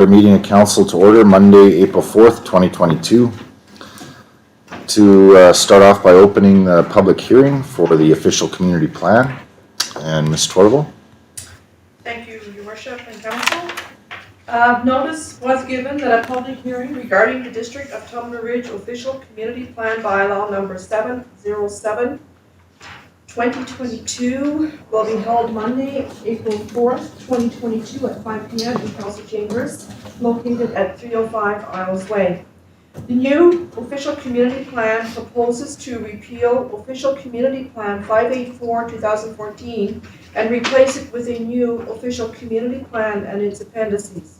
Our meeting of council to order Monday, April 4th, 2022. To start off by opening the public hearing for the official community plan. And Ms. Torval. Thank you, Your Worship and Council. Notice was given that a public hearing regarding the District of Tumbler Ridge Official Community Plan Bylaw number 707 2022 will be held Monday, April 4th, 2022 at 5 p.m. in Council Chambers, located at 305 Isles Way. The new Official Community Plan proposes to repeal Official Community Plan 584-2014 and replace it with a new Official Community Plan and its appendices.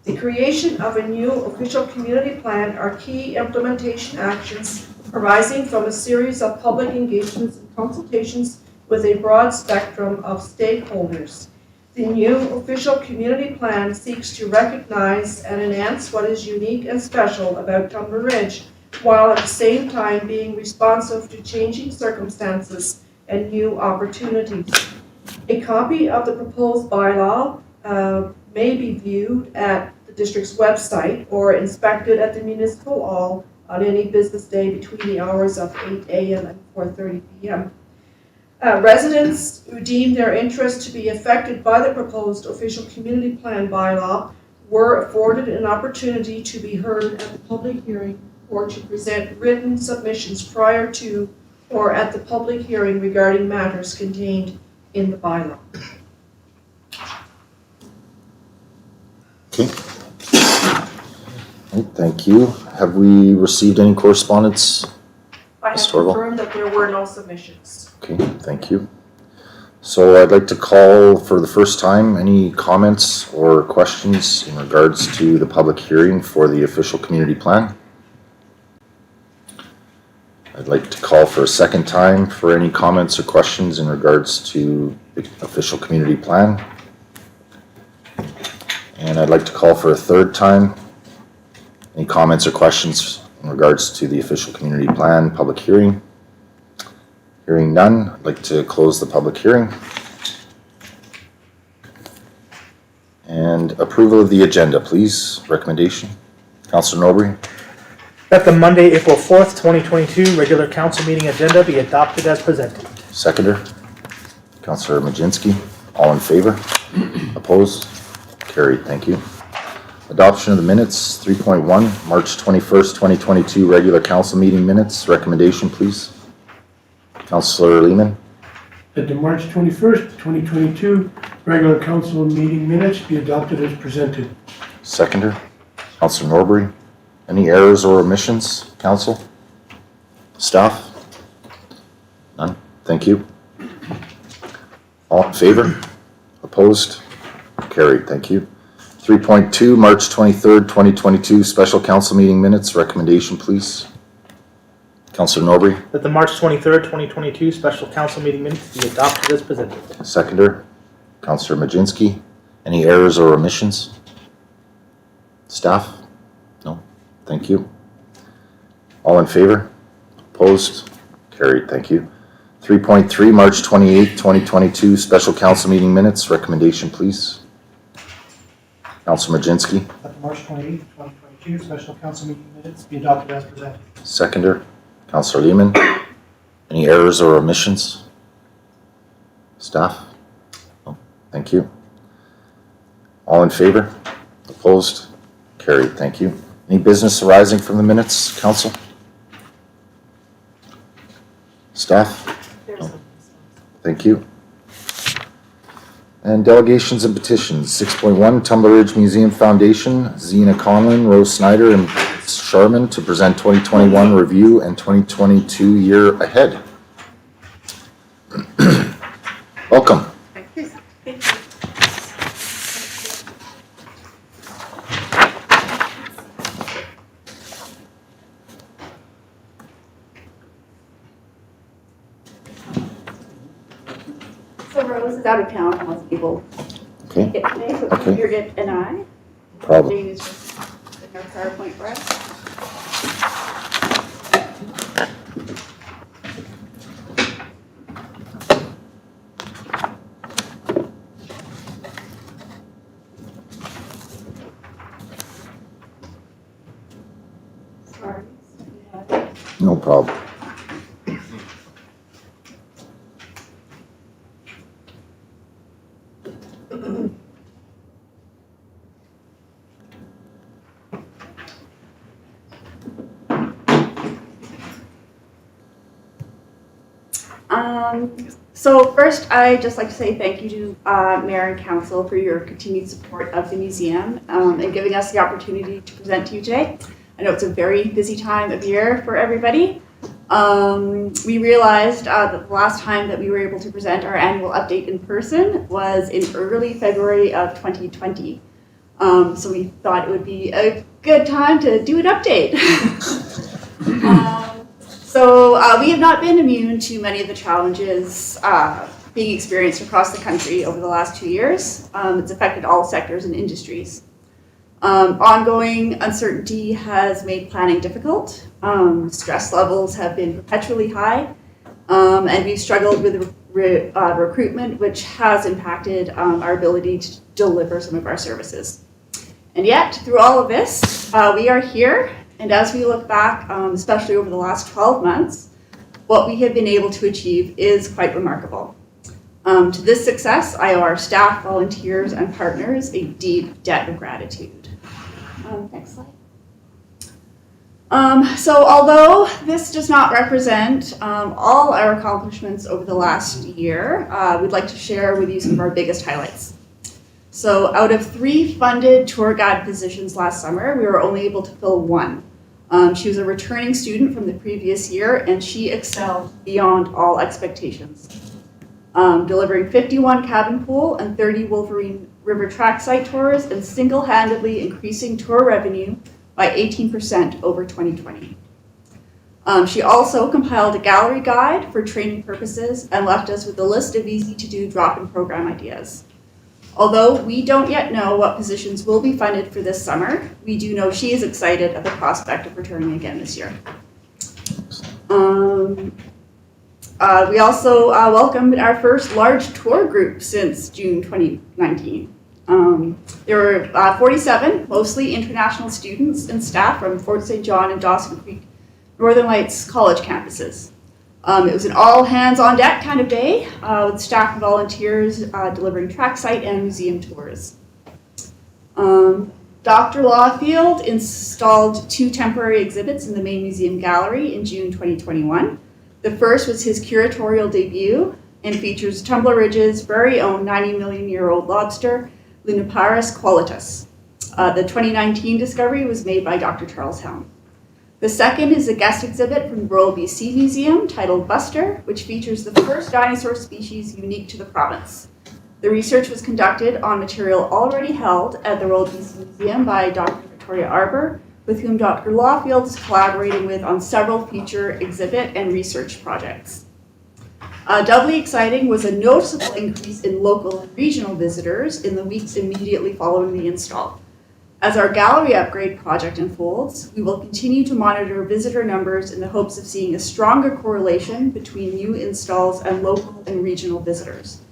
The creation of a new Official Community Plan are key implementation actions arising from a series of public engagements and consultations with a broad spectrum of stakeholders. The new Official Community Plan seeks to recognize and enhance what is unique and special about Tumbler Ridge, while at the same time being responsive to changing circumstances and new opportunities. A copy of the proposed bylaw may be viewed at the district's website or inspected at the municipal hall on any business day between the hours of 8 a.m. and 4:30 p.m. Residents who deemed their interest to be affected by the proposed Official Community Plan bylaw were afforded an opportunity to be heard at the public hearing or to present written submissions prior to or at the public hearing regarding matters contained in the bylaw. Okay. Thank you. Have we received any correspondence? I have confirmed that there were no submissions. Okay, thank you. So I'd like to call for the first time any comments or questions in regards to the public hearing for the official community plan. I'd like to call for a second time for any comments or questions in regards to the official community plan. And I'd like to call for a third time any comments or questions in regards to the official community plan public hearing. Hearing none, I'd like to close the public hearing. And approval of the agenda, please. Recommendation. Councillor Norbury. That the Monday, April 4th, 2022 regular council meeting agenda be adopted as presented. Seconder. Councillor Majinski. All in favor? Opposed? Carried. Thank you. Adoption of the minutes. 3.1, March 21st, 2022 regular council meeting minutes. Recommendation, please. Councillor Lehman. That the March 21st, 2022 regular council meeting minutes be adopted as presented. Seconder. Councillor Norbury. Any errors or omissions, council? Staff? None. Thank you. All in favor? Opposed? Carried. Thank you. 3.2, March 23rd, 2022 special council meeting minutes. Recommendation, please. Councillor Norbury. That the March 23rd, 2022 special council meeting minutes be adopted as presented. Seconder. Councillor Majinski. Any errors or omissions? Staff? No. Thank you. All in favor? Opposed? Carried. Thank you. 3.3, March 28th, 2022 special council meeting minutes. Recommendation, please. Councillor Majinski. That the March 28th, 2022 special council meeting minutes be adopted as presented. Seconder. Councillor Lehman. Any errors or omissions? Staff? No. Thank you. All in favor? Opposed? Carried. Thank you. Any business arising from the minutes, council? Staff? No. Thank you. And delegations and petitions. 6.1, Tumbler Ridge Museum Foundation, Zena, Conlin, Rose Snyder and Sharman to present 2021 review and 2022 year ahead. Welcome. Thank you. So Rose is out of town, I wasn't able Okay. to get today, so Okay. Birgit and I. Problem. They used our PowerPoint for us. Sorry. No problem. So first, I'd just like to say thank you to Mayor and Council for your continued support of the museum and giving us the opportunity to present to you today. I know it's a very busy time of year for everybody. We realized that the last time that we were able to present our annual update in person was in early February of 2020. So we thought it would be a good time to do an update. So we have not been immune to many of the challenges being experienced across the country over the last 2 years. It's affected all sectors and industries. Ongoing uncertainty has made planning difficult. Stress levels have been perpetually high, and we've struggled with recruitment, which has impacted our ability to deliver some of our services. And yet, through all of this, we are here. And as we look back, especially over the last 12 months, what we have been able to achieve is quite remarkable. To this success, I owe our staff, volunteers, and partners a deep debt of gratitude. Next slide. So although this does not represent all our accomplishments over the last year, we'd like to share with you some of our biggest highlights. So out of 3 funded tour guide positions last summer, we were only able to fill 1. She was a returning student from the previous year, and she excelled beyond all expectations, delivering 51 cabin pool and 30 Wolverine River track site tours and single-handedly increasing tour revenue by 18% over 2020. She also compiled a gallery guide for training purposes and left us with a list of easy-to-do drop-in program ideas. Although we don't yet know what positions will be funded for this summer, we do know she is excited at the prospect of returning again this year. We also welcomed our first large tour group since June 2019. There were 47, mostly international students and staff from Fort St. John and Dawson Creek Northern Lights college campuses. It was an all-hands-on-deck kind of day with staff and volunteers delivering tracksite and museum tours. Dr. Lawfield installed 2 temporary exhibits in the main museum gallery in June 2021. The first was his curatorial debut and features Tumbler Ridge's very own 90-million-year-old lobster, Luniparis qualitas. The 2019 discovery was made by Dr. Charles Helm. The second is a guest exhibit from the Royal BC Museum titled Buster, which features the first dinosaur species unique to the province. The research was conducted on material already held at the Royal BC Museum by Dr. Victoria Arbour, with whom Dr. Lawfield is collaborating with on several future exhibit and research projects. Doubly exciting was a noticeable increase in local and regional visitors in the weeks immediately following the install. As our gallery upgrade project unfolds, we will continue to monitor visitor numbers in the hopes of seeing a stronger correlation between new installs and local and regional visitors.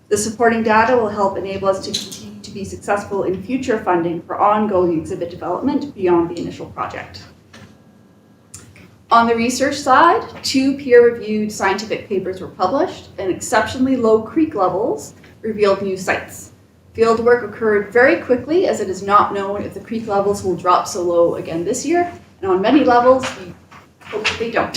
The supporting data will help enable us to continue to be successful in future funding for ongoing exhibit development beyond the initial project. On the research side, 2 peer-reviewed scientific papers were published, and exceptionally low creek levels revealed new sites. Field work occurred very quickly, as it is not known if the creek levels will drop so low again this year, and on many levels, we hope that they don't.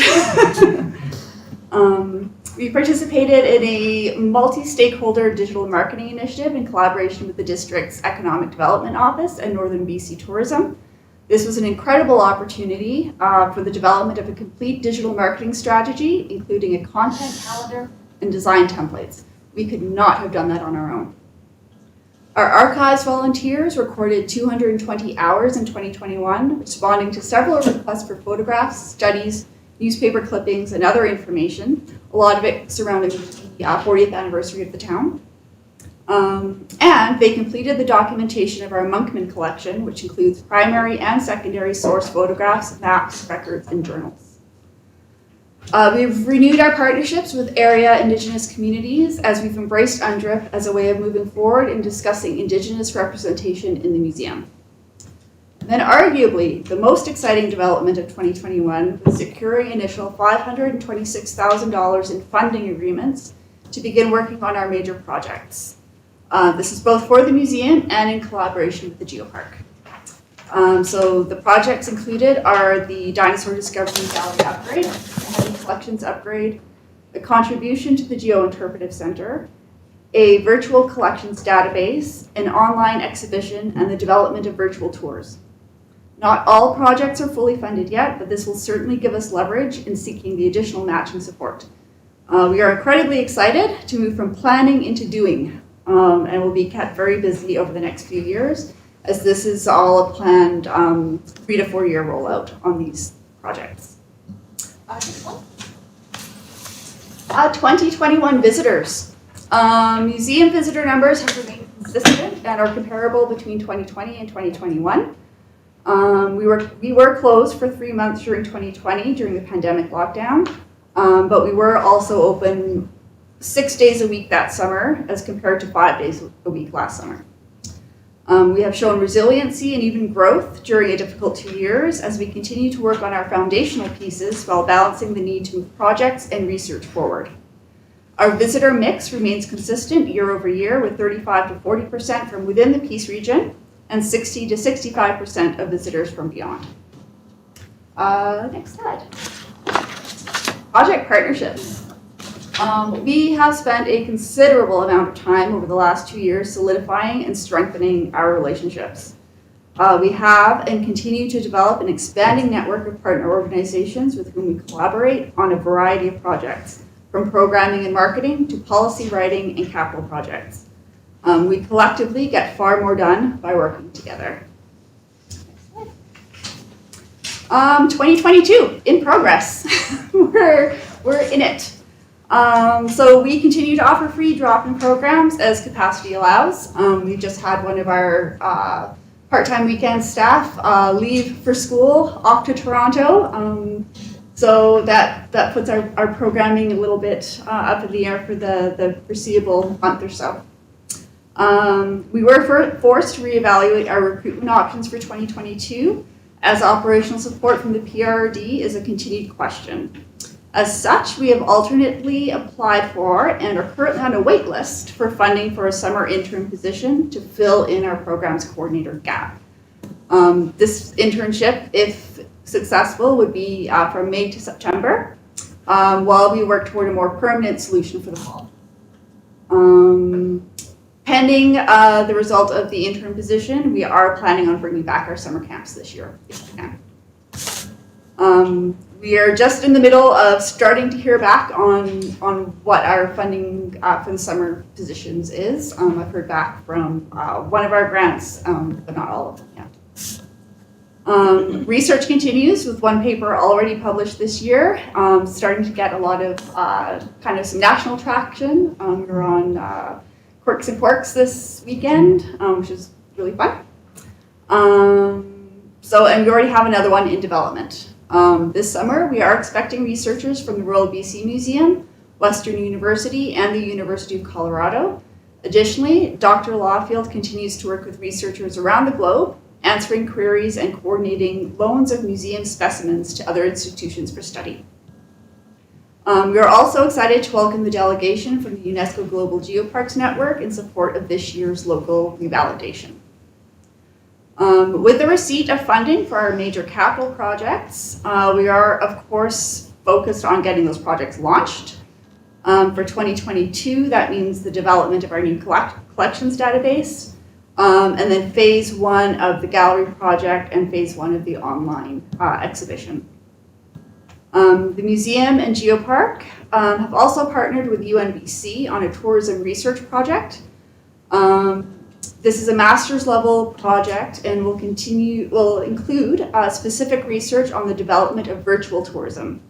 We participated in a multi-stakeholder digital marketing initiative in collaboration with the district's Economic Development Office and Northern BC Tourism. This was an incredible opportunity for the development of a complete digital marketing strategy, including a content calendar and design templates. We could not have done that on our own. Our archives volunteers recorded 220 hours in 2021, responding to several requests for photographs, studies, newspaper clippings, and other information, a lot of it surrounding the 40th anniversary of the town. And they completed the documentation of our Monkman collection, which includes primary and secondary source photographs, maps, records, and journals. We've renewed our partnerships with area Indigenous communities as we've embraced UNDRIP as a way of moving forward in discussing Indigenous representation in the museum. Then arguably, the most exciting development of 2021 was securing initial $526,000 in funding agreements to begin working on our major projects. This is both for the museum and in collaboration with the Geopark. So the projects included are the Dinosaur Discovery Gallery upgrade, the Heavy Collections upgrade, the contribution to the Geo-Interpretive Center, a virtual collections database, an online exhibition, and the development of virtual tours. Not all projects are fully funded yet, but this will certainly give us leverage in seeking the additional matching support. We are incredibly excited to move from planning into doing, and will be kept very busy over the next few years, as this is all a planned 3 to 4 year rollout on these projects. Next one. 2021 visitors. Museum visitor numbers have remained consistent and are comparable between 2020 and 2021. We were closed for 3 months during 2020 during the pandemic lockdown, but we were also open 6 days a week that summer as compared to 5 days a week last summer. We have shown resiliency and even growth during a difficult 2 years as we continue to work on our foundational pieces while balancing the need to move projects and research forward. Our visitor mix remains consistent year over year, with 35 to 40% from within the Peace region and 60 to 65% of visitors from beyond. Next slide. Project partnerships. We have spent a considerable amount of time over the last 2 years solidifying and strengthening our relationships. We have and continue to develop an expanding network of partner organizations with whom we collaborate on a variety of projects, from programming and marketing to policy writing and capital projects. We collectively get far more done by working together. 2022, in progress. We're in it. So we continue to offer free drop-in programs as capacity allows. We just had one of our part-time weekend staff leave for school off to Toronto. So that puts our programming a little bit up in the air for the foreseeable month or so. We were forced to reevaluate our recruitment options for 2022, as operational support from the PRRD is a continued question. As such, we have alternately applied for and are currently on a wait list for funding for a summer interim position to fill in our programs coordinator gap. This internship, if successful, would be from May to September, while we work toward a more permanent solution for the fall. Pending the result of the interim position, we are planning on bringing back our summer camps this year, if we can. We are just in the middle of starting to hear back on what our funding for the summer positions is. I've heard back from one of our grants, but not all of them yet. Research continues with one paper already published this year, starting to get a lot of kind of some national traction. We're on Quirks and Quarks this weekend, which is really fun. And we already have another one in development. This summer, we are expecting researchers from the Royal BC Museum, Western University, and the University of Colorado. Additionally, Dr. Lawfield continues to work with researchers around the globe, answering queries and coordinating loans of museum specimens to other institutions for study. We are also excited to welcome the delegation from the UNESCO Global Geoparks Network in support of this year's local revalidation. With the receipt of funding for our major capital projects, we are, of course, focused on getting those projects launched. For 2022, that means the development of our new collections database, and then phase 1 of the gallery project and phase 1 of the online exhibition. The museum and Geopark have also partnered with UNBC on a tourism research project. This is a master's level project and will include specific research on the development of virtual tourism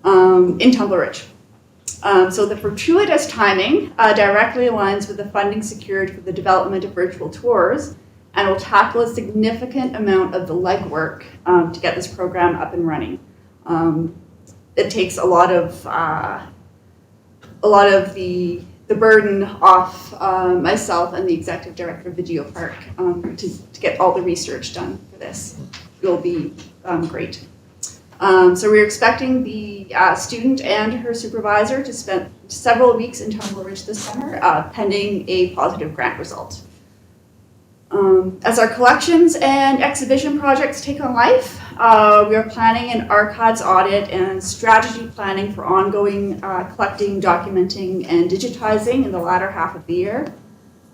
in Tumbler Ridge. So the fortuitous timing directly aligns with the funding secured for the development of virtual tours and will tackle a significant amount of the legwork to get this program up and running. It takes a lot of the the burden off myself and the executive director of the Geopark to get all the research done for this. It will be great. So we're expecting the student and her supervisor to spend several weeks in Tumbler Ridge this summer, pending a positive grant result. As our collections and exhibition projects take on life, we are planning an archives audit and strategy planning for ongoing collecting, documenting, and digitizing in the latter half of the year.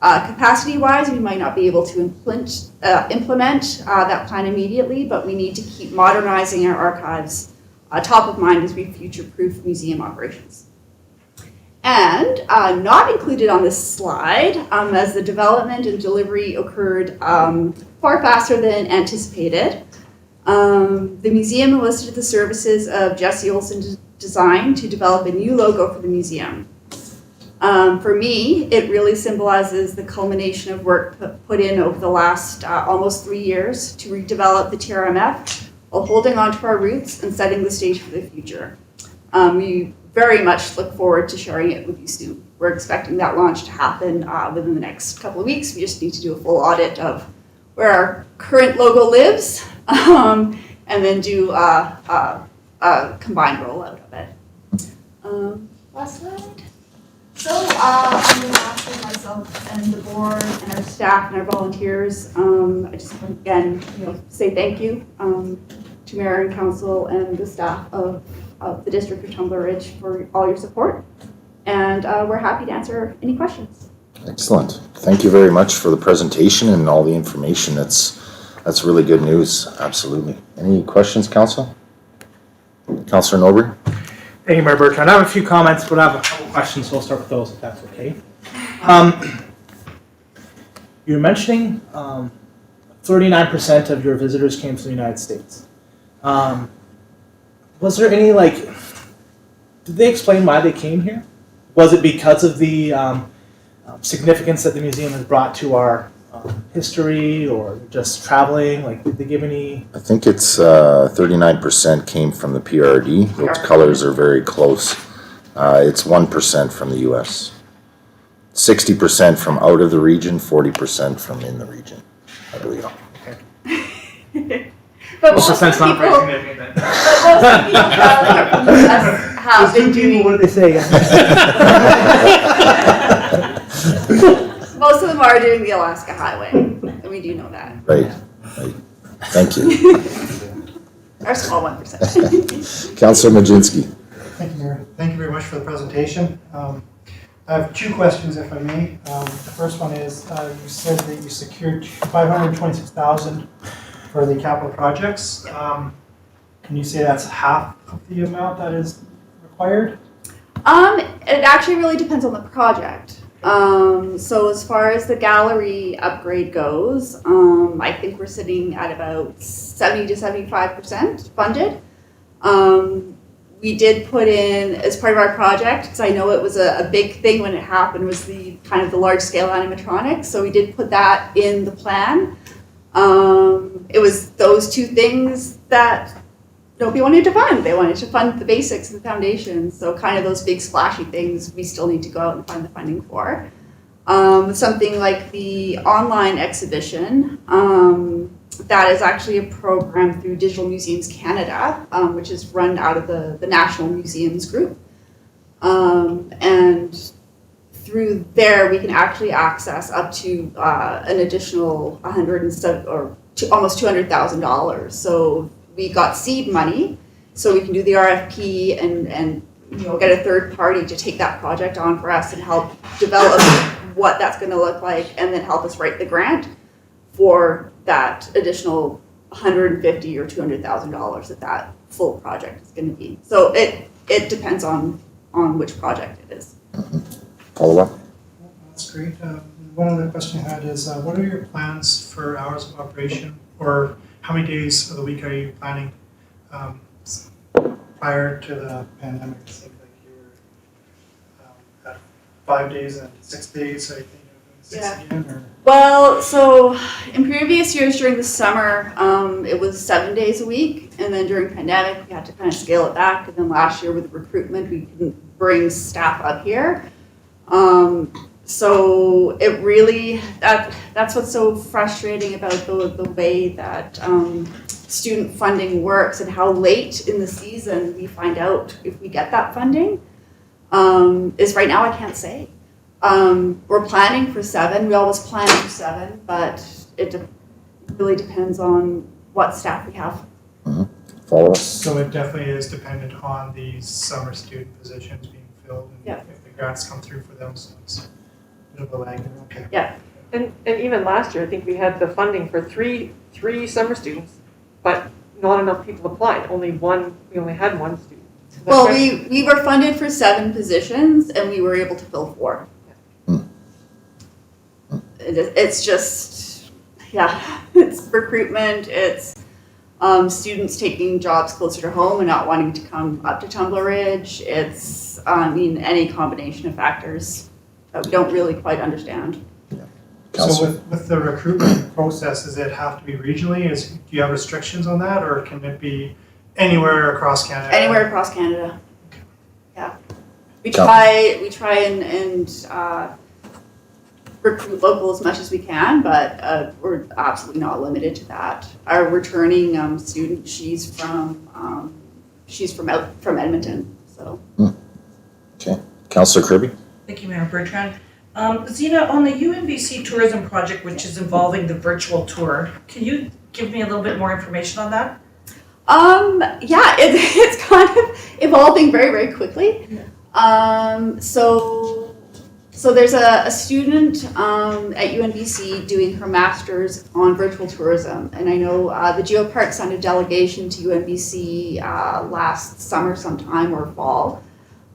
Capacity-wise, we might not be able to implement that plan immediately, but we need to keep modernizing our archives top of mind as we future-proof museum operations. And not included on this slide, as the development and delivery occurred far faster than anticipated, the museum enlisted the services of Jesse Olson Design to develop a new logo for the museum. For me, it really symbolizes the culmination of work put in over the last almost 3 years to redevelop the TRMF while holding on to our roots and setting the stage for the future. We very much look forward to sharing it with you soon. We're expecting that launch to happen within the next couple of weeks. We just need to do a full audit of where our current logo lives and then do a combined rollout of it. Last slide. So on behalf of myself and the board and our staff and our volunteers, I just want to again say thank you to Mayor and Council and the staff of the District of Tumbler Ridge for all your support. And we're happy to answer any questions. Excellent. Thank you very much for the presentation and all the information. That's really good news. Absolutely. Any questions, Council? Councillor Norbury? Thank you, Mayor Bertrand. I have a few comments, but I have a couple questions, so we'll start with those if that's okay. You were mentioning 39% of your visitors came from the United States. Was there any, did they explain why they came here? Was it because of the significance that the museum has brought to our history, or just traveling? Did they give any? I think it's 39% came from the PRD. Those colors are very close. It's 1% from the U.S. 60% from out of the region, 40% from in the region, I believe. Okay. But Most most of the not very people, significant then. but most of the people traveling from the US have been doing. What did they say? Most of them are doing the Alaska Highway, and we do know that. Right. Thank you. Our small 1%. Councillor Majinski. Thank you, Mayor. Thank you very much for the presentation. I have two questions, if I may. The first one is, you said that you secured $526,000 for the capital projects. Can you say that's half of the amount that is required? It actually really depends on the project. So as far as the gallery upgrade goes, I think we're sitting at about 70 to 75% funded. We did put in, as part of our project, because I know it was a big thing when it happened, was the kind of the large scale animatronics. So we did put that in the plan. It was those two things that nobody wanted to fund. They wanted to fund the basics and the foundations. So kind of those big splashy things we still need to go out and find the funding for. Something like the online exhibition, that is actually a program through Digital Museums Canada, which is run out of the National Museums Group. And through there, we can actually access up to an additional almost $200,000. So we got seed money, so we can do the RFP and get a third party to take that project on for us and help develop what that's going to look like, and then help us write the grant for that additional $150,000 or $200,000 that full project is going to be. So it depends on which project it is. Follow up? That's great. One other question I had is, what are your plans for hours of operation, or how many days of the week are you planning? Prior to the pandemic, it seemed like you were at 5 days and 6 days. Are you thinking of doing 6 again? Or? Well, so in previous years during the summer, it was 7 days a week, and then during pandemic, we had to kind of scale it back. And then last year with recruitment, we couldn't bring staff up here. So it really, that's what's so frustrating about the way that student funding works and how late in the season we find out if we get that funding. Is right now I can't say. We're planning for 7. We always plan for 7, but it really depends on what staff we have. Follow us? So it definitely is dependent on these summer student positions being filled and Yeah. if the grants come through for them, so it's a bit of a lag there, okay. Yeah. And even last year, I think we had the funding for three summer students, but not enough people applied. We only had 1 student. Is that Well, correct? we were funded for 7 positions and we were able to fill 4. It's just, yeah, it's recruitment, it's students taking jobs closer to home and not wanting to come up to Tumbler Ridge. It's, any combination of factors that we don't really quite understand. So Councillor? with the recruitment process, does it have to be regionally? Do you have restrictions on that, or can it be anywhere across Canada? Anywhere across Canada. Yeah. We Got try and recruit local as much as we can, but we're absolutely not limited to that. Our returning student, she's from Edmonton, so. Okay. Councillor Kirby? Thank you, Mayor Bertrand. Zena, on the UNBC tourism project, which is involving the virtual tour, can you give me a little bit more information on that? Yeah, it's kind of evolving very, very quickly. So there's a student at UNBC doing her master's on virtual tourism, and I know the Geopark sent a delegation to UNBC last summer sometime or fall,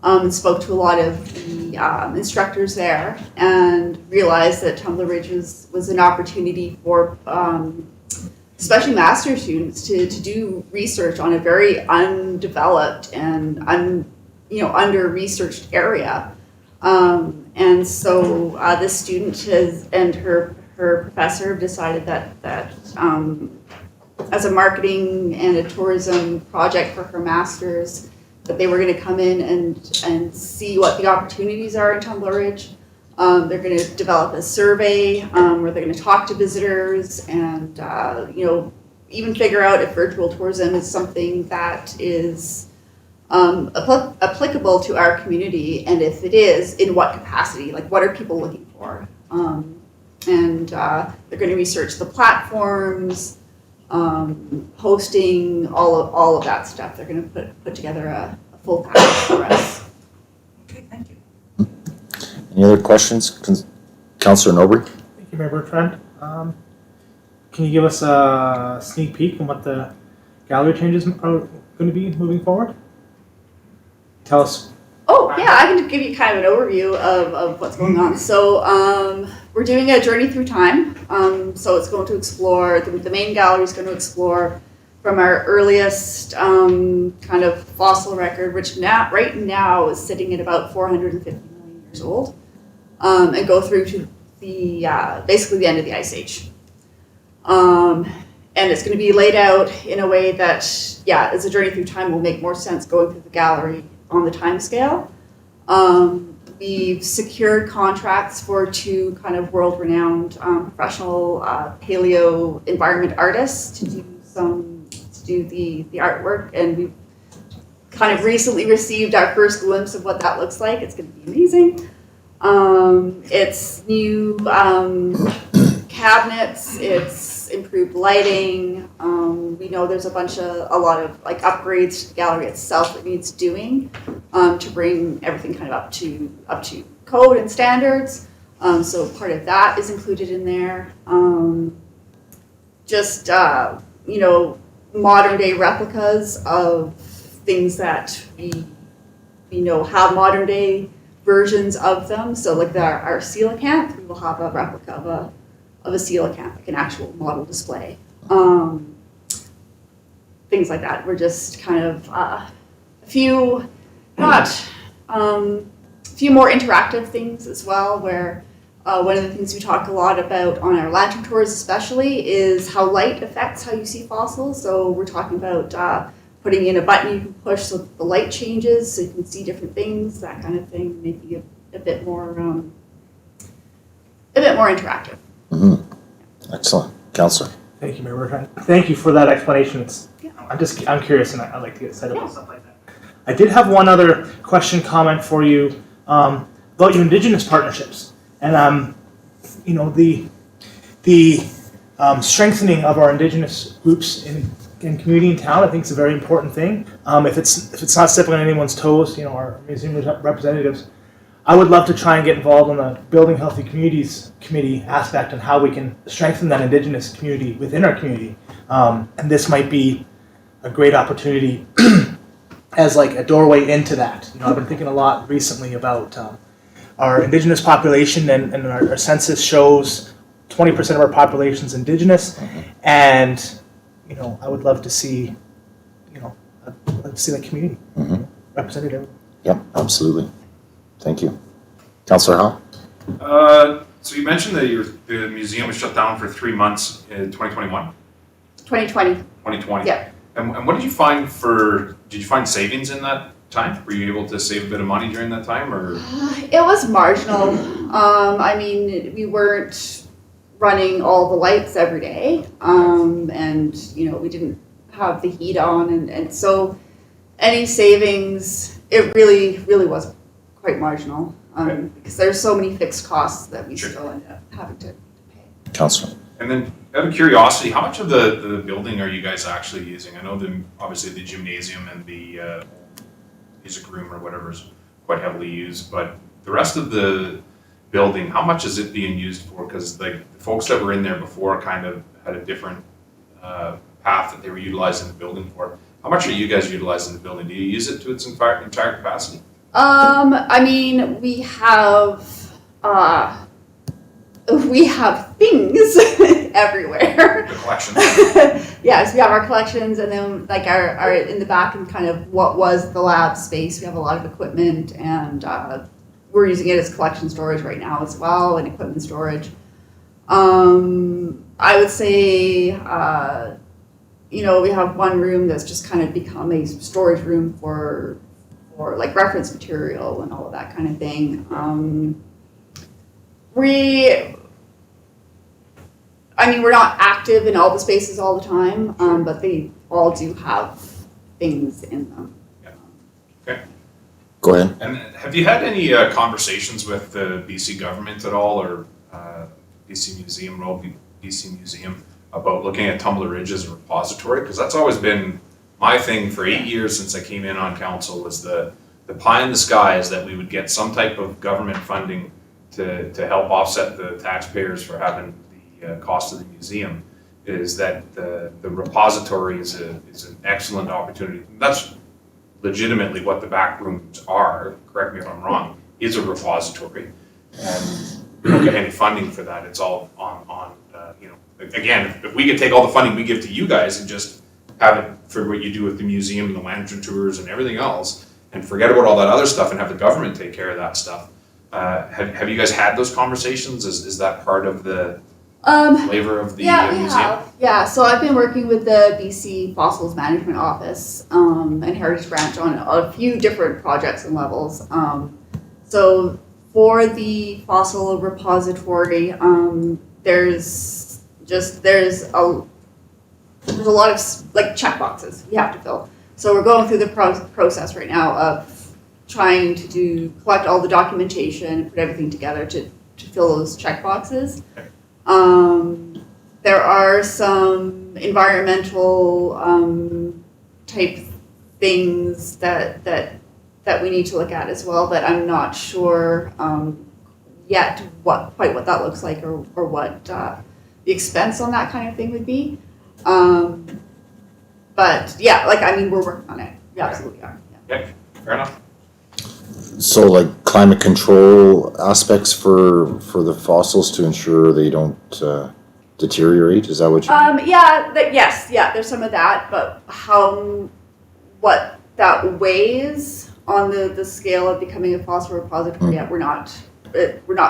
and spoke to a lot of the instructors there and realized that Tumbler Ridge was an opportunity for especially master students to do research on a very undeveloped and under-researched area. And so this student and her professor have decided that as a marketing and a tourism project for her master's, that they were going to come in and see what the opportunities are in Tumbler Ridge. They're going to develop a survey where they're going to talk to visitors and even figure out if virtual tourism is something that is applicable to our community, and if it is, in what capacity, like what are people looking for. And they're going to research the platforms, hosting, all of that stuff. They're going to put together a full package for us. Okay, thank you. Any other questions? Councillor Nobre? Thank you, Mayor Bertrand. Can you give us a sneak peek on what the gallery changes are going to be moving forward? Tell us. Oh, yeah, I can give you kind of an overview of what's going on. So we're doing a journey through time. So it's going to explore, the main gallery is going to explore from our earliest kind of fossil record, which right now is sitting at about 450 million years old, and go through to the basically the end of the Ice Age. And it's going to be laid out in a way that, as a journey through time will make more sense going through the gallery on the time scale. We've secured contracts for 2 kind of world-renowned professional paleo environment artists to do the artwork, and we've kind of recently received our first glimpse of what that looks like. It's going to be amazing. It's new cabinets, it's improved lighting. We know there's a lot of like upgrades to the gallery itself that needs doing to bring everything kind of up to code and standards. So part of that is included in there. Modern day replicas of things that we know have modern day versions of them. So like our coelacanth, we will have a replica of a coelacanth, like an actual model display. Things like that. We're just kind of a few more interactive things as well, where one of the things we talk a lot about on our lantern tours especially is how light affects how you see fossils. So we're talking about putting in a button you can push so that the light changes so you can see different things, that kind of thing. Maybe a bit more interactive. Excellent. Counselor? Thank you, Mayor Bertrand. Thank you for that explanation. Yeah. I'm curious, and I like to get excited about stuff like that. I did have one other question, comment for you about your Indigenous partnerships, and the strengthening of our Indigenous groups in community and town. I think is a very important thing. If it's not stepping on anyone's toes, our museum representatives, I would love to try and get involved in the Building Healthy Communities Committee aspect on how we can strengthen that Indigenous community within our community. And this might be a great opportunity as like a doorway into that. I've been thinking a lot recently about our Indigenous population, and our census shows 20% of our population is Indigenous, and I would love to see, I'd like to see that community represented everywhere. Yep, absolutely. Thank you. Councillor Howe? So you mentioned that the museum was shut down for 3 months in 2021? 2020. 2020? Yeah. And what did you find did you find savings in that time? Were you able to save a bit of money during that time, or? It was marginal. I mean, we weren't running all the lights every day, and we didn't have the heat on, and so any savings, it really was quite marginal, because there's so many fixed costs that we still end up having to pay. Councillor? And then, out of curiosity, how much of the building are you guys actually using? I know obviously the gymnasium and the music room or whatever is quite heavily used, but the rest of the building, how much is it being used for? Because the folks that were in there before kind of had a different path that they were utilizing the building for. How much are you guys utilizing the building? Do you use it to its entire capacity? I mean, we have things everywhere. The collection. Yes, we have our collections, and then like our in the back and kind of what was the lab space. We have a lot of equipment, and we're using it as collection storage right now as well, and equipment storage. I would say, we have one room that's just kind of become a storage room for like reference material and all of that kind of thing. We're not active in all the spaces all the time, but they all do have things in them. Okay. Go ahead. And have you had any conversations with the BC government at all, or BC Museum, BC Museum, about looking at Tumbler Ridge as a repository? Because that's always been my thing for 8 years since I came in on council, was the pie in the sky is that we would get some type of government funding to help offset the taxpayers for having the cost of the museum. Is that the repository is an excellent opportunity. That's legitimately what the back rooms are, correct me if I'm wrong, is a repository. And we don't get any funding for that. It's all on again, if we could take all the funding we give to you guys and just have it for what you do with the museum and the lantern tours and everything else, and forget about all that other stuff and have the government take care of that stuff. Have you guys had those conversations? Is that part of the flavor of the museum? Have. Yeah, so I've been working with the BC Fossils Management Office and Heritage Branch on a few different projects and levels. So for the fossil repository, there's a lot of like check boxes you have to fill. So we're going through the process right now of trying to collect all the documentation and put everything together to fill those check boxes. There are some environmental type things that we need to look at as well, but I'm not sure yet what that looks like or what the expense on that kind of thing would be. But yeah, we're working on it. We absolutely are. Yeah, fair enough. So like climate control aspects for the fossils to ensure they don't deteriorate, is that what you mean? Yes, there's some of that, but what that weighs on the scale of becoming a fossil repository yet, we're not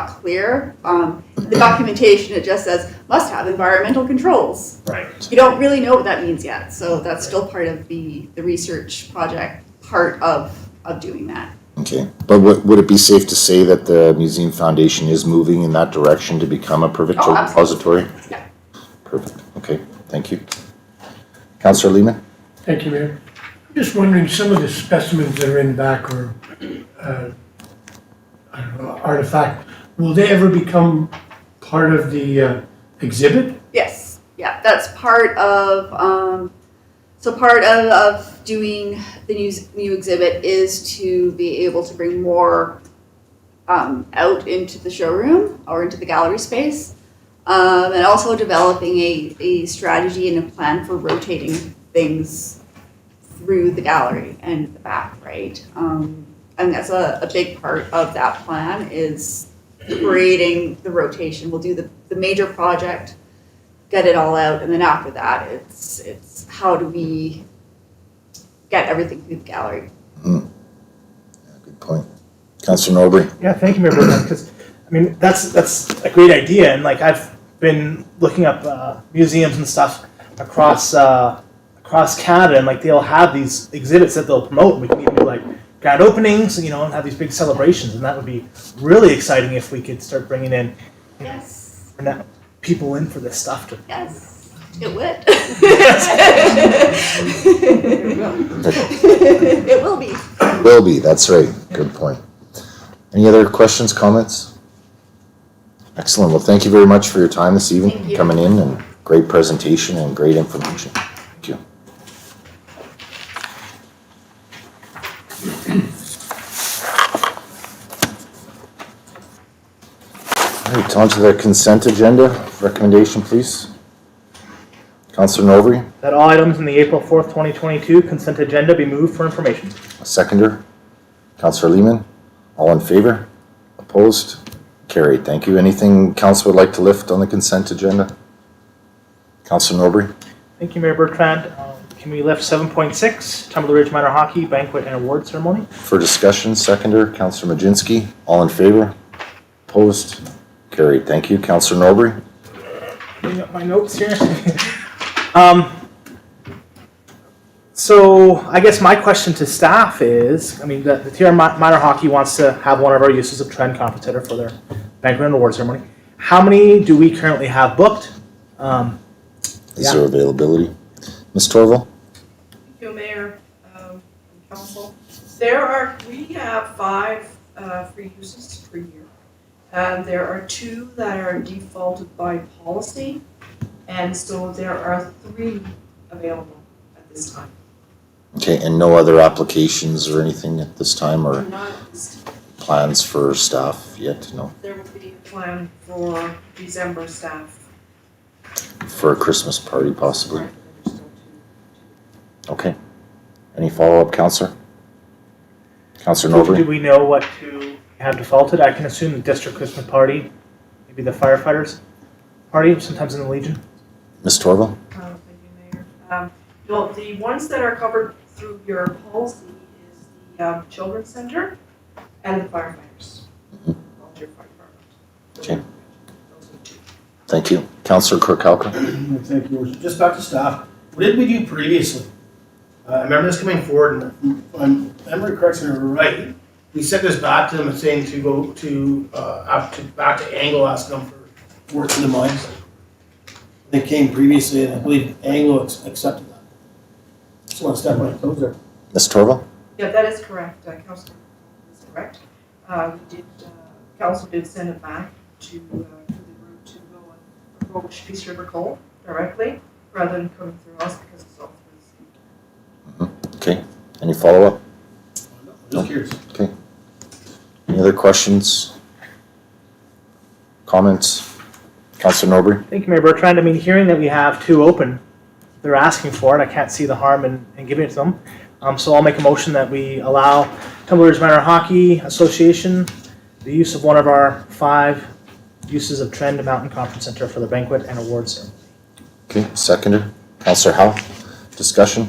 clear. The documentation, it just says must have environmental controls. Right. You don't really know what that means yet, so that's still part of the research project part of doing that. Okay, but would it be safe to say that the Museum Foundation is moving in that direction to become a provincial Oh, absolutely. repository? Yeah. Perfect, okay, thank you. Councillor Lehman? Thank you, Mayor. I'm just wondering, some of the specimens that are in the back or, I don't know, artifact, will they ever become part of the exhibit? Yes, yeah, that's part of, so part of doing the new exhibit is to be able to bring more out into the showroom or into the gallery space. And also developing a strategy and a plan for rotating things through the gallery and the back, right? And that's a big part of that plan is creating the rotation. We'll do the major project, get it all out, and then after that, it's how do we get everything through the gallery? Yeah, good point. Councillor Norbury? Yeah, thank you, Mayor Bertrand, because, I mean, that's a great idea, and like, I've been looking up museums and stuff across Canada, and like, they'll have these exhibits that they'll promote, and we can even do like grand openings, you know, and have these big celebrations, and that would be really exciting if we could start bringing in Yes, people in for this stuff to. yes, it would. It will be. Will be, that's right, good point. Any other questions, comments? Excellent, well, thank you very much for your time this evening, Thank you. coming in, and great presentation and great information. Thank you. All right, on to the consent agenda. Recommendation, please. Councillor Norbury, That all items in the April 4th, 2022 consent agenda be moved for information. a seconder. Councillor Lehman, all in favor? Opposed? Carried, thank you. Anything council would like to lift on the consent agenda? Councillor Norbury, Thank you, Mayor Bertrand. Can we lift 7.6, Tumbler Ridge Minor Hockey Banquet and Award Ceremony? for discussion, seconder. Councillor Majinski, all in favor? Opposed? Carried, thank you. Councillor Norbury, Bring up my notes here. So I guess my question to staff is, I mean, the TR Minor Hockey wants to have one of our uses of Trend Conference Center for their banquet and award ceremony. How many do we currently have booked? is there availability? Ms. Torval? Thank you, Mayor, and Council. We have 5 free uses per year. And there are 2 that are defaulted by policy, and so there are 3 available at this time. Okay, and no other applications or anything at this time, or Not at this time. plans for staff yet? No, There will be a plan for December staff. for a Christmas party possibly. Right, there's still two. Okay. Any follow-up, Councillor? Councillor Do Norbury? we know what to have defaulted? I can assume the district Christmas party, maybe the firefighters party, sometimes in the Legion. Ms. Torval? Thank you, Mayor. Well, the ones that are covered through your policy is the Children's Center and the firefighters. Volunteer fire department. Okay. Those are the 2. Thank you. Councillor Kirkowka? Thank you. Just back to staff. What did we do previously? I remember this coming forward, and if I'm memory corrects me right, we sent this back to them and saying to go to back to Anglo, asking them for work in the mines. They came previously, and I believe Anglo accepted that. Just want to step on toes there. Ms. Torval? Yeah, that is correct. Council is correct. Council did send it back to the group to go and approach Peace River Coal directly rather than coming through us because it's all through the city. Okay. Any follow-up? Just curious. Okay. Any other questions? Comments? Councillor Norbury? Thank you, Mayor Bertrand. I mean, hearing that we have 2 open, they're asking for it. I can't see the harm in giving it to them. So I'll make a motion that we allow Tumbler Ridge Minor Hockey Association the use of one of our 5 uses of Trend Mountain Conference Center for the banquet and award ceremony. Okay, seconder. Councillor Howe? Discussion?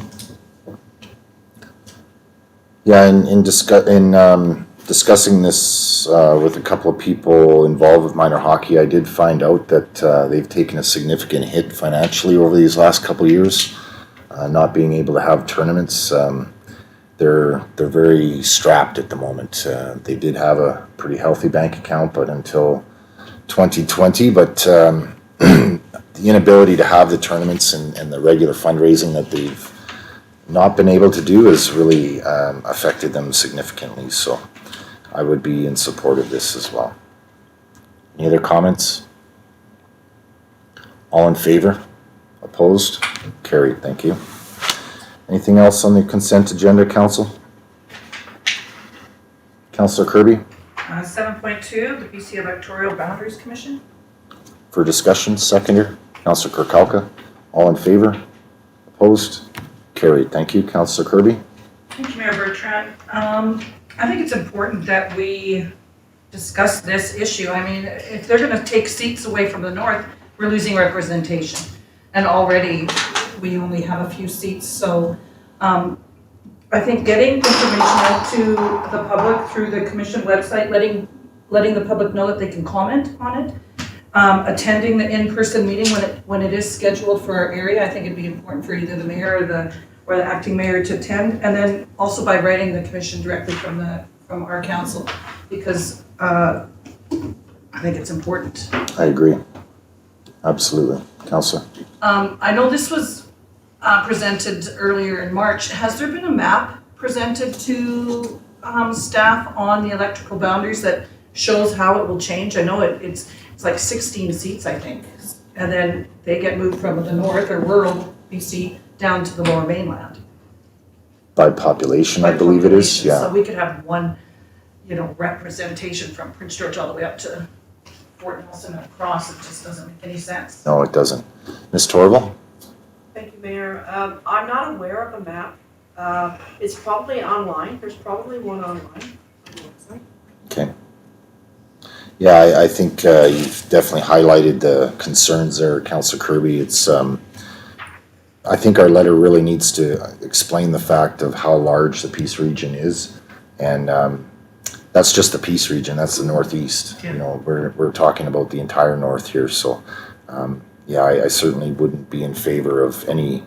Yeah, in discussing this with a couple of people involved with minor hockey, I did find out that they've taken a significant hit financially over these last couple of years, not being able to have tournaments. they're very strapped at the moment. They did have a pretty healthy bank account, but until 2020, but the inability to have the tournaments and the regular fundraising that they've not been able to do has really affected them significantly. So I would be in support of this as well. Any other comments? All in favor? Opposed? Carried. Thank you. Anything else on the consent agenda, Council? Councillor Kirby? 7.2, the BC Electoral Boundaries Commission. For discussion, seconder. Councillor Kirkowka. All in favor? Opposed? Carried. Thank you. Councillor Kirby? Thank you, Mayor Bertrand. I think it's important that we discuss this issue. I mean, if they're going to take seats away from the north, we're losing representation. And already we only have a few seats. So I think getting information out to the public through the commission website, letting the public know that they can comment on it, attending the in-person meeting when it is scheduled for our area. I think it'd be important for either the mayor or the acting mayor to attend, and then also by writing the commission directly from our council, because I think it's important. I agree. Absolutely. Councillor? I know this was presented earlier in March. Has there been a map presented to staff on the electrical boundaries that shows how it will change? I know it's like 16 seats, I think, and then they get moved from the north or rural BC down to the lower mainland. By population, I believe it is, yeah. So we could have one, representation from Prince George all the way up to Fort Nelson and across. It just doesn't make any sense. No, it doesn't. Ms. Torval? Thank you, Mayor. I'm not aware of a map. It's probably online. There's probably one online on the website. Okay. Yeah, I think you've definitely highlighted the concerns there, Councillor Kirby. It's I think our letter really needs to explain the fact of how large the Peace Region is, and that's just the Peace Region. That's the Northeast. Yeah. You know, we're talking about the entire North here. So, yeah, I certainly wouldn't be in favor of any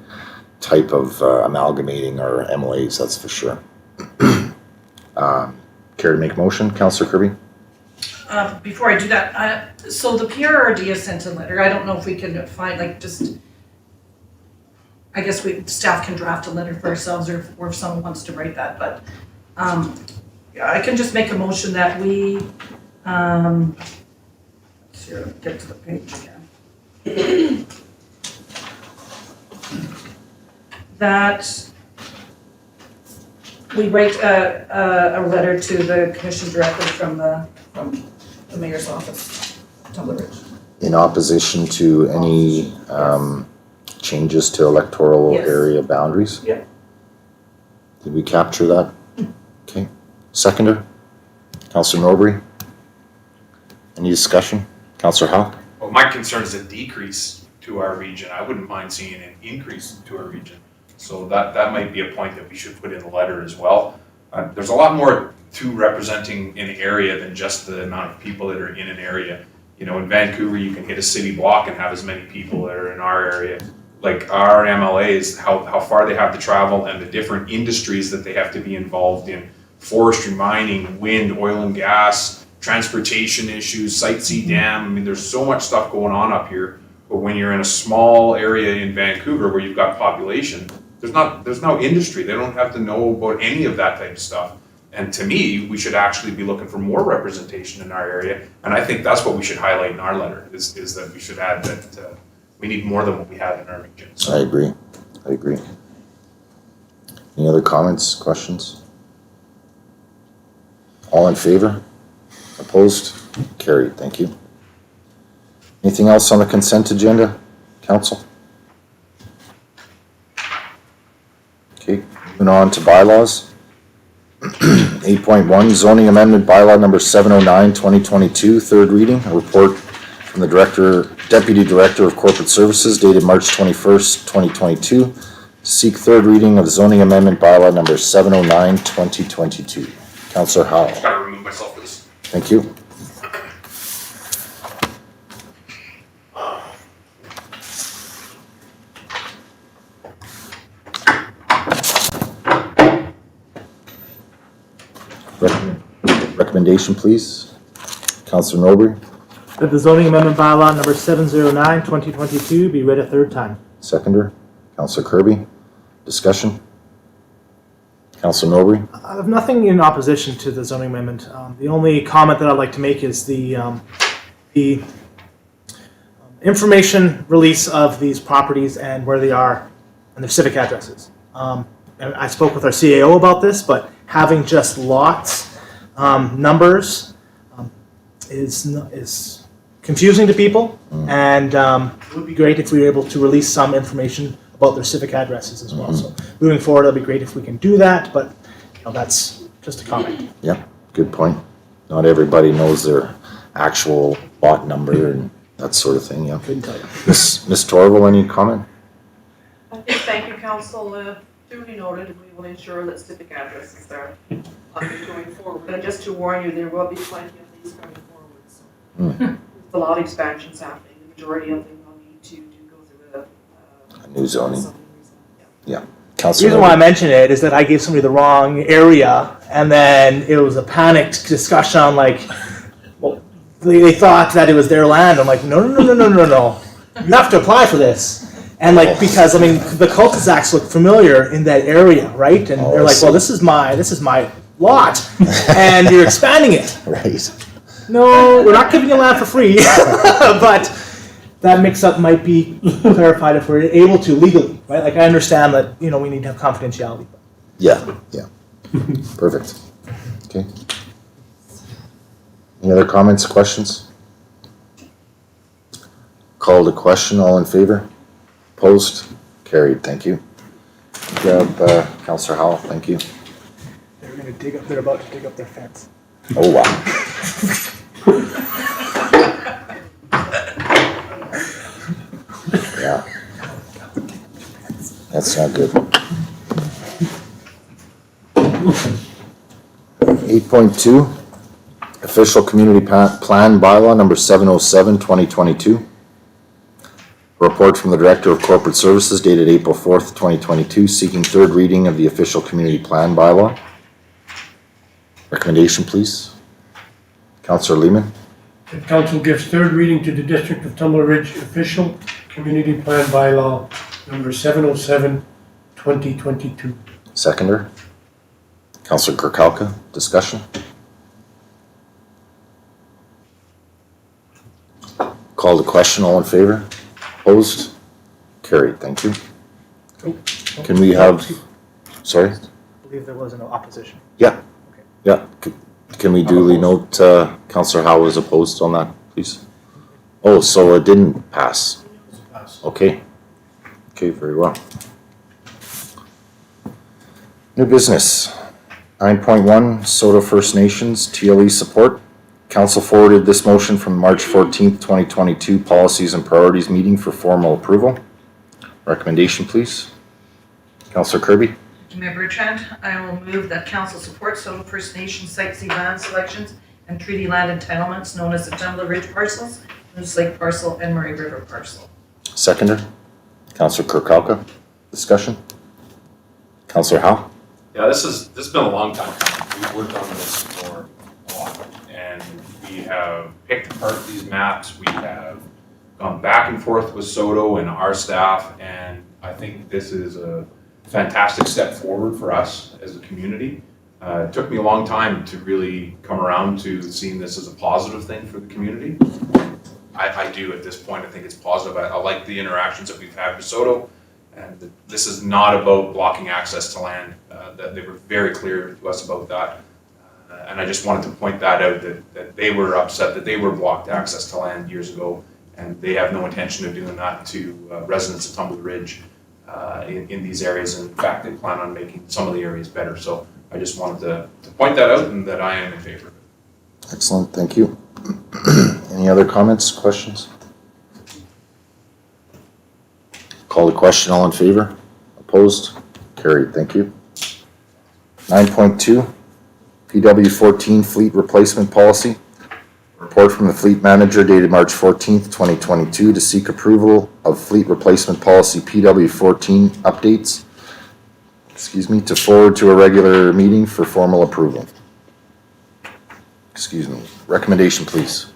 type of amalgamating our MLAs. That's for sure. Care to make a motion, Councillor Kirby? Before I do that, so the PRRD has sent a letter. I don't know if we can find, I guess staff can draft a letter for ourselves, or if someone wants to write that, but I can just make a motion that we, let's see, let me get to the page again. That we write a letter to the commission directly from the mayor's office, Tumbler Ridge. In opposition to any changes to electoral Yes. area boundaries? Yeah. Did we capture that? Okay. Seconder? Councillor Norbury? Any discussion? Councillor Howe? Well, my concern is a decrease to our region. I wouldn't mind seeing an increase to our region. So that might be a point that we should put in the letter as well. There's a lot more to representing an area than just the amount of people that are in an area. You know, in Vancouver, you can hit a city block and have as many people that are in our area. Like our MLAs, how far they have to travel and the different industries that they have to be involved in. Forestry, mining, wind, oil and gas, transportation issues, Site C Dam. I mean, there's so much stuff going on up here. But when you're in a small area in Vancouver where you've got population, there's no industry. They don't have to know about any of that type of stuff. And to me, we should actually be looking for more representation in our area. And I think that's what we should highlight in our letter, is that we should add that we need more than what we have in our region. So. I agree. Any other comments, questions? All in favor? Opposed? Carried. Thank you. Anything else on the consent agenda, Council? Okay, moving on to bylaws. 8.1 zoning amendment bylaw number 709 2022, third reading. A report from the Deputy Director of Corporate Services dated March 21st, 2022. Seek third reading of zoning amendment bylaw number 709 2022. Councillor Howell. Just gotta remove myself for this. Thank you. Recommendation, please. Councillor Norbury, That the zoning amendment bylaw number 709, 2022 be read a third time. seconder. Councillor Kirby, discussion. Councillor Norbury, I have nothing in opposition to the zoning amendment. The only comment that I'd like to make is the information release of these properties and where they are and their civic addresses. And I spoke with our CAO about this, but having just lots, numbers, is confusing to people. And it would be great if we were able to release some information about their civic addresses as well. So moving forward, it'll be great if we can do that, but that's just a comment. yeah, good point. Not everybody knows their actual lot number and that sort of thing, yeah. Couldn't tell you. Ms. Torval, any comment? Thank you, council. Duly noted, we will ensure that civic addresses are going forward. And just to warn you, there will be plenty of these coming forward. So there's a lot of expansions happening. The majority of them will need to go through A new zoning. Yeah. The Councillor reason why I Norbury, mention it is that I gave somebody the wrong area, and then it was a panicked discussion on like, well, they thought that it was their land. I'm like, no. You have to apply for this. And like, because I mean, the cul-de-sacs look familiar in that area, right? And they're like, well, this is my lot, and you're expanding it. right. No, we're not giving you land for free, but that mix-up might be clarified if we're able to legally, right? Like I understand that, we need to have confidentiality. Yeah. Perfect. Okay. Any other comments, questions? Call to question, all in favor? Opposed? Carried, thank you. Grab Councillor Howell, thank you. They're about to dig up their fence. Oh, wow. Yeah. That's not good. 8.2, Official Community Plan Bylaw number 707, 2022. Report from the Director of Corporate Services dated April 4th, 2022, seeking third reading of the Official Community Plan Bylaw. Recommendation, please. Councillor Lehman, The council gives third reading to the District of Tumbler Ridge Official Community Plan Bylaw number 707, 2022. seconder. Councillor Kirkowka, discussion. Call to question, all in favor? Opposed? Carried, thank you. Can we have, sorry? I believe there was no opposition. Yeah. Can we duly note Councillor Howe was opposed on that, please? Oh, so it didn't pass. Okay. Okay, very well. New business. 9.1, Soto First Nations TLE support. Council forwarded this motion from March 14th, 2022 Policies and Priorities meeting for formal approval. Recommendation, please. Councillor Kirby. Mayor Bertrand, I will move that council supports Soto First Nation Site C land selections and treaty land entitlements known as the Tumbler Ridge parcels, Moose Lake parcel, and Murray River parcel. Seconder. Councillor Kirkowka. Discussion. Councillor Howe. Yeah, this has been a long time coming. We've worked on this for a while, and we have picked apart these maps. We have gone back and forth with Soto and our staff, and I think this is a fantastic step forward for us as a community. It took me a long time to really come around to seeing this as a positive thing for the community. I do at this point. I think it's positive. I like the interactions that we've had with Soto, and this is not about blocking access to land. That they were very clear to us about that, and I just wanted to point that out, that they were upset that they were blocked access to land years ago, and they have no intention of doing that to residents of Tumbler Ridge in these areas. And in fact, they plan on making some of the areas better. So I just wanted to point that out, and that I am in favor of it. Excellent, thank you. Any other comments, questions? Call the question, all in favor? Opposed? Carried, thank you. 9.2, PW14 Fleet Replacement Policy. Report from the Fleet Manager dated March 14th, 2022 to seek approval of Fleet Replacement Policy PW14 updates, to forward to a regular meeting for formal approval. Excuse me. Recommendation, please.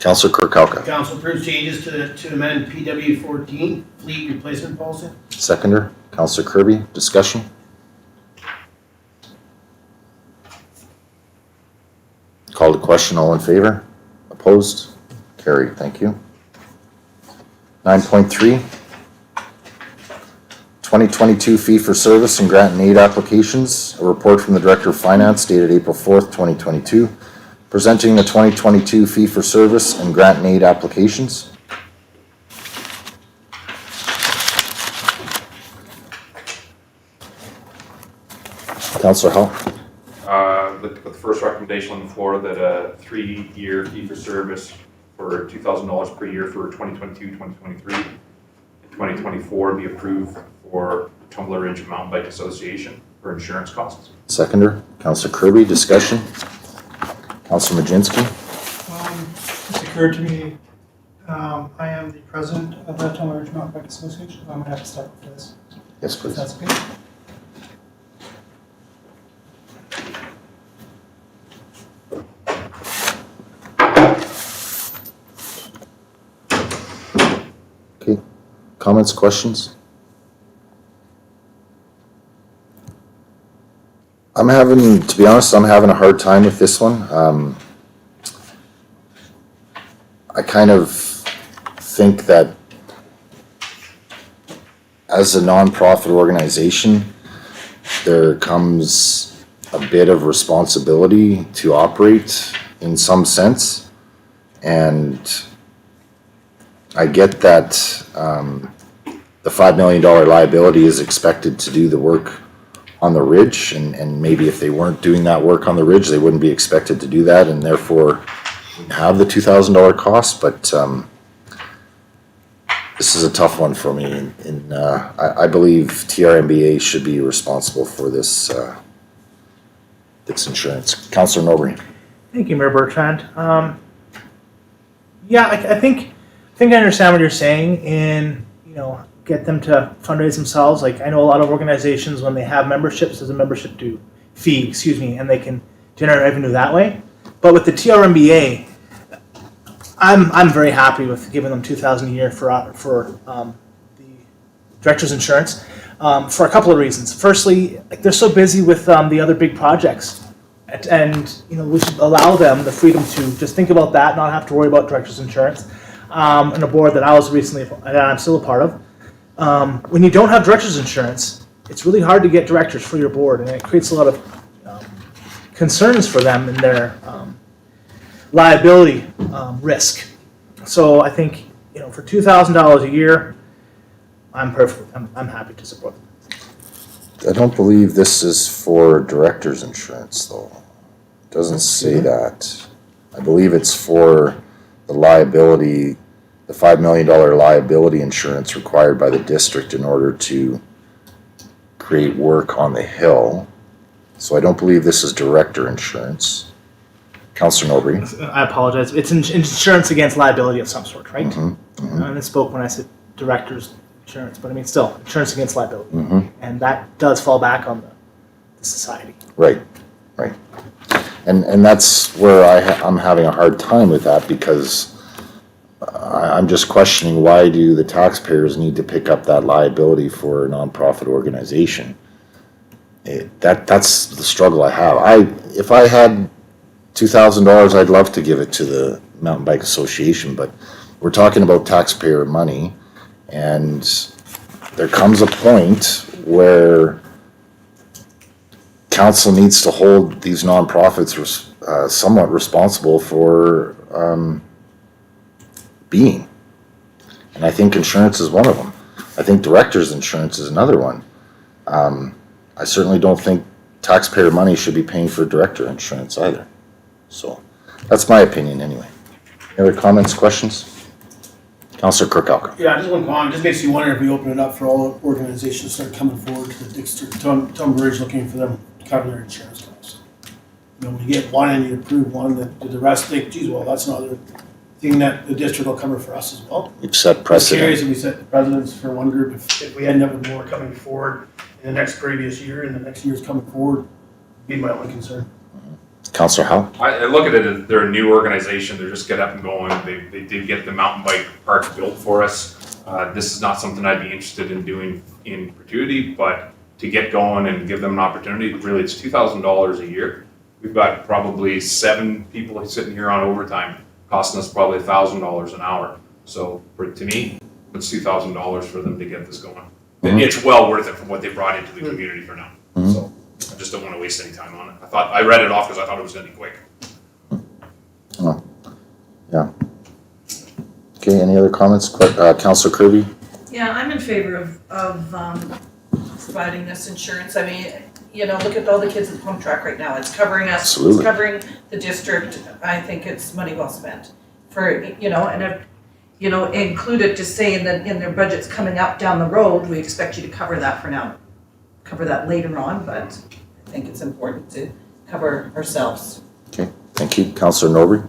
Councillor Kirkowka. Council approves changes to amend PW 14, fleet replacement policy. Seconder, Councillor Kirby. Discussion? Call to question. All in favor? Opposed? Carried. Thank you. 9.3. 2022 fee for service and grant and aid applications. A report from the Director of Finance dated April 4th, 2022, presenting the 2022 fee for service and grant and aid applications. Councillor Hall. The first recommendation on the floor that a 3-year fee for service for $2,000 per year for 2022, 2023, and 2024 be approved for Tumbler Ridge Mountain Bike Association for insurance costs. Seconder, Councillor Kirby. Discussion? Councillor Majinski. It's occurred to me, I am the president of the Tumbler Ridge Mountain Bike Association. I'm gonna have to step up for this. Yes, If please. that's okay. Okay. Comments, questions? To be honest, I'm having a hard time with this one. I kind of think that as a nonprofit organization, there comes a bit of responsibility to operate in some sense. And I get that the $5 million liability is expected to do the work on the ridge, and maybe if they weren't doing that work on the ridge, they wouldn't be expected to do that, and therefore have the $2,000 cost. But this is a tough one for me. I believe TRMBA should be responsible for this insurance. Councillor Nobre. Thank you, Mayor Bertrand. Yeah, I think I understand what you're saying, and get them to fundraise themselves. Like, I know a lot of organizations, when they have memberships, there's a membership fee, and they can generate revenue that way. But with the TRMBA, I'm very happy with giving them $2,000 a year for the director's insurance for a couple of reasons. Firstly, like, they're so busy with the other big projects, and we should allow them the freedom to just think about that, not have to worry about director's insurance. And a board that I was recently, and I'm still a part of. When you don't have director's insurance, it's really hard to get directors for your board, and it creates a lot of concerns for them in their liability risk. So I think for $2,000 a year, I'm happy to support them. I don't believe this is for director's insurance, though. It doesn't say that. I believe it's for the liability, the $5 million liability insurance required by the district in order to create work on the hill. So I don't believe this is director insurance. Councillor Nobre. I apologize. It's insurance against liability of some sort, right? Mm-hmm. I misspoke when I said director's insurance, but I mean still insurance against liability, Mm-hmm. and that does fall back on the society. Right. And that's where I'm having a hard time with that, because I'm just questioning, why do the taxpayers need to pick up that liability for a nonprofit organization? That's the struggle I have. If I had $2,000, I'd love to give it to the Mountain Bike Association, but we're talking about taxpayer money, and there comes a point where council needs to hold these nonprofits somewhat responsible for being. And I think insurance is one of them. I think director's insurance is another one. I certainly don't think taxpayer money should be paying for director insurance either. So that's my opinion anyway. Any other comments, questions? Councillor Kirkowka. Yeah, just one comment. Just makes you wonder if we open it up for all organizations to start coming forward to the district, Tumbler Ridge, looking for them to cover their insurance costs. When you get one and you approve one, that the rest think, geez, well, that's another thing that the district will cover for us as well. You've set I'm precedent. curious if we set the precedents for one group, if we end up with more coming forward in the next previous year and the next years coming forward, be my only concern. Councillor Howe? I look at it as they're a new organization. They're just get up and going. They did get the mountain bike park built for us. This is not something I'd be interested in doing in perpetuity, but to get going and give them an opportunity, really it's $2,000 a year. We've got probably 7 people sitting here on overtime, costing us probably $1,000 an hour. So to me, it's $2,000 for them to get this going. It's well worth it for what they brought into the community for now. So I just don't want to waste any time on it. I read it off because I thought it was going to be quick. Oh, yeah. Okay, any other comments? Councillor Kirby? Yeah, I'm in favor of providing this insurance. I mean, you know, look at all the kids at the pump track right now. It's covering us. Absolutely. It's covering the district. I think it's money well spent for, you know, and if, you know, included to say in their budgets coming up down the road, we expect you to cover that for now. Cover that later on, but I think it's important to cover ourselves. Okay, thank you. Councillor Norbury?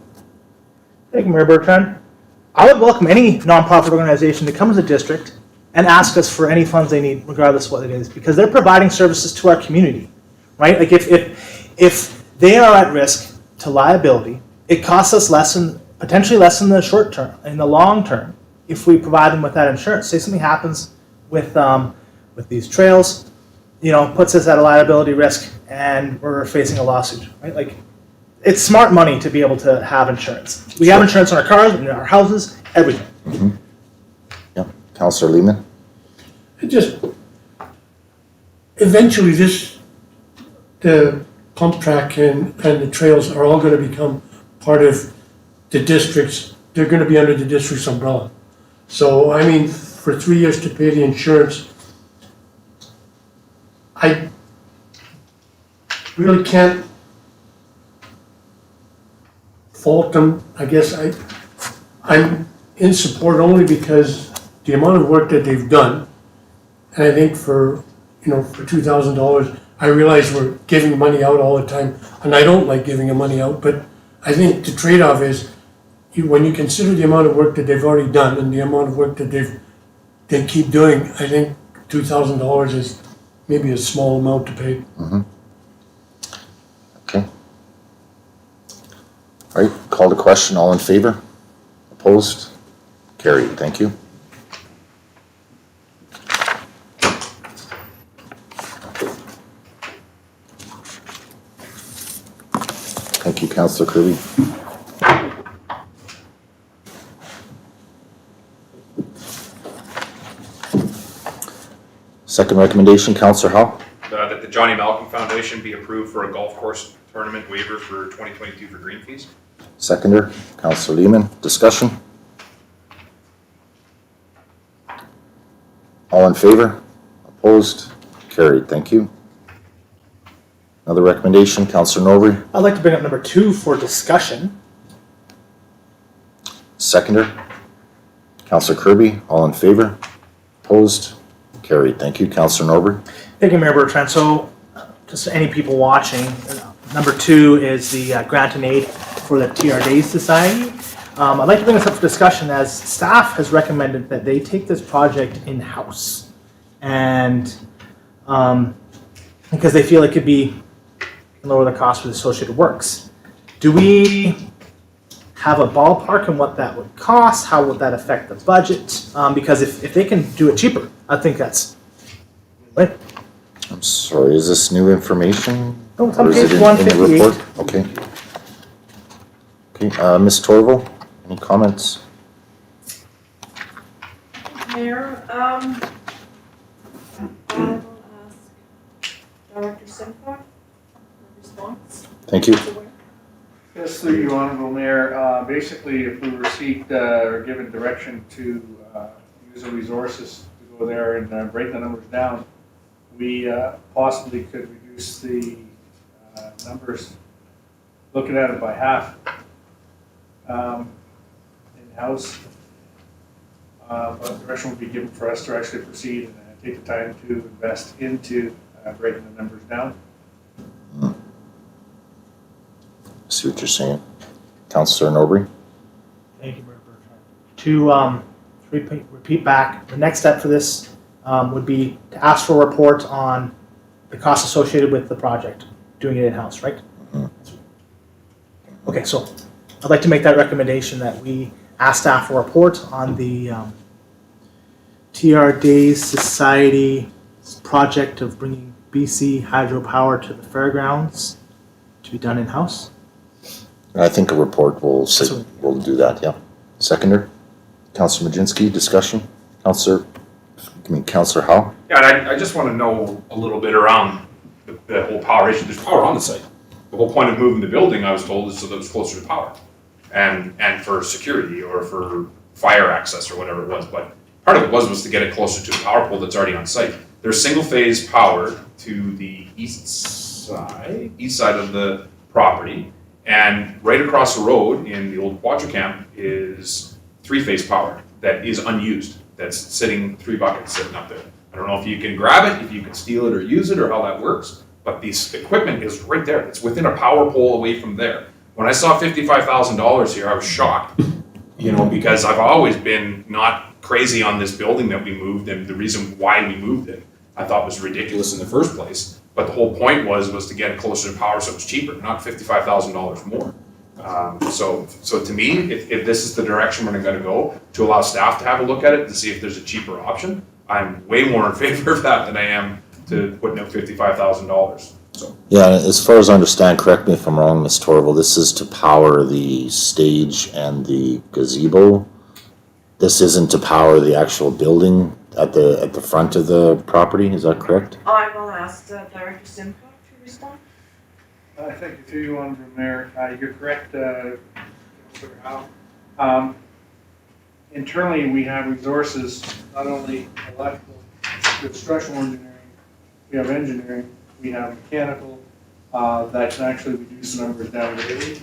Thank you, Mayor Bertrand. I would welcome any nonprofit organization to come to the district and ask us for any funds they need, regardless of what it is, because they're providing services to our community, right? Like if they are at risk to liability, it costs us potentially less in the short term, in the long term, if we provide them with that insurance. Say something happens with these trails, you know, puts us at a liability risk, and we're facing a lawsuit, right? Like, it's smart money to be able to have insurance. We have insurance on our cars, in our houses, everything. Mm-hmm. Yeah, Councillor Lehman? It just, eventually the pump track and the trails are all gonna become part of the district's, they're gonna be under the district's umbrella. So, I mean, for 3 years to pay the insurance, I really can't fault them. I guess I'm in support only because the amount of work that they've done, and I think for $2,000, I realize we're giving money out all the time, and I don't like giving the money out, but I think the trade-off is, when you consider the amount of work that they've already done and the amount of work that they keep doing, I think $2,000 is maybe a small amount to pay. Mm-hmm. Okay. All right, call to question. All in favor? Opposed? Carried. Thank you. Thank you, Councillor Kirby. Second recommendation, Councillor Howe. That the Johnny Malcolm Foundation be approved for a golf course tournament waiver for 2022 for green fees. Seconder, Councillor Lehman. Discussion? All in favor? Opposed? Carried. Thank you. Another recommendation, Councillor Norbury. I'd like to bring up number 2 for discussion. Seconder, Councillor Kirby. All in favor? Opposed? Carried. Thank you. Councillor Norbury. Thank you, Mayor Bertrand. So, just any people watching, number 2 is the grant and aid for the TR Days Society. I'd like to bring this up for discussion as staff has recommended that they take this project in-house. And because they feel it could be lower the cost for the associated works. Do we have a ballpark on what that would cost? How would that affect the budget? Because if they can do it cheaper, I think that's right. I'm sorry, is this new information? Oh, it's on Or is page it in the 158. report? Okay. Okay, Ms. Torval, any comments? Mayor, I will ask Director Simcock for response. Thank you. Yes, through you, Honorable Mayor. Basically, if we received or given direction to use the resources to go there and break the numbers down, we possibly could reduce the numbers, looking at it by half in-house. But the direction would be given for us to actually proceed and take the time to invest into breaking the numbers down. See what you're saying. Councillor Norbury. Thank you, Mayor Bertrand. To repeat back, the next step for this would be to ask for a report on the costs associated with the project, doing it in-house, right? Okay, so I'd like to make that recommendation that we ask staff for a report on the TR Days Society project of bringing BC hydropower to the fairgrounds to be done in-house. I think a report will do that, yeah. Seconder, Councillor Majinski, discussion? Councillor Howe? Yeah, and I just want to know a little bit around the whole power issue. There's power on the site. The whole point of moving the building, I was told, is so that it was closer to power and for security or for fire access or whatever it was. But part of it was to get it closer to the power pole that's already on site. There's single phase power to the east side of the property, and right across the road in the old Quadra camp is 3-phase power that is unused. That's sitting 3 buckets sitting up there. I don't know if you can grab it, if you can steal it or use it, or how that works. But this equipment is right there. It's within a power pole away from there. When I saw $55,000 here, I was shocked. Because I've always been not crazy on this building that we moved, and the reason why we moved it, I thought was ridiculous in the first place. But the whole point was to get it closer to power so it was cheaper, not $55,000 more. So to me, if this is the direction we're going to go, to allow staff to have a look at it to see if there's a cheaper option, I'm way more in favor of that than I am to putting out $55,000. So. Yeah, as far as I understand, correct me if I'm wrong, Ms. Torval, this is to power the stage and the gazebo. This isn't to power the actual building at the front of the property, is that correct? I will ask Director Simcoe to respond. Thank you through you, Honourable Mayor. You're correct, Councillor Howe. Internally, we have resources, not only electrical, we have structural engineering, we have engineering, we have mechanical, that can actually reduce the numbers down greatly.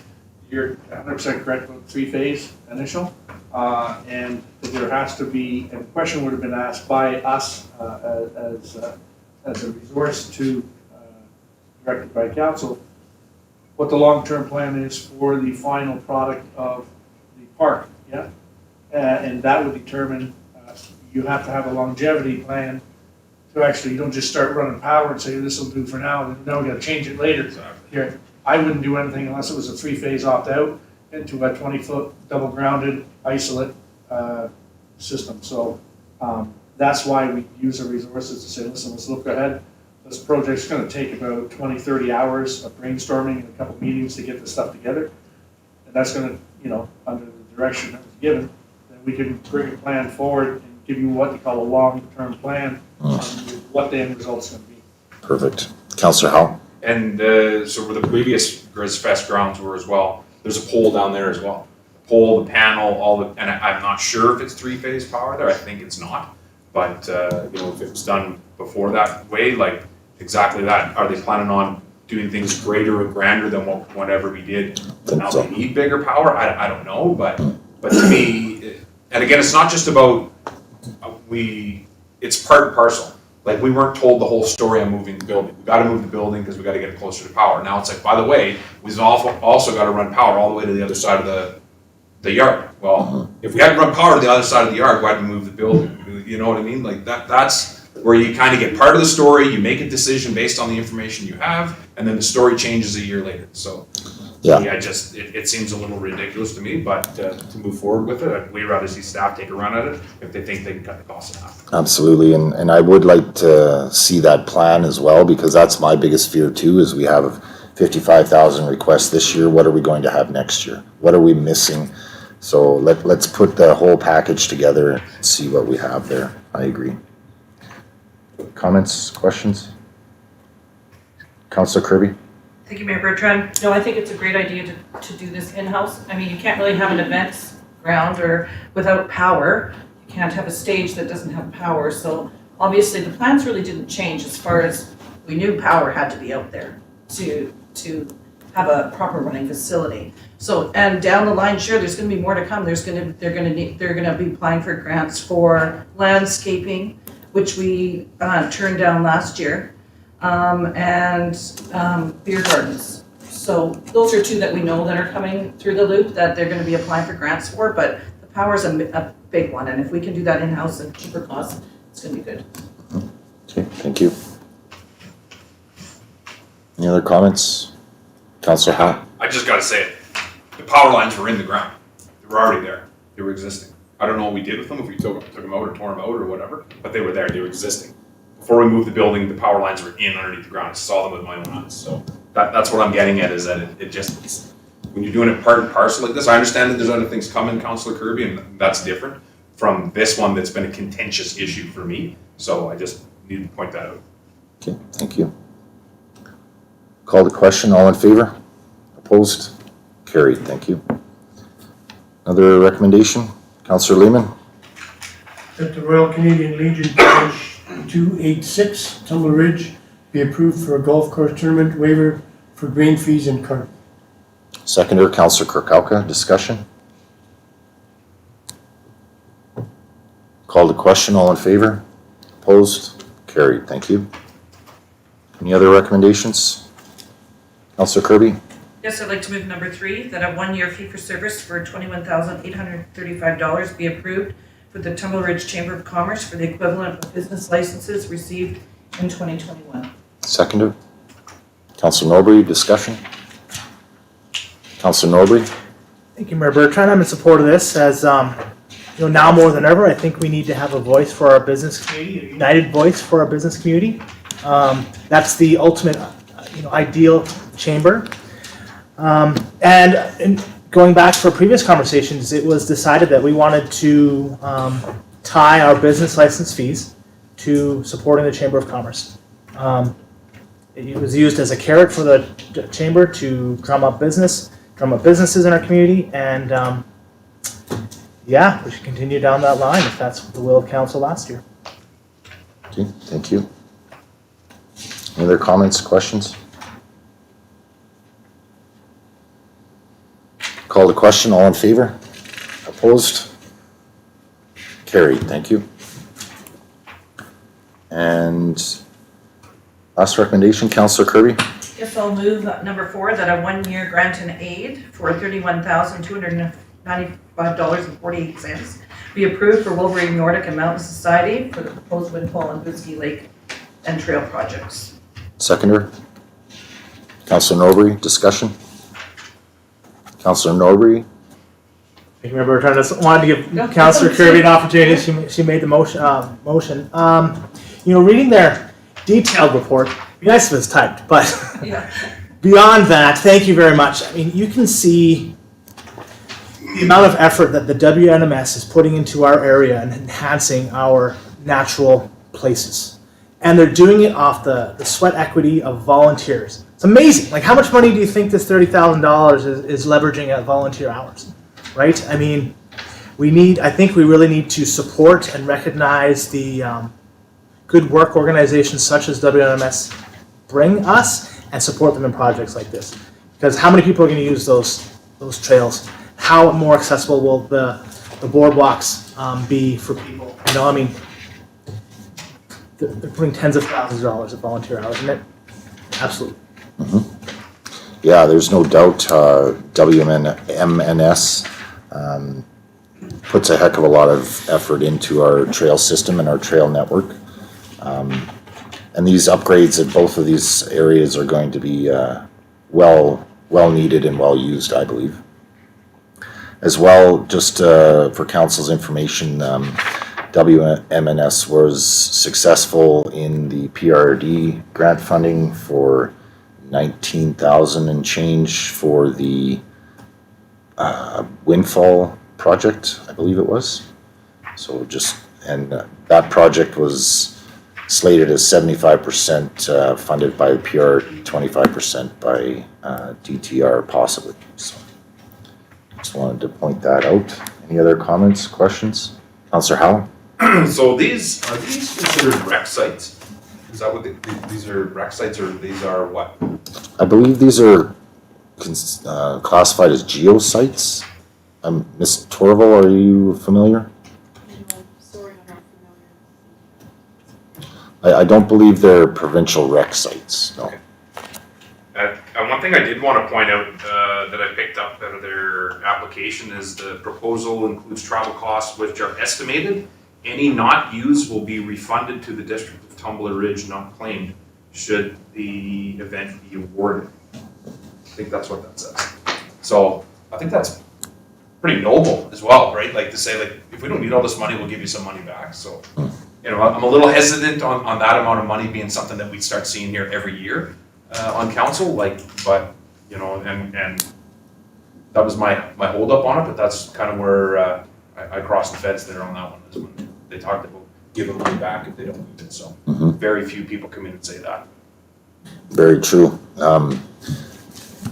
You're 100% correct about 3-phase initial, and there has to be, and the question would have been asked by us as a resource to, directed by council, what the long-term plan is for the final product of the park, yeah? And that would determine, you have to have a longevity plan to actually, you don't just start running power and say, this will do for now, and then we gotta change it later. Here, I wouldn't do anything unless it was a 3-phase opt-out into a 20-foot double-grounded isolate system. So that's why we use the resources to say, listen, let's look ahead. This project's gonna take about 20, 30 hours of brainstorming and a couple meetings to get this stuff together. And that's gonna, under the direction that was given, then we can bring a plan forward and give you what they call a long-term plan on what the end result's gonna be. Perfect. Councillor Howe? And so where the previous Grizz Fest grounds were as well, there's a pole down there as well. The pole, the panel, and I'm not sure if it's 3-phase power there, I think it's not. But, if it was done before that way, like exactly that, are they planning on doing things greater and grander than whatever we did? Now they need bigger power? I don't know, but to me, and again, it's not just about, it's part and parcel. Like, we weren't told the whole story on moving the building. We gotta move the building because we gotta get it closer to power. Now it's like, by the way, we've also gotta run power all the way to the other side of the yard. Well, if we had to run power to the other side of the yard, why'd we move the building? You know what I mean? Like, that's where you kind of get part of the story, you make a decision based on the information you have, and then the story changes a year later. So, Yeah. It seems a little ridiculous to me, but to move forward with it, I'd way rather see staff take a run at it if they think they can cut the costs in half. Absolutely, and I would like to see that plan as well, because that's my biggest fear too, is we have 55,000 requests this year. What are we going to have next year? What are we missing? So let's put the whole package together and see what we have there. I agree. Comments, questions? Councillor Kirby? Thank you, Mayor Bertrand. No, I think it's a great idea to do this in-house. I mean, you can't really have an events ground or without power. You can't have a stage that doesn't have power. So obviously the plans really didn't change as far as we knew power had to be out there to have a proper running facility. So, and down the line, sure, there's gonna be more to come. They're gonna be applying for grants for landscaping, which we turned down last year. And beer gardens. So those are two that we know that are coming through the loop that they're going to be applying for grants for, but the power is a big one, and if we can do that in-house at cheaper costs, it's going to be good. Okay, thank you. Any other comments? Councillor Howe? I just gotta say it, the power lines were in the ground. They were already there. They were existing. I don't know what we did with them, if we took them out or tore them out or whatever, but they were there, they were existing. Before we moved the building, the power lines were in underneath the ground. I saw them with my own eyes, so that's what I'm getting at, is that it just, when you're doing it part and parcel like this, I understand that there's other things coming, Councillor Kirby, and that's different from this one that's been a contentious issue for me, so I just needed to point that out. Okay, thank you. Call the question, all in favor? Opposed? Carried, thank you. Another recommendation, Councillor Lehman? That the Royal Canadian Legion Parish 286 Tumbler Ridge be approved for a golf course tournament waiver for grain fees and cart. Seconder, Councillor Kirkowka, discussion? Call the question, all in favor? Opposed? Carried, thank you. Any other recommendations? Councillor Kirby? Yes, I'd like to move number 3, that a 1-year fee for service for $21,835 be approved for the Tumbler Ridge Chamber of Commerce for the equivalent of business licenses received in 2021. Seconder. Councillor Norbury, discussion? Councillor Norbury? Thank you, Mayor Bertrand. I'm in support of this as, now more than ever, I think we need to have a voice for our business community, a united voice for our business community. That's the ultimate, ideal chamber. And going back for previous conversations, it was decided that we wanted to tie our business license fees to supporting the Chamber of Commerce. It was used as a carrot for the chamber to drum up businesses in our community, and we should continue down that line if that's the will of council last year. Okay, thank you. Any other comments, questions? Call the question, all in favor? Opposed? Carried, thank you. And last recommendation, Councillor Kirby? Yes, I'll move number 4, that a 1-year grant and aid for $31,295.48 be approved for Wolverine Nordic and Mountain Society for the proposed Windfall and Whiskey Lake and Trail projects. Seconder? Councillor Norbury, discussion? Councillor Norbury? Thank you, Mayor Bertrand. I just wanted to give Councillor Kirby an opportunity. She made the motion. Reading their detailed report, it'd be nice if it's typed, but Yeah. beyond that, thank you very much. I mean, you can see the amount of effort that the WNMS is putting into our area and enhancing our natural places. And they're doing it off the sweat equity of volunteers. It's amazing. Like, how much money do you think this $30,000 is leveraging at volunteer hours, right? I mean, I think we really need to support and recognize the good work organizations such as WNMS bring us and support them in projects like this. Because how many people are going to use those trails? How more accessible will the boardwalks be for people? They're putting tens of thousands of dollars at volunteer hours, isn't it? Absolutely. Mm-hmm. Yeah, there's no doubt WMNS puts a heck of a lot of effort into our trail system and our trail network. And these upgrades at both of these areas are going to be well needed and well used, I believe. As well, just for council's information, WMNS was successful in the PRD grant funding for $19,000 and change for the Windfall project, I believe it was. So that project was slated as 75% funded by the PR, 25% by DTR possibly. So just wanted to point that out. Any other comments, questions? Councillor Howe? So are these considered rec sites? Is that what these are, rec sites, or these are what? I believe these are classified as geosites. Ms. Torval, are you familiar? Sorry, I'm not I don't believe they're provincial rec sites, no. Okay. One thing I did want to point out that I picked up out of their application is the proposal includes travel costs which are estimated. Any not used will be refunded to the District of Tumbler Ridge not claimed should the event be awarded. I think that's what that says. So I think that's pretty noble as well, right? Like to say, like, if we don't need all this money, we'll give you some money back. So, you know, I'm a little hesitant on that amount of money being something that we start seeing here every year on council, like, but, you know, and that was my hold up on it, but that's kind of where I crossed the fence there on that one, is when they talked about giving money back if they don't need it. So very few people come in and say that. Very true.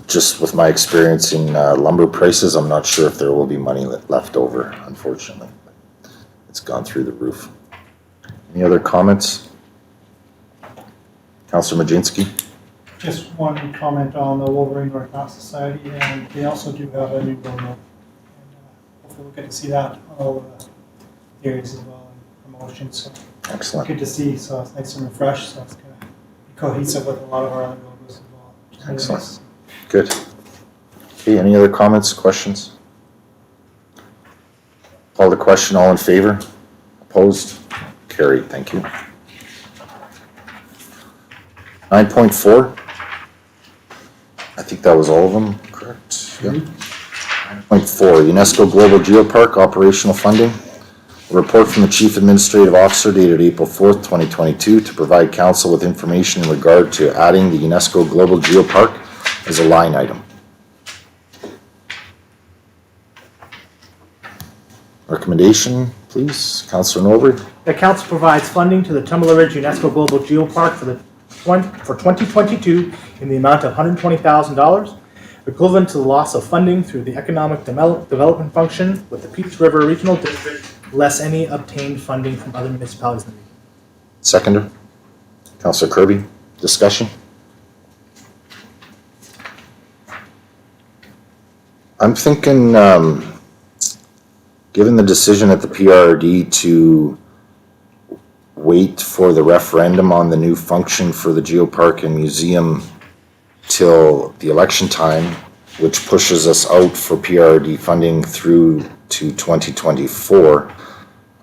Just with my experience in lumber prices, I'm not sure if there will be money left over, unfortunately. It's gone through the roof. Any other comments? Councillor Majinski? Just one comment on the Wolverine North Mountain Society, and they also do have a new logo. And hopefully we'll get to see that on all the areas as well, and promotions. So Excellent. good to see, so it's nice and refreshed, so it's going to be cohesive with a lot of our other logos as well. which is really Excellent. nice. Good. Okay, any other comments, questions? Call the question, all in favor? Opposed? Carried, thank you. 9.4. I think that was all of them, correct? Yeah. 9.4, UNESCO Global Geopark Operational Funding. A report from the Chief Administrative Officer dated April 4th, 2022 to provide council with information in regard to adding the UNESCO Global Geopark as a line item. Recommendation, please, Councillor Norbury. The council provides funding to the Tumbler Ridge UNESCO Global Geopark for 2022 in the amount of $120,000, equivalent to the loss of funding through the Economic Development Function with the Peace River Regional District, less any obtained funding from other municipalities in the region. Seconder, Councillor Kirby, discussion? I'm thinking, given the decision at the PRD to wait for the referendum on the new function for the geopark and museum till the election time, which pushes us out for PRD funding through to 2024,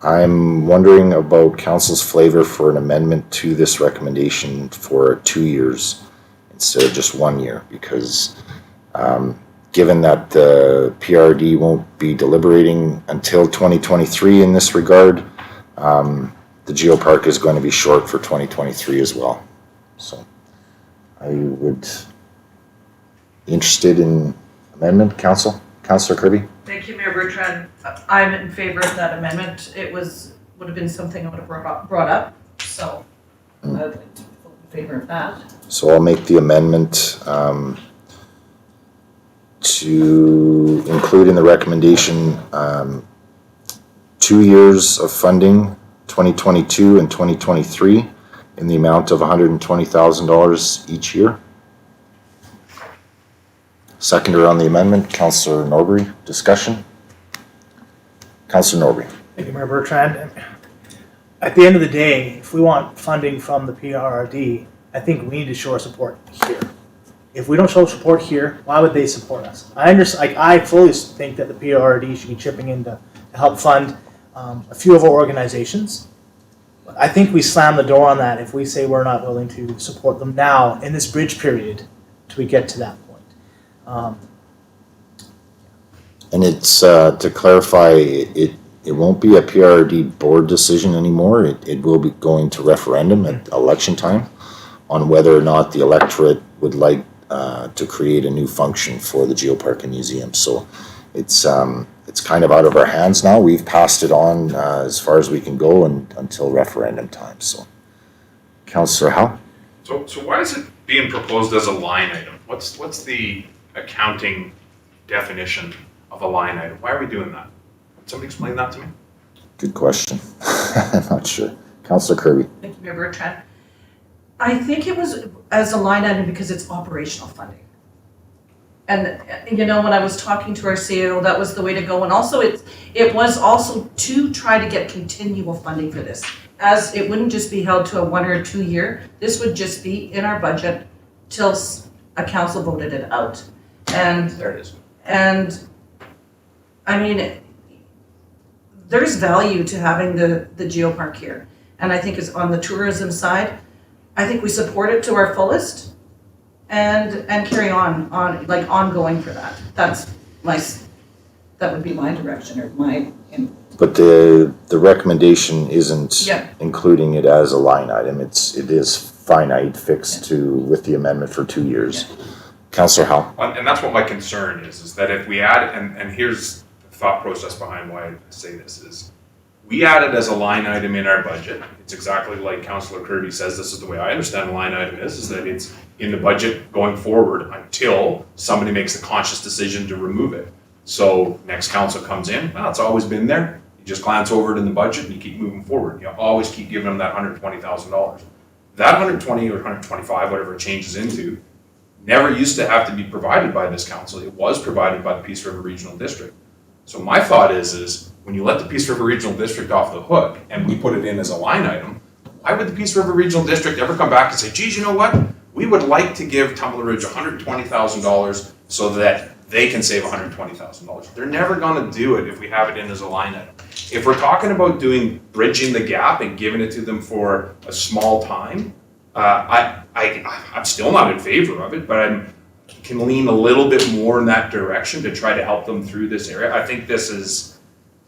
I'm wondering about council's flavor for an amendment to this recommendation for 2 years instead of just 1 year, because given that the PRD won't be deliberating until 2023 in this regard, the geopark is going to be short for 2023 as well. So I would be interested in amendment, Councillor Kirby. Thank you, Mayor Bertrand. I'm in favor of that amendment. It would have been something I would have brought up, so I would like to vote in favor of that. So I'll make the amendment to include in the recommendation 2 years of funding, 2022 and 2023, in the amount of $120,000 each year. Seconder on the amendment, Councillor Norbury. Discussion? Councillor Norbury. Thank you, Mayor Bertrand. At the end of the day, if we want funding from the PRD, I think we need to show our support here. If we don't show support here, why would they support us? I fully think that the PRD should be chipping in to help fund a few of our organizations. But I think we slam the door on that if we say we're not willing to support them now in this bridge period till we get to that point. And it's, to clarify, it won't be a PRD board decision anymore. It will be going to referendum at election time on whether or not the electorate would like to create a new function for the geopark and museum. So it's kind of out of our hands now. We've passed it on as far as we can go until referendum time. So, Councillor Howe? So why is it being proposed as a line item? What's the accounting definition of a line item? Why are we doing that? Can somebody explain that to me? Good question. I'm not sure. Councillor Kirby? Thank you, Mayor Bertrand. I think it was as a line item because it's operational funding. And, you know, when I was talking to our CEO, that was the way to go. And also it was also to try to get continual funding for this. As it wouldn't just be held to a 1 or 2 year, this would just be in our budget till a council voted it out. And There it is. And I mean, there's value to having the geopark here. and I think is on the tourism side. I think we support it to our fullest and carry on like ongoing for that. That would be my direction or my, But the recommendation isn't Yeah. including it as a line item. It is finite, fixed to, with the amendment for 2 years. Councillor Howe? And that's what my concern is that if we add, and here's the thought process behind why I say this is, we add it as a line item in our budget. It's exactly like Councillor Kirby says, this is the way I understand a line item is that it's in the budget going forward until somebody makes a conscious decision to remove it. So next council comes in, well, it's always been there. You just glance over it in the budget and you keep moving forward. You always keep giving them that $120,000. That 120 or 125, whatever it changes into, never used to have to be provided by this council. It was provided by the Peace River Regional District. So my thought is when you let the Peace River Regional District off the hook and we put it in as a line item, why would the Peace River Regional District ever come back and say, geez, you know what? We would like to give Tumbler Ridge $120,000 so that they can save $120,000. They're never gonna do it if we have it in as a line item. If we're talking about bridging the gap and giving it to them for a small time, I'm still not in favor of it, but I can lean a little bit more in that direction to try to help them through this area. I think this is,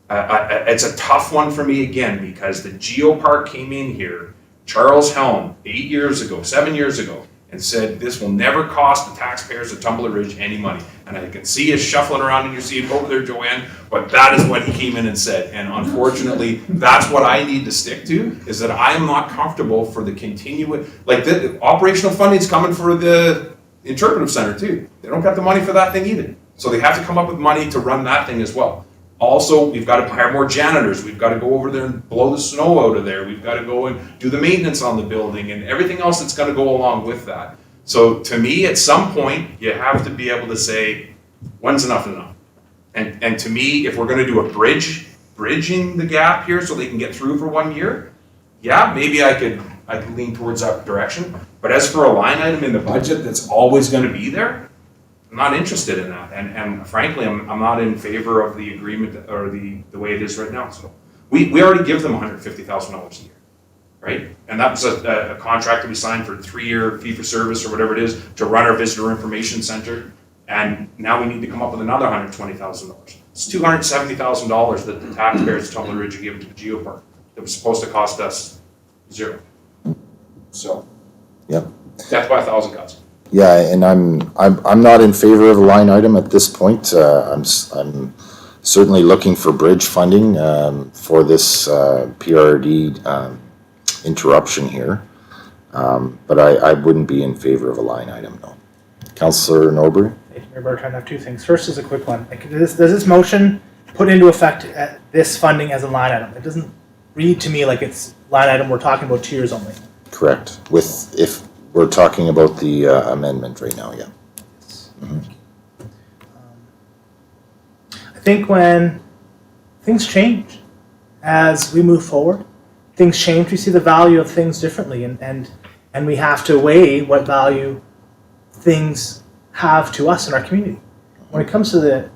it's a tough one for me again, because the Geopark came in here, Charles Helm, 7 years ago, and said this will never cost the taxpayers of Tumbler Ridge any money. And I can see you shuffling around in your seat over there, Joanne, but that is what he came in and said. And unfortunately, that's what I need to stick to, is that I am not comfortable for the continuing, like the operational funding's coming for the interpretive center too. They don't got the money for that thing either. So they have to come up with money to run that thing as well. Also, we've got to hire more janitors. We've got to go over there and blow the snow out of there. We've got to go and do the maintenance on the building and everything else that's going to go along with that. So to me, at some point, you have to be able to say, when's enough enough? And to me, if we're going to do a bridging the gap here so they can get through for 1 year, yeah, maybe I could lean towards that direction. But as for a line item in the budget that's always going to be there, I'm not interested in that, and frankly, I'm not in favor of the agreement or the way it is right now. So we already give them $150,000 a year, right? And that was a contract that we signed for a 3-year fee for service or whatever it is to run our visitor information center, and now we need to come up with another $120,000. It's $270,000 that the taxpayers of Tumbler Ridge are giving to the Geopark that was supposed to cost us $0. So, Yep. death by 1,000 cuts. Yeah, and I'm not in favor of a line item at this point. I'm certainly looking for bridge funding for this PRD interruption here, but I wouldn't be in favor of a line item, no. Councillor Norbury? Thank you, Mayor Bertrand. I have two things. First is a quick one. Like, does this motion put into effect this funding as a line item? It doesn't read to me like it's line item we're talking about 2 years only. Correct. If we're talking about the amendment right now, yeah. Mm-hmm. I think when things change as we move forward, things change, we see the value of things differently, and we have to weigh what value things have to us in our community. When it comes to the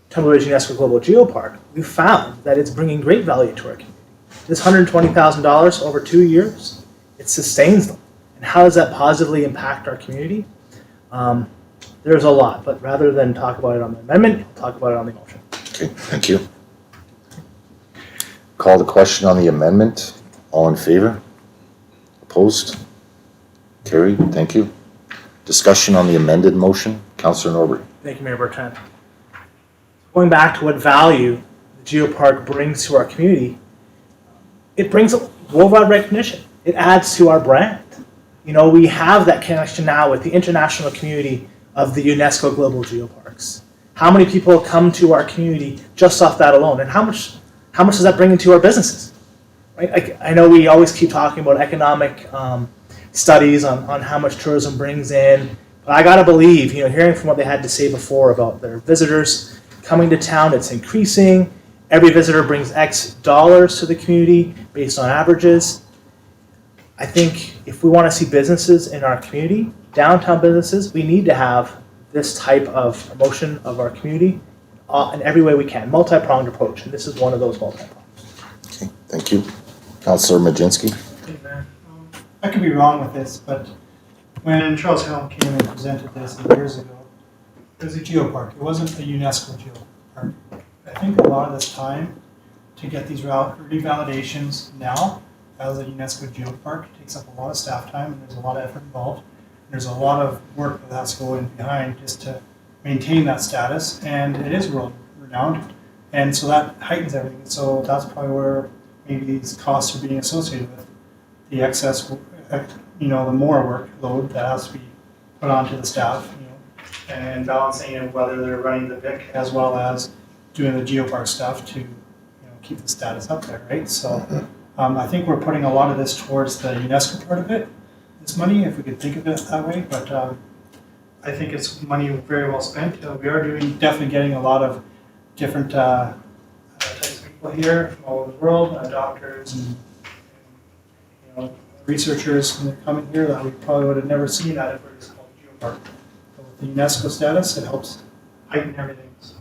Tumbler Ridge UNESCO Global Geopark, we've found that it's bringing great value to our community. This $120,000 over 2 years, it sustains them. And how does that positively impact our community? There's a lot, but rather than talk about it on the amendment, we'll talk about it on the motion. Okay, thank you. Call the question on the amendment. All in favor? Opposed? Carried, thank you. Discussion on the amended motion. Councillor Norbury. Thank you, Mayor Bertrand. Going back to what value the Geopark brings to our community, it brings worldwide recognition. It adds to our brand. You know, we have that connection now with the international community of the UNESCO Global Geoparks. How many people come to our community just off that alone? And how much does that bring into our businesses? Right? I know we always keep talking about economic studies on how much tourism brings in, but I gotta believe, hearing from what they had to say before about their visitors coming to town, it's increasing. Every visitor brings X dollars to the community based on averages. I think if we want to see businesses in our community, downtown businesses, we need to have this type of promotion of our community in every way we can, multi-pronged approach, and this is one of those multi-pronged. Okay, thank you. Thank you. Councillor Majinski. I could be wrong with this, but when Charles Helm came and presented this years ago, it was a geopark. It wasn't a UNESCO geopark. I think a lot of this time to get these revalidations now as a UNESCO geopark takes up a lot of staff time, and there's a lot of effort involved. There's a lot of work that has to go in behind just to maintain that status, and it is world renowned, and so that heightens everything. So that's probably where maybe these costs are being associated with the excess, the more workload that has to be put onto the staff, and balancing it whether they're running the VIC as well as doing the geopark stuff to keep the status up there, right? So I think we're putting a lot of this towards the UNESCO part of it, this money, if we could think of it that way, but I think it's money very well spent. We are definitely getting a lot of different types of people here from all over the world, doctors and researchers coming here that we probably would have never seen at it for this called geopark. But with the UNESCO status, it helps heighten everything. So.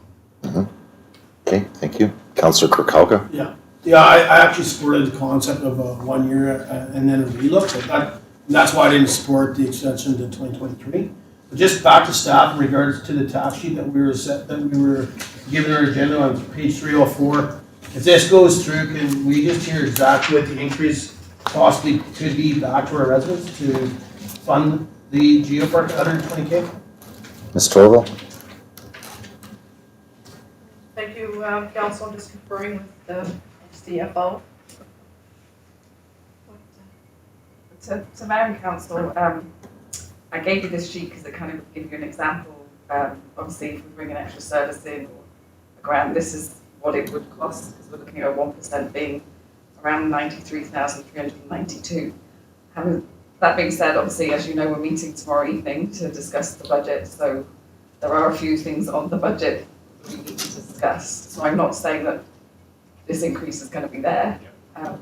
Okay, thank you. Councillor Kirkauka. Yeah, I actually supported the concept of a 1 year and then a relook, but that's why I didn't support the extension to 2023. But just back to staff in regards to the task sheet that we were given our agenda on page 304. If this goes through, can we just hear exactly what the increase possibly could be back to our residents to fund the geopark at 120K? Ms. Torval. Thank you, Council. I'm just conferring with the CFO. So Madam Council, I gave you this sheet because it kind of gives you an example. Obviously, if we bring an extra service in or a grant, this is what it would cost, because we're looking at 1% being around 93,392. That being said, obviously, as you know, we're meeting tomorrow evening to discuss the budget, so there are a few things on the budget we need to discuss. So I'm not saying that this increase is going to be there. I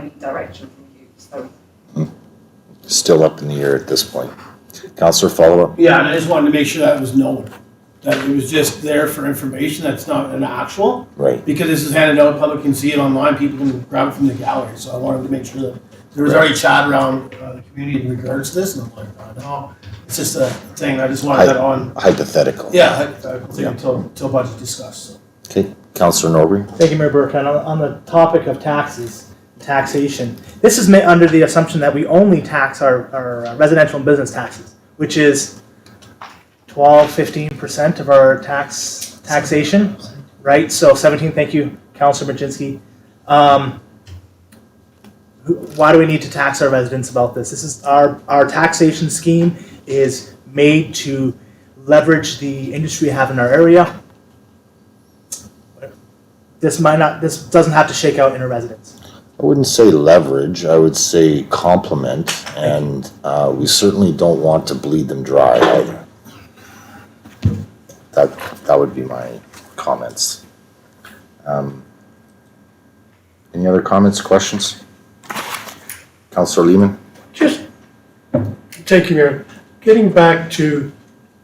need direction from you. So. Still up in the air at this point. Councillor, follow up. Yeah, and I just wanted to make sure that was known, that it was just there for information, that's not an actual. Right. Because this is handed out, public can see it online, people can grab it from the gallery, so I wanted to make sure that there was already chat around the community in regards to this, and I'm like, no, it's just a thing, I just wanted that on. Hypothetical. Yeah, hypothetical thing until budget discussed, so. Okay, Councillor Norbury. Thank you, Mayor Burke. And on the topic of taxation, this is made under the assumption that we only tax our residential and business taxes, which is 12-15% of our taxation, right? So 17. Thank you, Councillor Majinski. Why do we need to tax our residents about this? This is our taxation scheme is made to leverage the industry we have in our area. This doesn't have to shake out in our residents. I wouldn't say leverage, I would say complement, and we certainly don't want to bleed them dry either. That would be my comments. Any other comments, questions? Councillor Lehman? Just, thank you, Mayor. Getting back to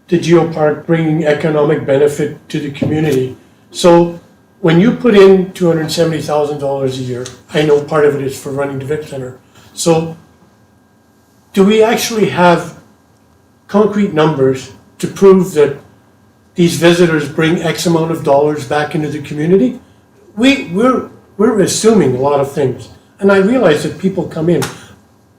the geopark bringing economic benefit to the community. So when you put in $270,000 a year, I know part of it is for running the VIC Center. So do we actually have concrete numbers to prove that these visitors bring X amount of dollars back into the community? We're assuming a lot of things. And I realize that people come in,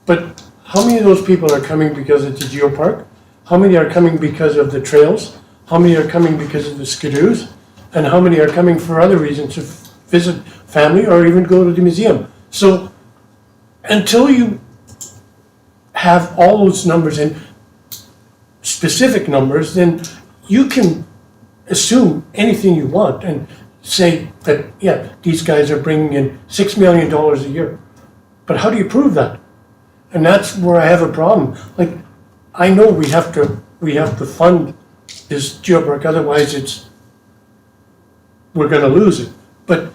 but how many of those people are coming because it's a geopark? How many are coming because of the trails? How many are coming because of the skidoos? And how many are coming for other reasons to visit family or even go to the museum? So until you have all those numbers and specific numbers, then you can assume anything you want and say that, yeah, these guys are bringing in $6 million a year. But how do you prove that? And that's where I have a problem. Like, I know we have to fund this geopark, otherwise we're gonna lose it. But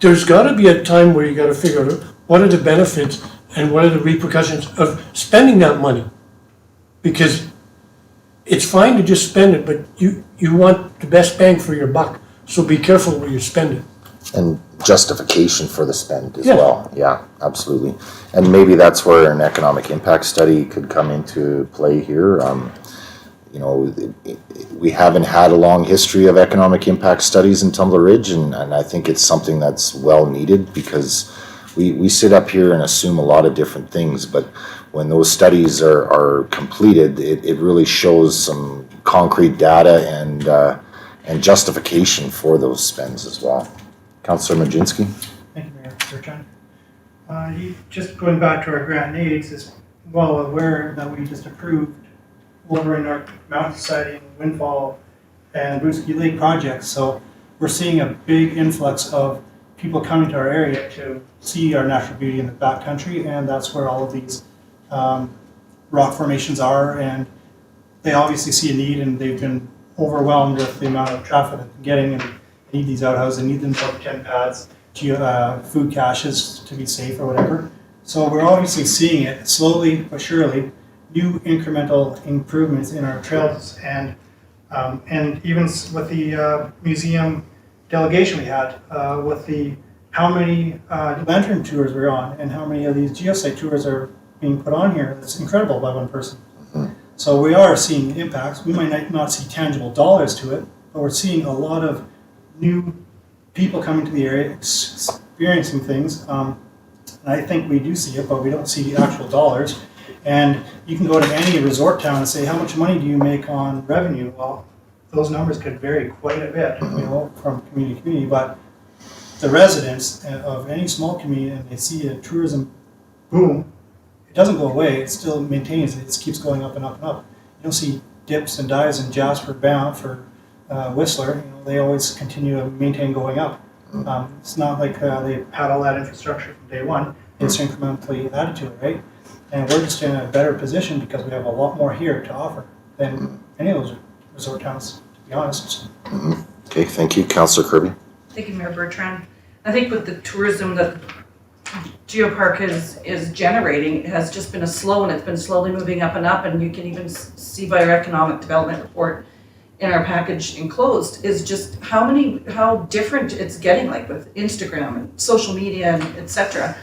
there's gotta be a time where you gotta figure out what are the benefits and what are the repercussions of spending that money. Because it's fine to just spend it, but you want the best bang for your buck. So be careful where you spend it. And justification for the spend as Yeah. well. Yeah, absolutely. And maybe that's where an economic impact study could come into play here. You know, we haven't had a long history of economic impact studies in Tumbler Ridge, and I think it's something that's well needed, because we sit up here and assume a lot of different things, but when those studies are completed, it really shows some concrete data and justification for those spends as well. Councillor Majinski? Thank you, Mayor Bertrand. Just going back to our grant needs, is well aware that we just approved Wolverine Arc Mountain Society, Windfall, and Brewski Lake projects. So we're seeing a big influx of people coming to our area to see our natural beauty in the backcountry, and that's where all of these rock formations are. And they obviously see a need, and they've been overwhelmed with the amount of traffic that they're getting, and they need these outhouses. They need them for 10 pads, food caches to be safe or whatever. So we're obviously seeing it slowly but surely, new incremental improvements in our trails, and even with the museum delegation we had, with the how many lantern tours we're on, and how many of these geosite tours are being put on here. It's incredible by one person. So we are seeing impacts. We might not see tangible dollars to it, but we're seeing a lot of new people coming to the area, experiencing things. And I think we do see it, but we don't see the actual dollars. And you can go to any resort town and say, how much money do you make on revenue? Well, those numbers could vary quite a bit, you know, from community to community. But the residents of any small community, and they see a tourism boom, it doesn't go away. It still maintains. It keeps going up and up and up. You don't see dips and dives in Jasper, Banff, or Whistler. You know, they always continue to maintain going up. It's not like they had all that infrastructure from day one. It's incrementally added to it, right? And we're just in a better position because we have a lot more here to offer than any of those resort towns, to be honest. Okay, thank you. Councillor Kirby? Thank you, Mayor Bertrand. I think with the tourism that Geopark is generating, it has just been a slow, and it's been slowly moving up and up, and you can even see by our economic development report in our package enclosed, is just how different it's getting, like with Instagram and social media and et cetera.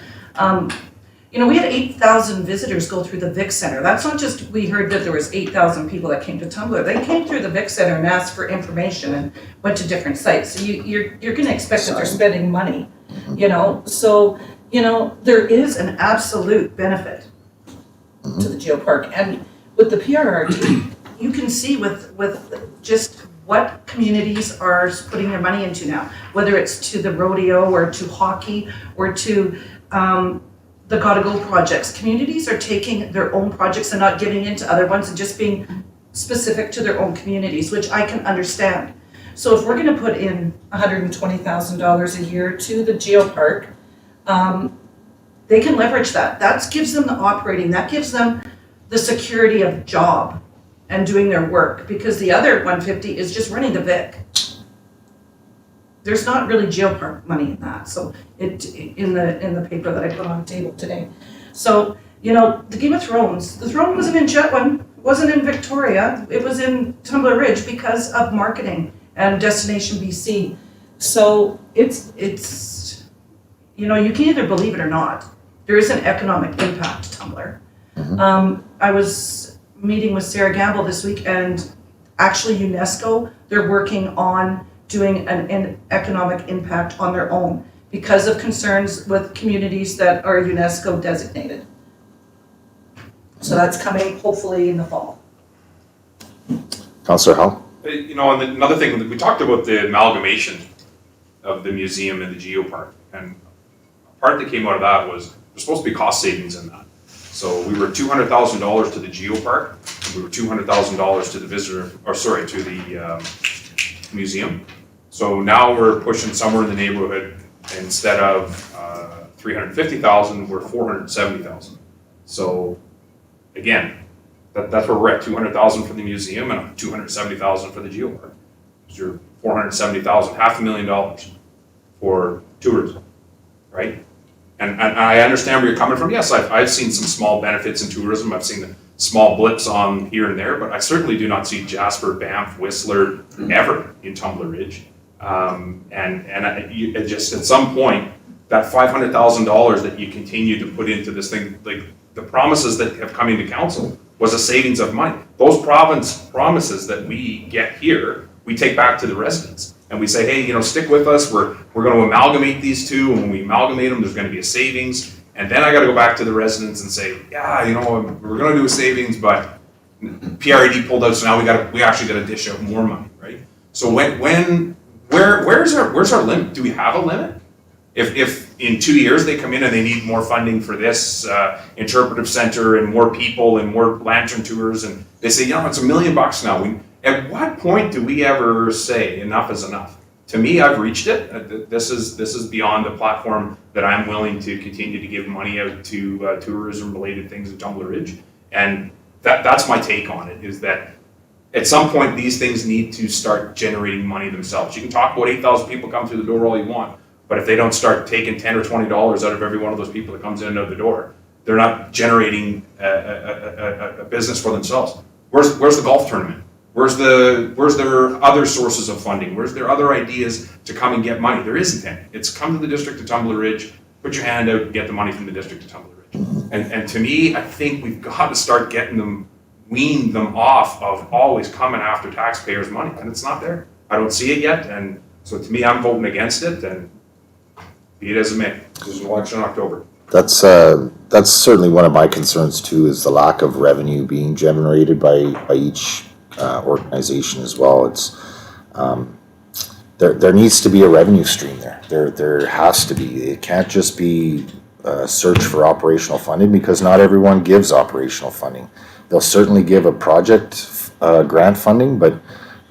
You know, we had 8,000 visitors go through the Vic Center. That's not just, we heard that there was 8,000 people that came to Tumbler. They came through the Vic Center and asked for information and went to different sites. So you're going to expect that they're spending money, you know. So, you know, there is an absolute benefit to the Geopark. And with the PRRT, you can see with just what communities are putting their money into now, whether it's to the rodeo or to hockey or to the Gotta Go projects. Communities are taking their own projects and not giving into other ones and just being specific to their own communities, which I can understand. So if we're gonna put in $120,000 a year to the Geopark, they can leverage that. That gives them the operating, that gives them the security of job and doing their work, because the other 150 is just running the Vic. There's not really Geopark money in that, so in the paper that I put on the table today. So, you know, the Game of Thrones, the throne wasn't in Chetwynd, wasn't in Victoria, it was in Tumbler Ridge because of marketing and Destination BC. So it's you know, you can either believe it or not. There is an economic impact to Tumbler. I was meeting with Sarah Gamble this week, and actually UNESCO, they're working on doing an economic impact on their own because of concerns with communities that are UNESCO designated. So that's coming hopefully in the fall. Councillor Howell? You know, and another thing, we talked about the amalgamation of the museum and the Geopark, and a part that came out of that was there's supposed to be cost savings in that. So we were $200,000 to the Geopark, and we were $200,000 to the to the museum. So now we're pushing somewhere in the neighborhood, instead of $350,000, we're $470,000. So again, that's where we're at, $200,000 for the museum and $270,000 for the Geopark. So you're $470,000, $500,000 for tourism, right? And I understand where you're coming from. Yes, I've seen some small benefits in tourism. I've seen the small blips on here and there, but I certainly do not see Jasper, Banff, Whistler ever in Tumbler Ridge. It just, at some point, that $500,000 that you continue to put into this thing, like the promises that have come into council was a savings of money. Those promises that we get here, we take back to the residents. And we say, hey, stick with us, we're gonna amalgamate these two, and when we amalgamate them, there's gonna be a savings. And then I gotta go back to the residents and say, yeah, we're gonna do a savings, but PRED pulled out, so now we actually gotta dish out more money, right? So where's our limit? Do we have a limit? If in 2 years they come in and they need more funding for this interpretive center and more people and more lantern tours, and they say, it's $1 million now. At what point do we ever say enough is enough? To me, I've reached it. This is beyond the platform that I'm willing to continue to give money out to tourism-related things in Tumbler Ridge. And that's my take on it, is that at some point these things need to start generating money themselves. You can talk about 8,000 people come through the door all you want, but if they don't start taking $10 or $20 out of every one of those people that comes in and out the door, they're not generating a business for themselves. Where's the golf tournament? Where's their other sources of funding? Where's their other ideas to come and get money? There isn't any. It's come to the district of Tumbler Ridge, put your hand out and get the money from the district of Tumbler Ridge. And to me, I think we've got to start getting them, wean them off of always coming after taxpayers' money, and it's not there. I don't see it yet, and so to me, I'm voting against it, and be it as it may. There's an election in October. That's certainly one of my concerns too, is the lack of revenue being generated by each organization as well. It's there needs to be a revenue stream there. There has to be. It can't just be a search for operational funding, because not everyone gives operational funding. They'll certainly give a project grant funding, but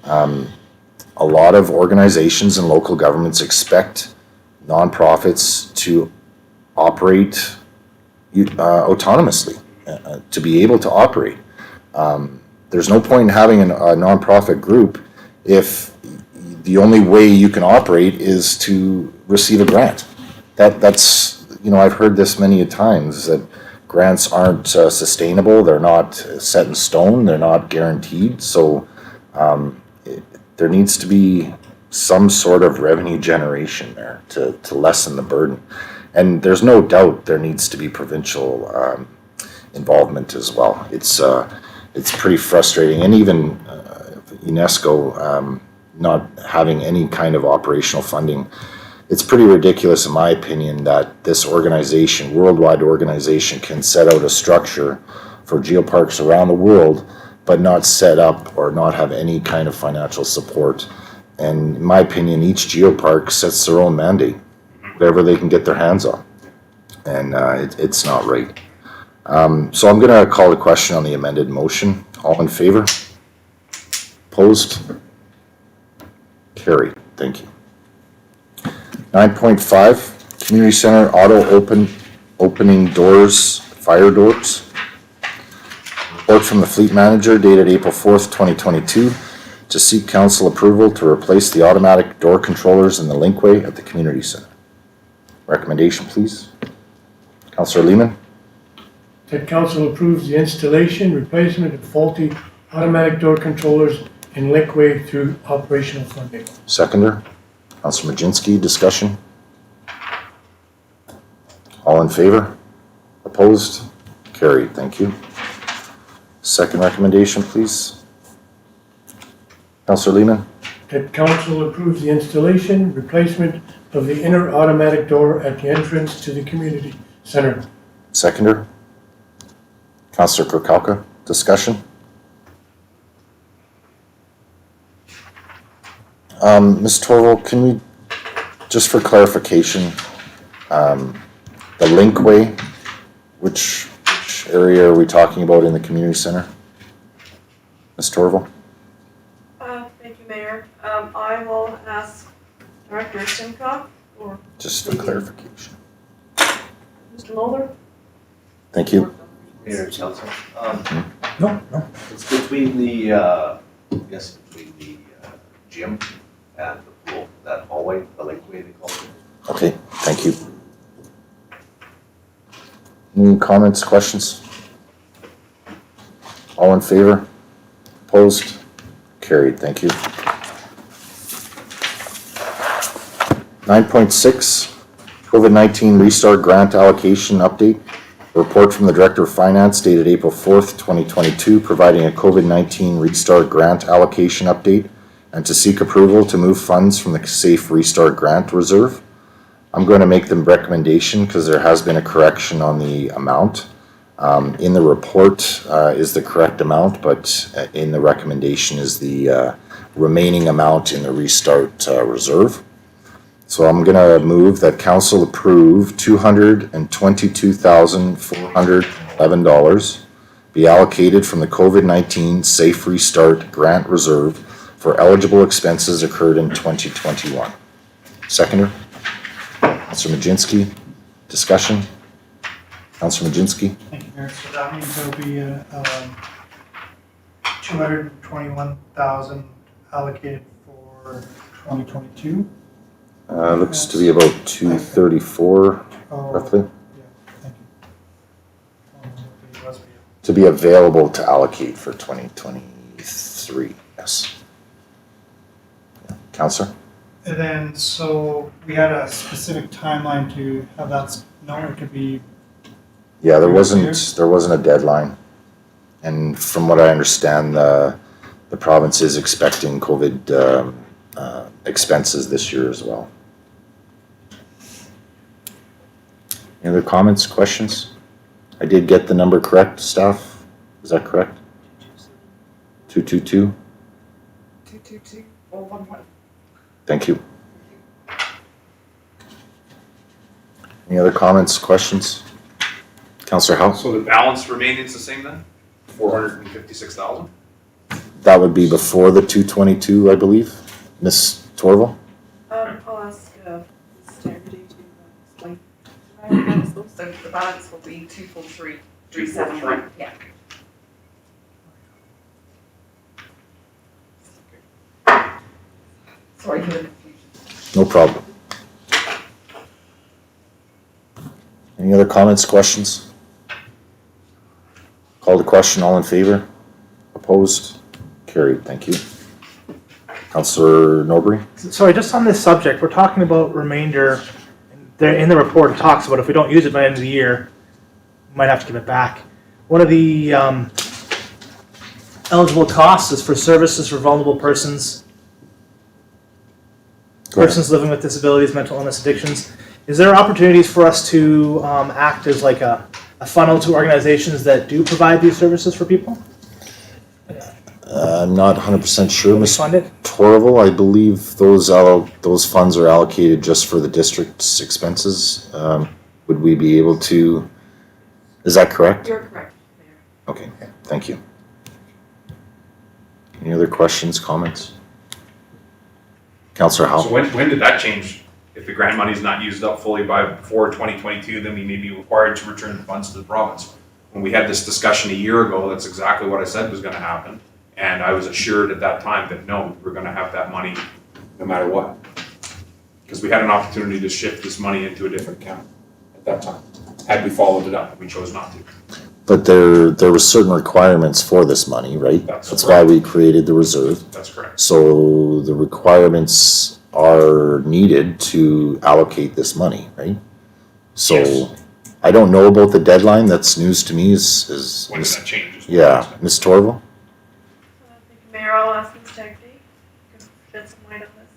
a lot of organizations and local governments expect nonprofits to operate autonomously, to be able to operate. There's no point in having a nonprofit group if the only way you can operate is to receive a grant. That's I've heard this many times, that grants aren't sustainable. They're not set in stone. They're not guaranteed. So there needs to be some sort of revenue generation there to lessen the burden. And there's no doubt there needs to be provincial involvement as well. It's pretty frustrating, and even UNESCO not having any kind of operational funding. It's pretty ridiculous, in my opinion, that this organization, worldwide organization, can set out a structure for geoparks around the world, but not set up or not have any kind of financial support. And in my opinion, each geopark sets their own mandate, whatever they can get their hands on. And it's not right. So I'm going to call the question on the amended motion. All in favor? Opposed? Carried. Thank you. 9.5, Community Center auto opening doors, fire doors. Report from the Fleet Manager dated April 4th, 2022, to seek council approval to replace the automatic door controllers in the linkway at the Community Center. Recommendation, please. Councillor Lehman. That council approves the installation, replacement of faulty automatic door controllers in linkway through operational funding. Seconder. Councillor Majinski, discussion. All in favor? Opposed? Carried. Thank you. Second recommendation, please. Councillor Lehman. That council approves the installation, replacement of the inner automatic door at the entrance to the community center. Seconder. Councillor Kirkowka, discussion. Ms. Torval, can we, just for clarification, the linkway, which area are we talking about in the community center? Ms. Torval? Thank you, Mayor. I will ask Director Simcock or Just for clarification. Mr. Mulder. Thank you. Mayor and Council. No. It's between the, between the gym and the pool, that hallway, the lakeway they call it. Okay, thank you. Any comments, questions? All in favor? Opposed? Carried, thank you. 9.6, COVID-19 Restart Grant Allocation Update. Report from the Director of Finance dated April 4th, 2022, providing a COVID-19 Restart Grant Allocation Update and to seek approval to move funds from the Safe Restart Grant Reserve. I'm going to make the recommendation because there has been a correction on the amount. In the report is the correct amount, but in the recommendation is the remaining amount in the Restart Reserve. So I'm going to move that council approve $222,411 be allocated from the COVID-19 Safe Restart Grant Reserve for eligible expenses occurred in 2021. Seconder? Councilor Majinski, discussion? Councilor Majinski? Thank you, Mayor. So that means there'll be 221,000 allocated for 2022. Looks to be about 234 Oh, roughly, yeah, thank you. to be available to allocate for 2023, yes. Councilor? And then, so we had a specific timeline to have that known, it could be, Yeah, there wasn't a deadline. And from what I understand, the province is expecting COVID expenses this year as well. Any other comments, questions? I did get the number correct, staff? Is that correct? 222? 222,411. Thank you. Any other comments, questions? Councillor Howe? So the balance remaining is the same then? 456,000? That would be before the 222, I believe. Ms. Torval? I'll ask Stephanie to explain. So the balance will be 243,371, yeah. Sorry for the confusion. No problem. Any other comments, questions? Call the question, all in favor? Opposed? Carried, thank you. Councillor Norbury? Sorry, just on this subject, we're talking about remainder. There in the report, it talks about if we don't use it by the end of the year, we might have to give it back. One of the eligible costs is for services for vulnerable persons, Go ahead. persons living with disabilities, mental illness, addictions. Is there opportunities for us to act as like a funnel to organizations that do provide these services for people? I'm not 100% sure, Can we Ms. fund it? Torval. I believe those funds are allocated just for the district's expenses. Would we be able to, is that correct? You're correct, Mayor. Okay, thank you. Any other questions, comments? Councillor Howe? So when did that change? If the grant money is not used up fully before 2022, then we may be required to return the funds to the province. When we had this discussion a year ago, that's exactly what I said was gonna happen. And I was assured at that time that no, we're gonna have that money no matter what. Because we had an opportunity to shift this money into a different account at that time. Had we followed it up, we chose not to. But there were certain requirements for this money, right? That's why we created the reserve. That's correct. So the requirements are needed to allocate this money, right? So Yes. I don't know about the deadline. That's news to me. Is When did that change? yeah, Ms. Torval? Thank you, Mayor. I'll ask Ms. Stephanie to shed some light on this.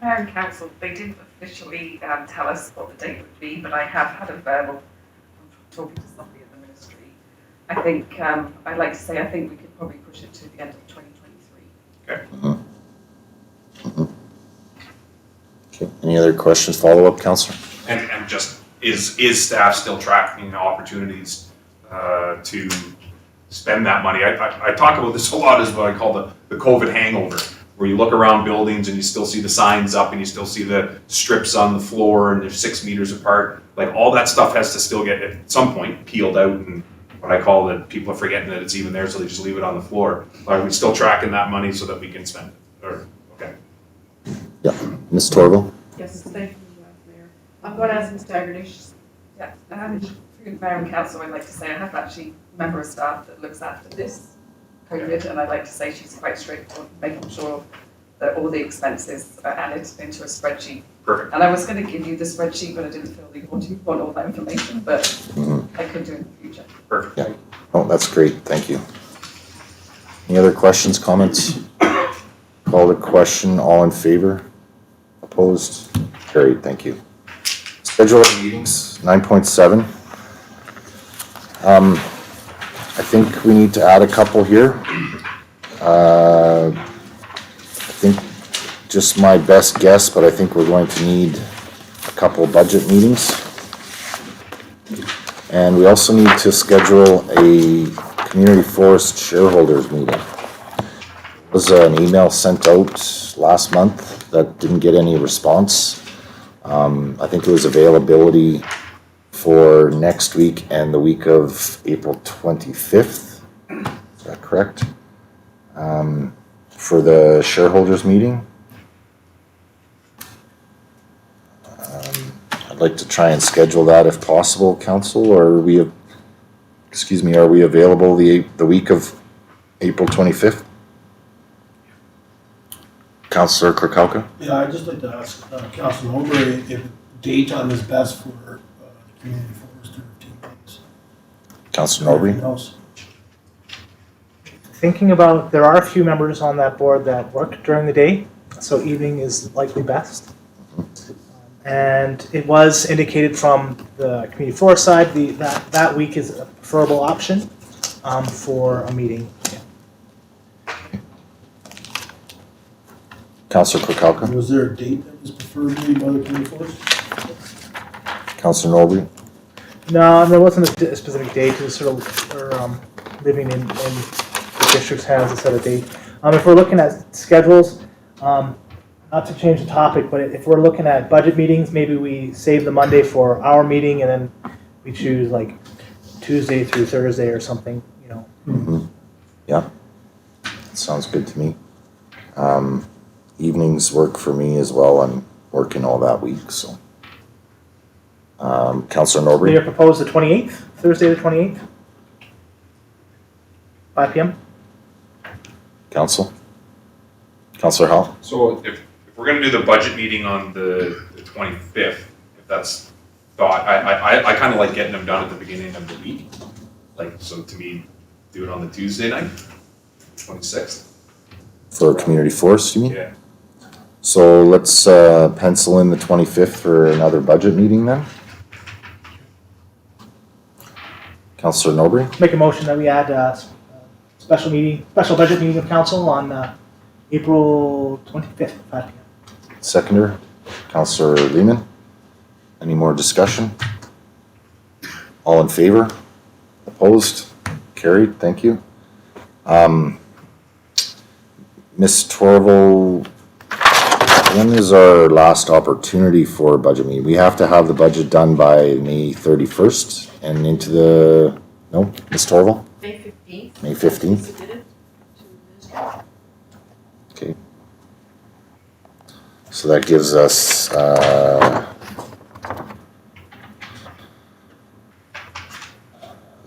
Mayor and council, they didn't officially tell us what the date would be, but I have had a verbal from talking to somebody at the ministry. I think, I'd like to say, I think we could probably push it to the end of 2023. Okay. Any other questions? Follow up, Councillor? And just, is staff still tracking opportunities to spend that money? I talk about this a lot as what I call the COVID hangover, where you look around buildings and you still see the signs up and you still see the strips on the floor and they're 6 meters apart. Like all that stuff has to still get at some point peeled out, and what I call that people are forgetting that it's even there, so they just leave it on the floor. Are we still tracking that money so that we can spend it? Or, okay. Yeah. Ms. Torval? Yes, thank you, Mayor. I'm going to ask Ms. Stephanie. Yeah, through Mayor and council, I'd like to say I have actually a member of staff that looks after this COVID, and I'd like to say she's quite strict on making sure that all the expenses are added into a spreadsheet. Perfect. And I was going to give you the spreadsheet, but I didn't feel you want all that information, but Mhm. I could do it in the future. Perfect. Oh, that's great, thank you. Any other questions, comments? Call the question, all in favor? Opposed? Carried, thank you. Schedule of meetings, 9.7. I think we need to add a couple here. I think just my best guess, but I think we're going to need a couple budget meetings. And we also need to schedule a community forest shareholders meeting. There was an email sent out last month that didn't get any response. I think it was availability for next week and the week of April 25th. Is that correct? For the shareholders meeting. I'd like to try and schedule that if possible, council, or are we available the week of April 25th? Councillor Kirkowka? Yeah, I'd just like to ask Councilor Mowbray if daytime is best for the community forester teams. Councillor Norbury? Anything else? Thinking about, there are a few members on that board that work during the day, so evening is likely best. And it was indicated from the community forest side, that week is a preferable option for a meeting. Councillor Kirkowka? Was there a date that was preferred maybe by the community forest? Councillor Norbury? No, there wasn't a specific date, it was sort of, living in the district's hands a set of date. If we're looking at schedules, not to change the topic, but if we're looking at budget meetings, maybe we save the Monday for our meeting and then we choose like Tuesday through Thursday or something, you know. Mm-hmm. Yeah, sounds good to me. Evenings work for me as well. I'm working all that week, so. Councillor Norbury? May I propose the 28th, Thursday the 28th? 5 p.m.? Council? Councillor Howell? So if we're gonna do the budget meeting on the 25th, if that's thought, I kind of like getting them done at the beginning of the week. Like, so to me, do it on the Tuesday night, 26th. For community forest, you mean? Yeah. So let's pencil in the 25th for another budget meeting then. Councillor Norbury? Make a motion that we add a special budget meeting of council on April 25th, 5 p.m. Seconder, Councillor Lehman. Any more discussion? All in favor? Opposed? Carried, thank you. Ms. Torval, when is our last opportunity for a budget meeting? We have to have the budget done by May 31st and into the, no, Ms. Torval? May 15th. May 15th? Submitted to the minister. Okay. So that gives us, the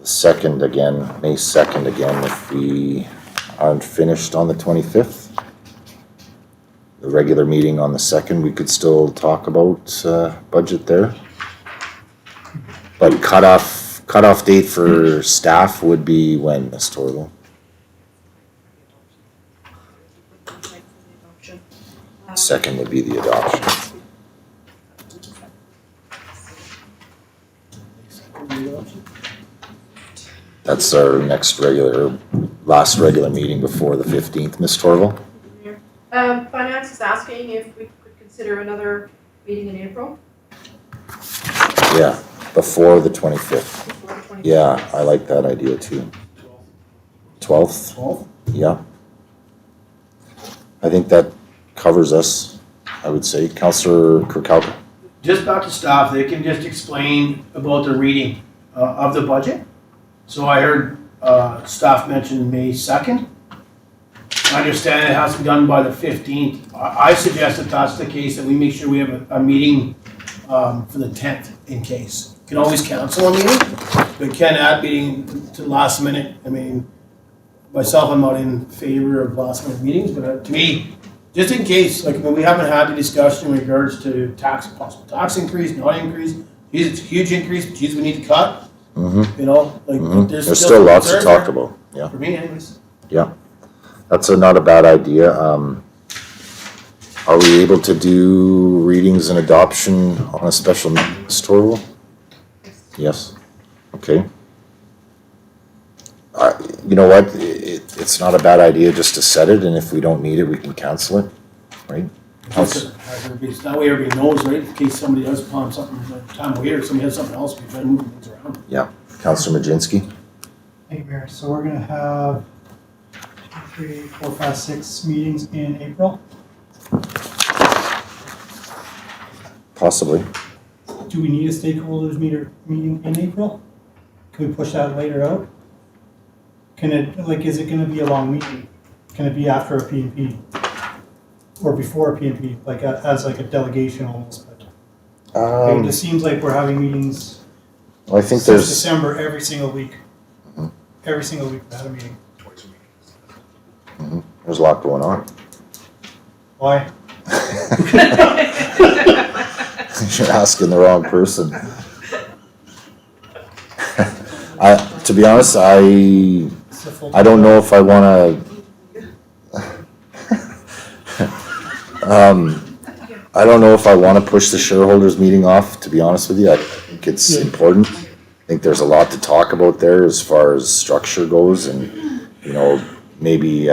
2nd again, May 2nd again, if we aren't finished on the 25th. The regular meeting on the 2nd, we could still talk about, budget there. But cutoff date for staff would be when, Ms. Torval? Second would be the adoption. That's our last regular meeting before the 15th, Ms. Torval? Finance is asking if we could consider another meeting in April. Yeah, before the 25th. Before the 25th. Yeah, I like that idea too. 12th? 12th? Yeah. I think that covers us, I would say. Councillor Kirkowka? Just back to staff, they can just explain about the reading of the budget. So I heard staff mention May 2nd. I understand it has to be done by the 15th. I suggest if that's the case, that we make sure we have a meeting for the 10th in case. You can always cancel a meeting, but can add meeting to last minute. I mean, myself, I'm not in favor of last minute meetings, but to me, just in case, like, when we haven't had the discussion in regards to possible tax increase, not increase, geez, it's a huge increase, but geez, we need to cut, Mm-hmm. you know, like, There's still lots to concerns talk there. about, yeah. For me anyways. That's not a bad idea. Are we able to do readings and adoption on a special meeting, Ms. Torval? Yes. Okay. You know what, it's not a bad idea just to set it, and if we don't need it, we can cancel it, right? That way everybody knows, right, in case somebody does plan something, like time of year, somebody has something else, we try to move things around. Yeah, Councillor Majinski? Thank you, Mayor. So we're gonna have 2, 3, 4, 5, 6 meetings in April. Possibly. Do we need a stakeholders meeting in April? Can we push that later out? Can it, like, is it gonna be a long meeting? Can it be after a P&P? Or before a P&P, like as like a delegation almost, but it just seems like we're having meetings I think since there's, December every single week. Mhm. Every single week we had a meeting. Twice a week. there's a lot going on. Why? You're asking the wrong person. To be honest, I don't know if I wanna, I don't know if I wanna push the shareholders meeting off, to be honest with you. I think it's important. I think there's a lot to talk about there as far as structure goes and, you know, maybe,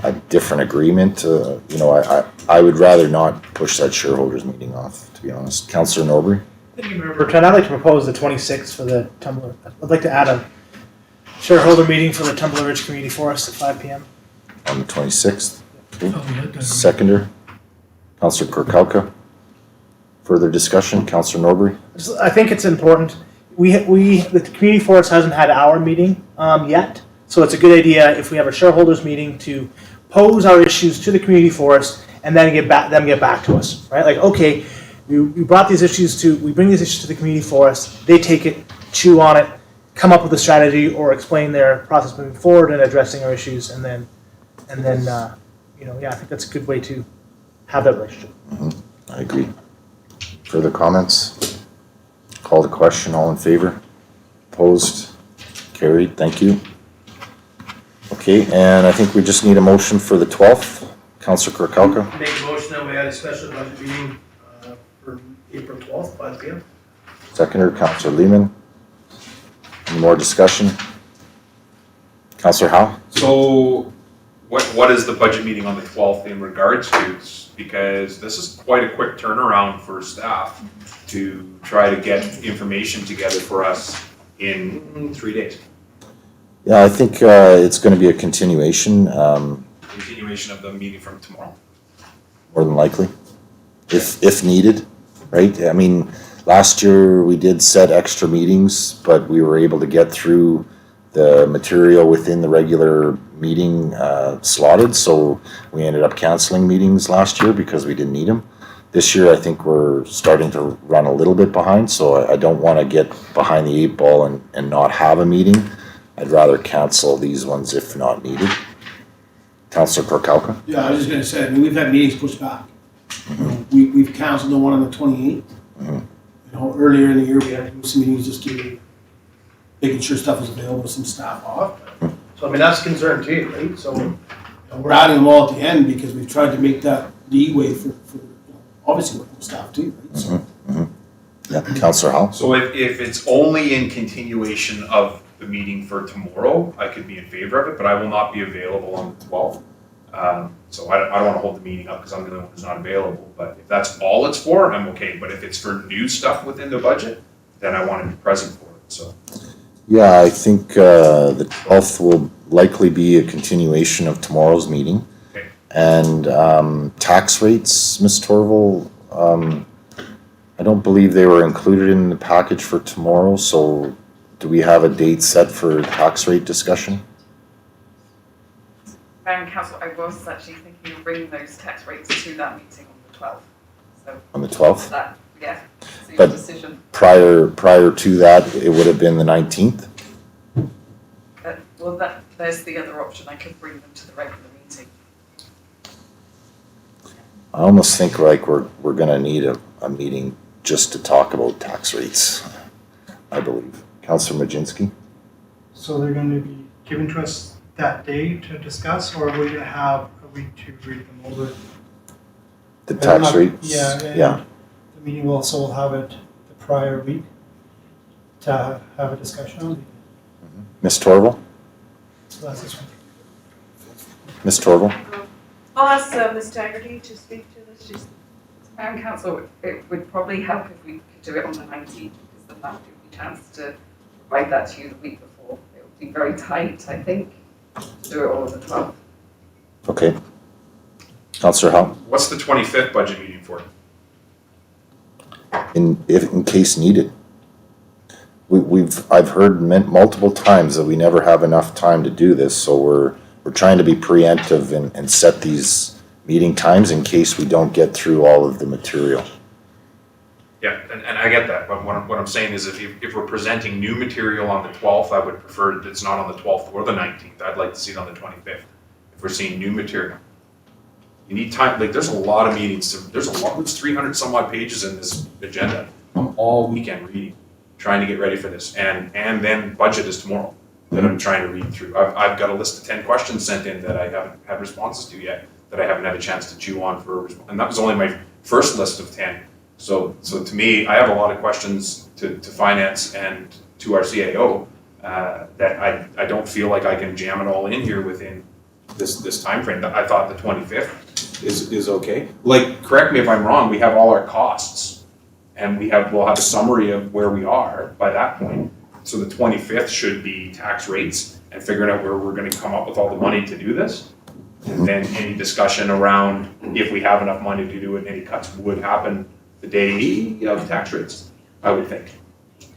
a different agreement, you know, I would rather not push that shareholders meeting off, to be honest. Councillor Norbury? Thank you, Mayor Bertrand. I'd like to propose the 26th for the Tumbler. I'd like to add a shareholder meeting for the Tumbler Ridge Community Forest at 5 p.m. On the 26th. Oh, Seconder, Councillor Kirkowka. Further discussion, Councillor Norbury? I think it's important. The community forest hasn't had our meeting yet, so it's a good idea if we have a shareholders meeting to pose our issues to the community forest and then get back to us, right? Like, okay, we brought these issues we bring these issues to the community forest. They take it, chew on it, come up with a strategy or explain their process moving forward and addressing our issues, and then you know, yeah, I think that's a good way to have that relationship. I agree. Further comments? Call the question, all in favor? Opposed? Carried, thank you. Okay, and I think we just need a motion for the 12th. Councillor Kirkowka? Make a motion that we had a special budget meeting, for April 12th, 5 p.m. Seconder, Councillor Lehman. Any more discussion? Councillor Howe? So what is the budget meeting on the 12th in regards to? Because this is quite a quick turnaround for staff to try to get information together for us in 3 days. Yeah, I think it's gonna be a continuation, Continuation of the meeting from tomorrow. more than likely, if needed, right? I mean, last year we did set extra meetings, but we were able to get through the material within the regular meeting slotted, so we ended up canceling meetings last year because we didn't need them. This year, I think we're starting to run a little bit behind, so I don't wanna get behind the 8 ball and not have a meeting. I'd rather cancel these ones if not needed. Councillor Kirkowka? Yeah, I was just gonna say, I mean, we've had meetings pushed back. You know, we've canceled the one on the 28th. Mhm. You know, earlier in the year, we had to do some meetings just making sure stuff was available with some staff off. So, I mean, that's a concern too, right? So, you know, we're adding them all at the end because we've tried to make that leeway for you know, obviously working with staff too, right? So, Yeah, Councillor Howe? So if it's only in continuation of the meeting for tomorrow, I could be in favor of it, but I will not be available on the 12th. So I don't want to hold the meeting up because I'm the only one who's not available, but if that's all it's for, I'm okay. But if it's for new stuff within the budget, then I want to be present for it, so. Yeah, I think the 12th will likely be a continuation of tomorrow's meeting. Okay. And tax rates, Ms. Torval, I don't believe they were included in the package for tomorrow, so do we have a date set for tax rate discussion? Mayor and Council, I was actually thinking of bringing those tax rates to that meeting on the 12th. So On the 12th? that, yeah, it's your But- decision. Prior to that, it would have been the 19th? Well, there's the other option. I could bring them to the regular meeting. I almost think like we're gonna need a meeting just to talk about tax rates, I believe. Councillor Majinski? So they're going to be given to us that day to discuss, or are we going to have a week to read them over? The tax rates? Yeah. and Yeah. The meeting will also have it the prior week to have a discussion on. Ms. Torval? So that's this one. Ms. Torval? I'll ask Ms. Taggerty to speak to this. She's Madam Council, it would probably help if we could do it on the 19th, because then that would give me a chance to provide that to you the week before. It would be very tight, I think, to do it all on the 12th. Okay. Councillor Howe? What's the 25th budget meeting for? In case needed. I've heard multiple times that we never have enough time to do this, so we're trying to be preemptive and set these meeting times in case we don't get through all of the material. Yeah, and I get that, but what I'm saying is if we're presenting new material on the 12th, I would prefer that it's not on the 12th or the 19th. I'd like to see it on the 25th. If we're seeing new material. You need time, like there's a lot of meetings, there's 300 some odd pages in this agenda. I'm all weekend reading, trying to get ready for this. And then budget is tomorrow that I'm trying to read through. I've got a list of 10 questions sent in that I haven't had responses to yet, that I haven't had a chance to chew on for, and that was only my first list of 10. So to me, I have a lot of questions to finance and to our CAO that I don't feel like I can jam it all in here within this time frame. I thought the 25th is okay. Like, correct me if I'm wrong, we have all our costs and we'll have a summary of where we are by that point. So the 25th should be tax rates and figuring out where we're gonna come up with all the money to do this. And then any discussion around if we have enough money to do it, any cuts would happen the day of tax rates, I would think.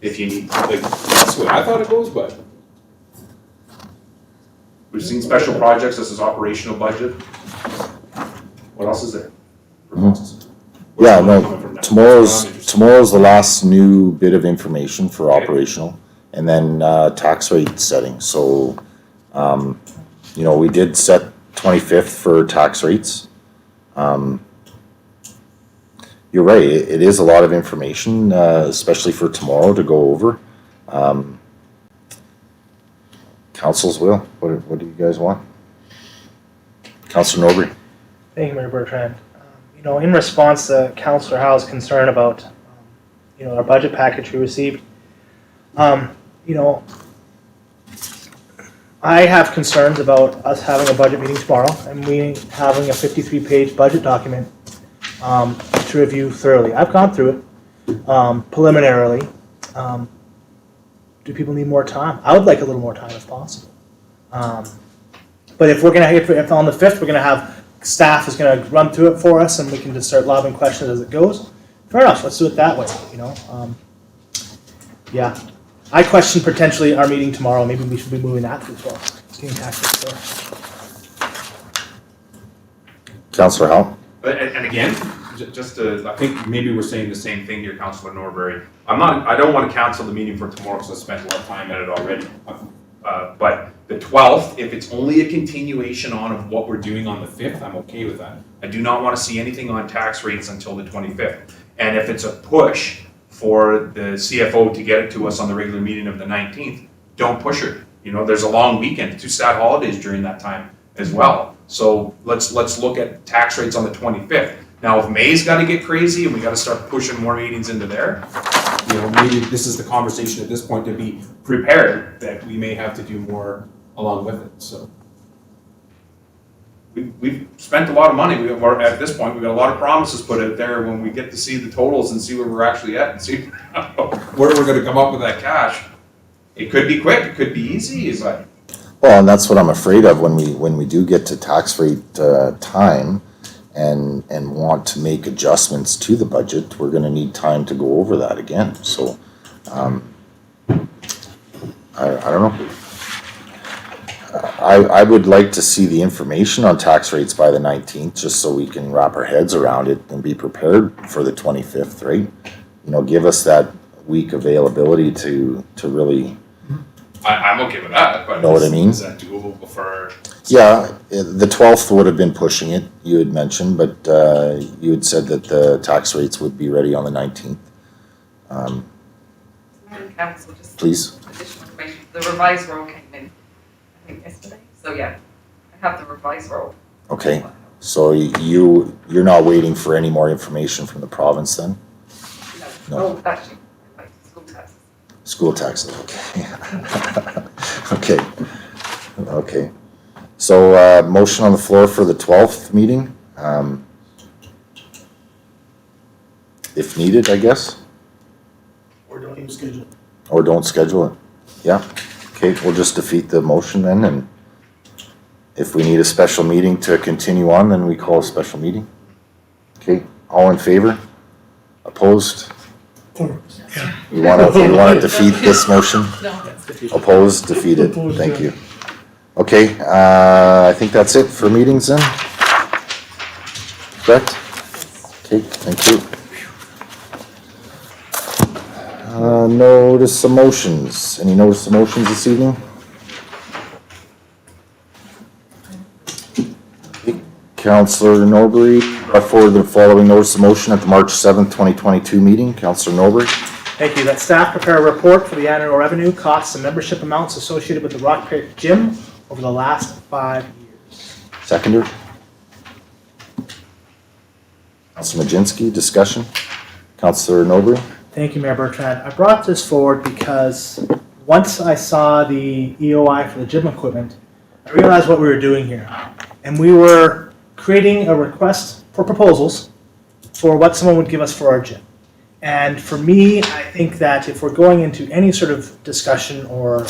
If you need, like, that's the way I thought it goes, but. We've seen special projects, this is operational budget. What else is there? Yeah, no, tomorrow's the last new bit of information for operational, and then tax rate setting. So, we did set 25th for tax rates. You're right, it is a lot of information, especially for tomorrow to go over. Council's will, what do you guys want? Councilor Norbury? Thank you, Mayor Bertrand. In response to Councillor Howe's concern about, our budget package we received, I have concerns about us having a budget meeting tomorrow and we having a 53-page budget document to review thoroughly. I've gone through it preliminarily. Do people need more time? I would like a little more time if possible. But if we're gonna, if on the 5th we're gonna have staff is gonna run through it for us and we can just start lobbing questions as it goes, fair enough. Let's do it that way. Yeah. I question potentially our meeting tomorrow. Maybe we should be moving that to the 12th. Getting taxes there. Councilor Howe? And again, just to, I think maybe we're saying the same thing here, Councilor Norbury. I don't want to cancel the meeting for tomorrow because I spent a lot of time at it already. But the 12th, if it's only a continuation of what we're doing on the 5th, I'm okay with that. I do not want to see anything on tax rates until the 25th. And if it's a push for the CFO to get it to us on the regular meeting of the 19th, don't push it. There's a long weekend, 2 stat holidays during that time as well. So let's look at tax rates on the 25th. Now, if May's got to get crazy and we got to start pushing more meetings into there, maybe this is the conversation at this point to be prepared that we may have to do more along with it. So we've spent a lot of money. At this point, we've got a lot of promises put out there. When we get to see the totals and see where we're actually at and see where we're going to come up with that cash, it could be quick, it could be easy, but. Well, and that's what I'm afraid of when we do get to tax rate time and want to make adjustments to the budget, we're gonna need time to go over that again. So, I don't know. I would like to see the information on tax rates by the 19th, just so we can wrap our heads around it and be prepared for the 25th, right? Give us that week availability to really I'm okay with that, but Know what I mean? is that doable for? Yeah, the 12th would have been pushing it, you had mentioned, but you had said that the tax rates would be ready on the 19th. Madam Council, just Please. additional information. The revised roll came in, I think yesterday. So yeah, I have the revised roll. Okay, so you're not waiting for any more information from the province then? No. Oh, actually, like school taxes. School taxes, okay. Okay, okay. So, motion on the floor for the 12th meeting, if needed, I guess, Or don't even schedule. or don't schedule it. Yeah, okay, we'll just defeat the motion then, and if we need a special meeting to continue on, then we call a special meeting. Okay, all in favor? Opposed? Yeah. We wanna defeat this motion? No. Opposed, defeated, Opposed, thank yeah. you. Okay, I think that's it for meetings then. Correct? Okay, thank you. Notice of motions, any notice of motions this evening? Okay, Councillor Norbury brought forward the following notice of motion at the March 7th, 2022 meeting. Councillor Norbury, Thank you. That staff prepare a report for the annual revenue, costs, and membership amounts associated with the Rock Pit Gym over the last 5 years. seconder. Councillor Majinski, discussion. Councillor Norbury. Thank you, Mayor Bertrand. I brought this forward because once I saw the EOI for the gym equipment, I realized what we were doing here. And we were creating a request for proposals for what someone would give us for our gym. And for me, I think that if we're going into any sort of discussion or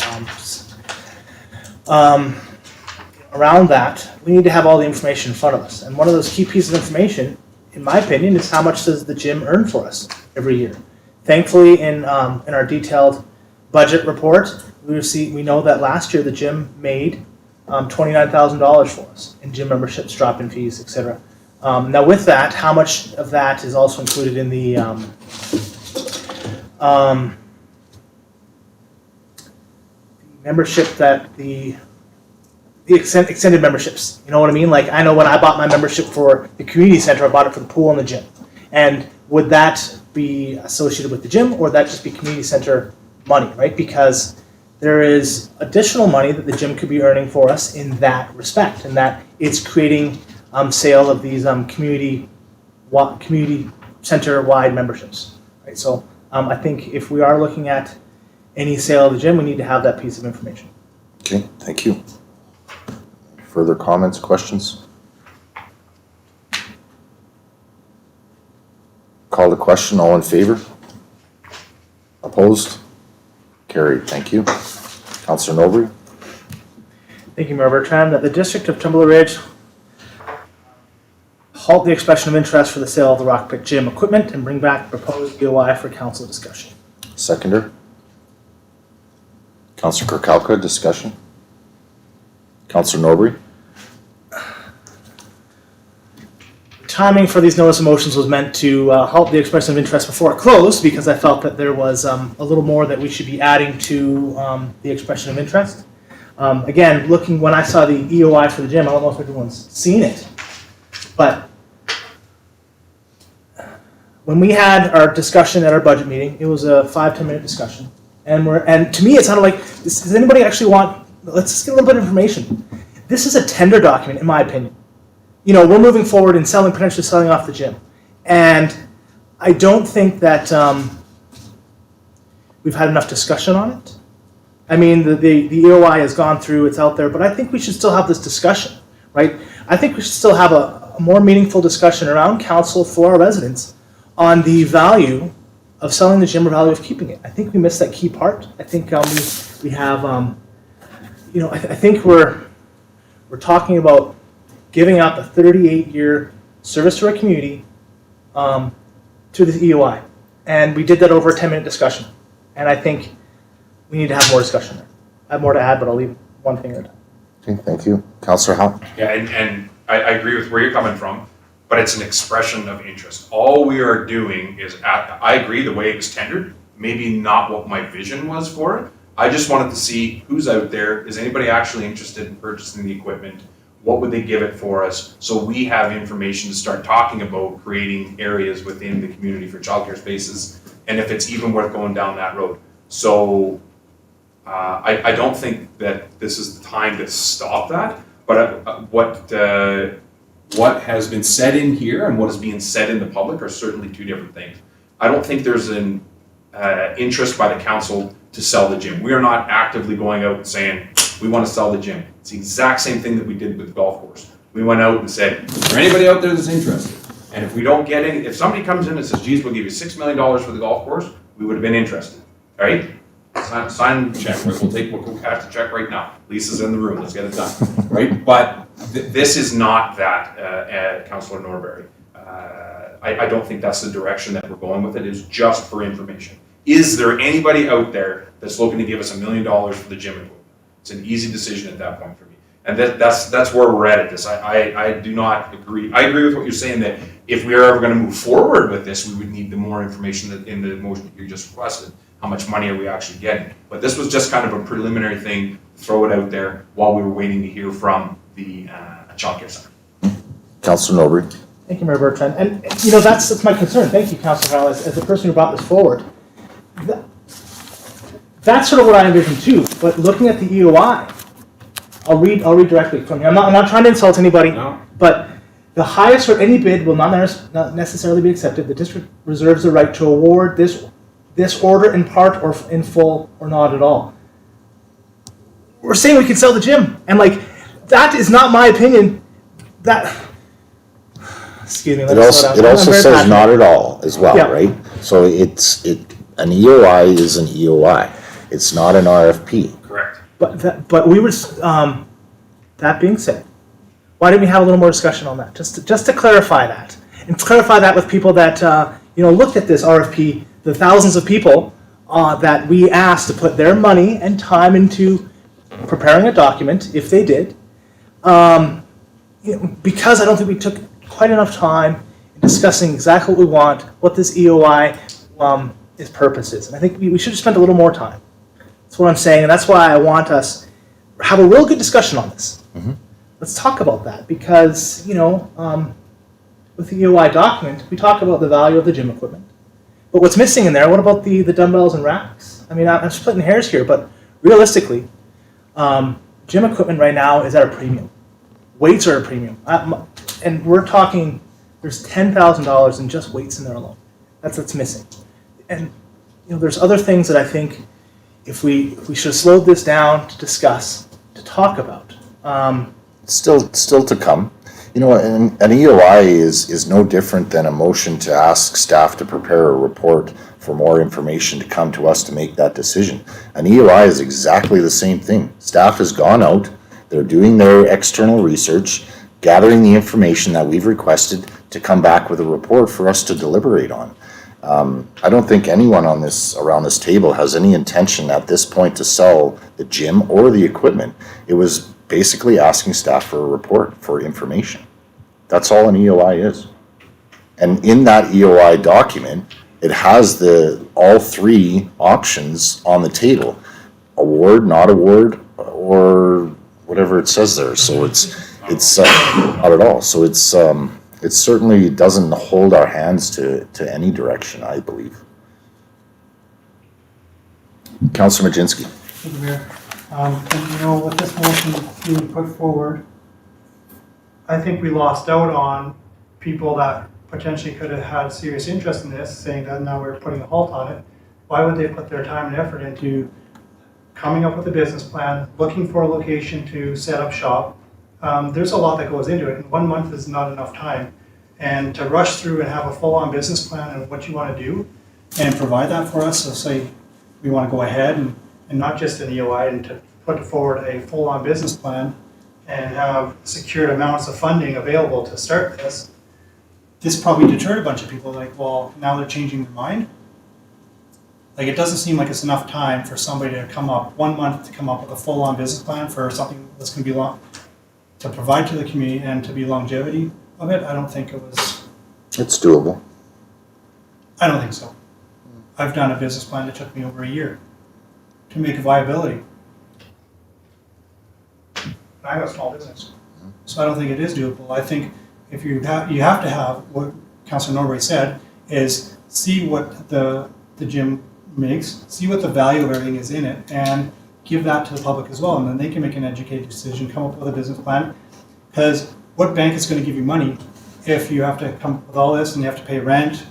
around that, we need to have all the information in front of us. And one of those key pieces of information, in my opinion, is how much does the gym earn for us every year. Thankfully, in our detailed budget report, we know that last year the gym made $29,000 for us in gym memberships, drop-in fees, etc. Now with that, how much of that is also included in the membership that the extended memberships, you know what I mean? Like I know when I bought my membership for the community center, I bought it for the pool and the gym. And would that be associated with the gym or would that just be community center money, right? Because there is additional money that the gym could be earning for us in that respect, and that it's creating sale of these community center wide memberships, right? So I think if we are looking at any sale of the gym, we need to have that piece of information. Okay, thank you. Further comments, questions? Call the question, all in favor? Opposed? Carried, thank you. Councillor Norbury? Thank you, Mayor Bertrand. That the District of Tumbler Ridge halt the expression of interest for the sale of the Rock Pit Gym equipment and bring back the proposed EOI for council discussion. Seconder. Councillor Kirkowka, discussion. Councillor Norbury. Timing for these notice of motions was meant to halt the expression of interest before it closed because I felt that there was a little more that we should be adding to the expression of interest. Again, when I saw the EOI for the gym, I don't know if everyone's seen it, but when we had our discussion at our budget meeting, it was a 5-10 minute discussion. And to me, it sounded like, does anybody actually let's just get a little bit of information. This is a tender document, in my opinion. You know, we're moving forward and potentially selling off the gym. And I don't think that we've had enough discussion on it. I mean, the EOI has gone through, it's out there, but I think we should still have this discussion, right? I think we should still have a more meaningful discussion around council for our residents on the value of selling the gym or value of keeping it. I think we missed that key part. I think we have, I think we're talking about giving up a 38-year service to our community to the EOI. And we did that over a 10-minute discussion. And I think we need to have more discussion there. I have more to add, but I'll leave one thing at a time. Okay, thank you. Councillor Howe? Yeah, and I agree with where you're coming from, but it's an expression of interest. All we are doing is, I agree the way it was tendered, maybe not what my vision was for it. I just wanted to see who's out there. Is anybody actually interested in purchasing the equipment? What would they give it for us? So we have information to start talking about creating areas within the community for childcare spaces, and if it's even worth going down that road. So I don't think that this is the time to stop that, but what has been said in here and what is being said in the public are certainly two different things. I don't think there's an interest by the council to sell the gym. We are not actively going out and saying, we want to sell the gym. It's the exact same thing that we did with the golf course. We went out and said, is there anybody out there that's interested? And if we don't get any, if somebody comes in and says, geez, we'll give you $6 million for the golf course, we would have been interested, all right? Sign the check, we'll cash the check right now. Lisa's in the room, let's get it done, right? But this is not that, Councillor Norbury. I don't think that's the direction that we're going with it. It's just for information. Is there anybody out there that's looking to give us $1 million for the gym equipment? It's an easy decision at that point for me. And that's where we're at this. I do not agree. I agree with what you're saying, that if we are ever going to move forward with this, we would need the more information that in the motion that you just requested. How much money are we actually getting? But this was just kind of a preliminary thing, throw it out there while we were waiting to hear from the childcare center. Councillor Norbury. Thank you, Mayor Bertrand. And you know, that's my concern. Thank you, Councillor Howell, as the person who brought this forward. That's sort of what I envision too. But looking at the EOI, I'll read directly from here. I'm not trying to insult anybody, No. but the highest or any bid will not necessarily be accepted. The district reserves the right to award this order in part or in full or not at all. We're saying we can sell the gym, and like that is not my opinion. That. Excuse me. It also says not at all as well, Yeah. right? So an EOI is an EOI. It's not an RFP. Correct. But we were. That being said, why didn't we have a little more discussion on that? Just to clarify that, and clarify that with people that looked at this RFP, the thousands of people that we asked to put their money and time into preparing a document, if they did, because I don't think we took quite enough time in discussing exactly what we want, what this EOI its purpose is. And I think we should have spent a little more time. That's what I'm saying, and that's why I want us to have a real good discussion on this. Mm-hmm. Let's talk about that, because, with the EOI document, we talk about the value of the gym equipment. But what's missing in there, what about the dumbbells and racks? I mean, I'm splitting hairs here, but realistically, gym equipment right now is at a premium. Weights are at a premium. And we're talking, there's $10,000 in just weights in there alone. That's what's missing. And there's other things that I think if we should have slowed this down to discuss, to talk about. Still to come. An EOI is no different than a motion to ask staff to prepare a report for more information to come to us to make that decision. An EOI is exactly the same thing. Staff has gone out, they're doing their external research, gathering the information that we've requested to come back with a report for us to deliberate on. I don't think anyone around this table has any intention at this point to sell the gym or the equipment. It was basically asking staff for a report for information. That's all an EOI is. And in that EOI document, it has all three options on the table: award, not award, or whatever it says there. So it's not at all. So it certainly doesn't hold our hands to any direction, I believe. Councillor Majinski. Thank you, Mayor. And with this motion being put forward, I think we lost out on people that potentially could have had serious interest in this, saying that now we're putting a halt on it. Why would they put their time and effort into coming up with a business plan, looking for a location to set up shop? There's a lot that goes into it, and 1 month is not enough time. And to rush through and have a full-on business plan of what you want to do and provide that for us, so say we want to go ahead and not just an EOI, and to put forward a full-on business plan and have secured amounts of funding available to start this, this probably deterred a bunch of people, like, well, now they're changing their mind. Like, it doesn't seem like it's enough time for somebody to come up, 1 month to come up with a full-on business plan for something that's going to be long, to provide to the community and to be longevity of it. I don't think it was. It's doable. I don't think so. I've done a business plan that took me over a year. to make a viability. I have a small business, so I don't think it is doable. I think if you have to have what Councilor Norbury said is see what the gym makes, see what the value of everything is in it, and give that to the public as well, and then they can make an educated decision, come up with a business plan. Because what bank is going to give you money if you have to come up with all this and you have to pay rent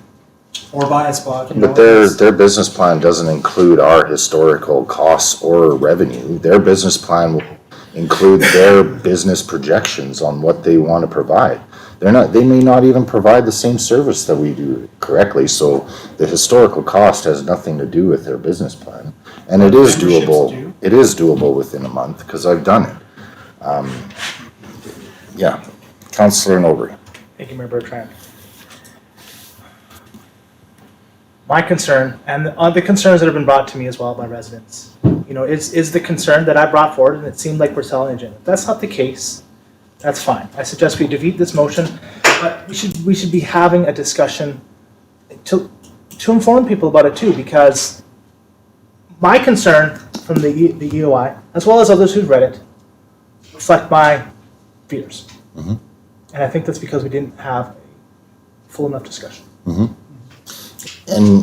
or buy a spot? But their business plan doesn't include our historical costs or revenue. Their business plan will include their business projections on what they want to provide. They may not even provide the same service that we do correctly, so the historical cost has nothing to do with their business plan. And it is doable. It is doable within a month, because I've done it. Yeah, Councilor Norbury. Thank you, Mayor Bertrand. My concern, and the concerns that have been brought to me as well by residents, is the concern that I brought forward, and it seemed like we're selling a gym. If that's not the case, that's fine. I suggest we defeat this motion, but we should be having a discussion to inform people about it too, because my concern from the EOI, as well as others who've read it, reflect my fears. Mm-hmm. And I think that's because we didn't have a full enough discussion. Mm-hmm.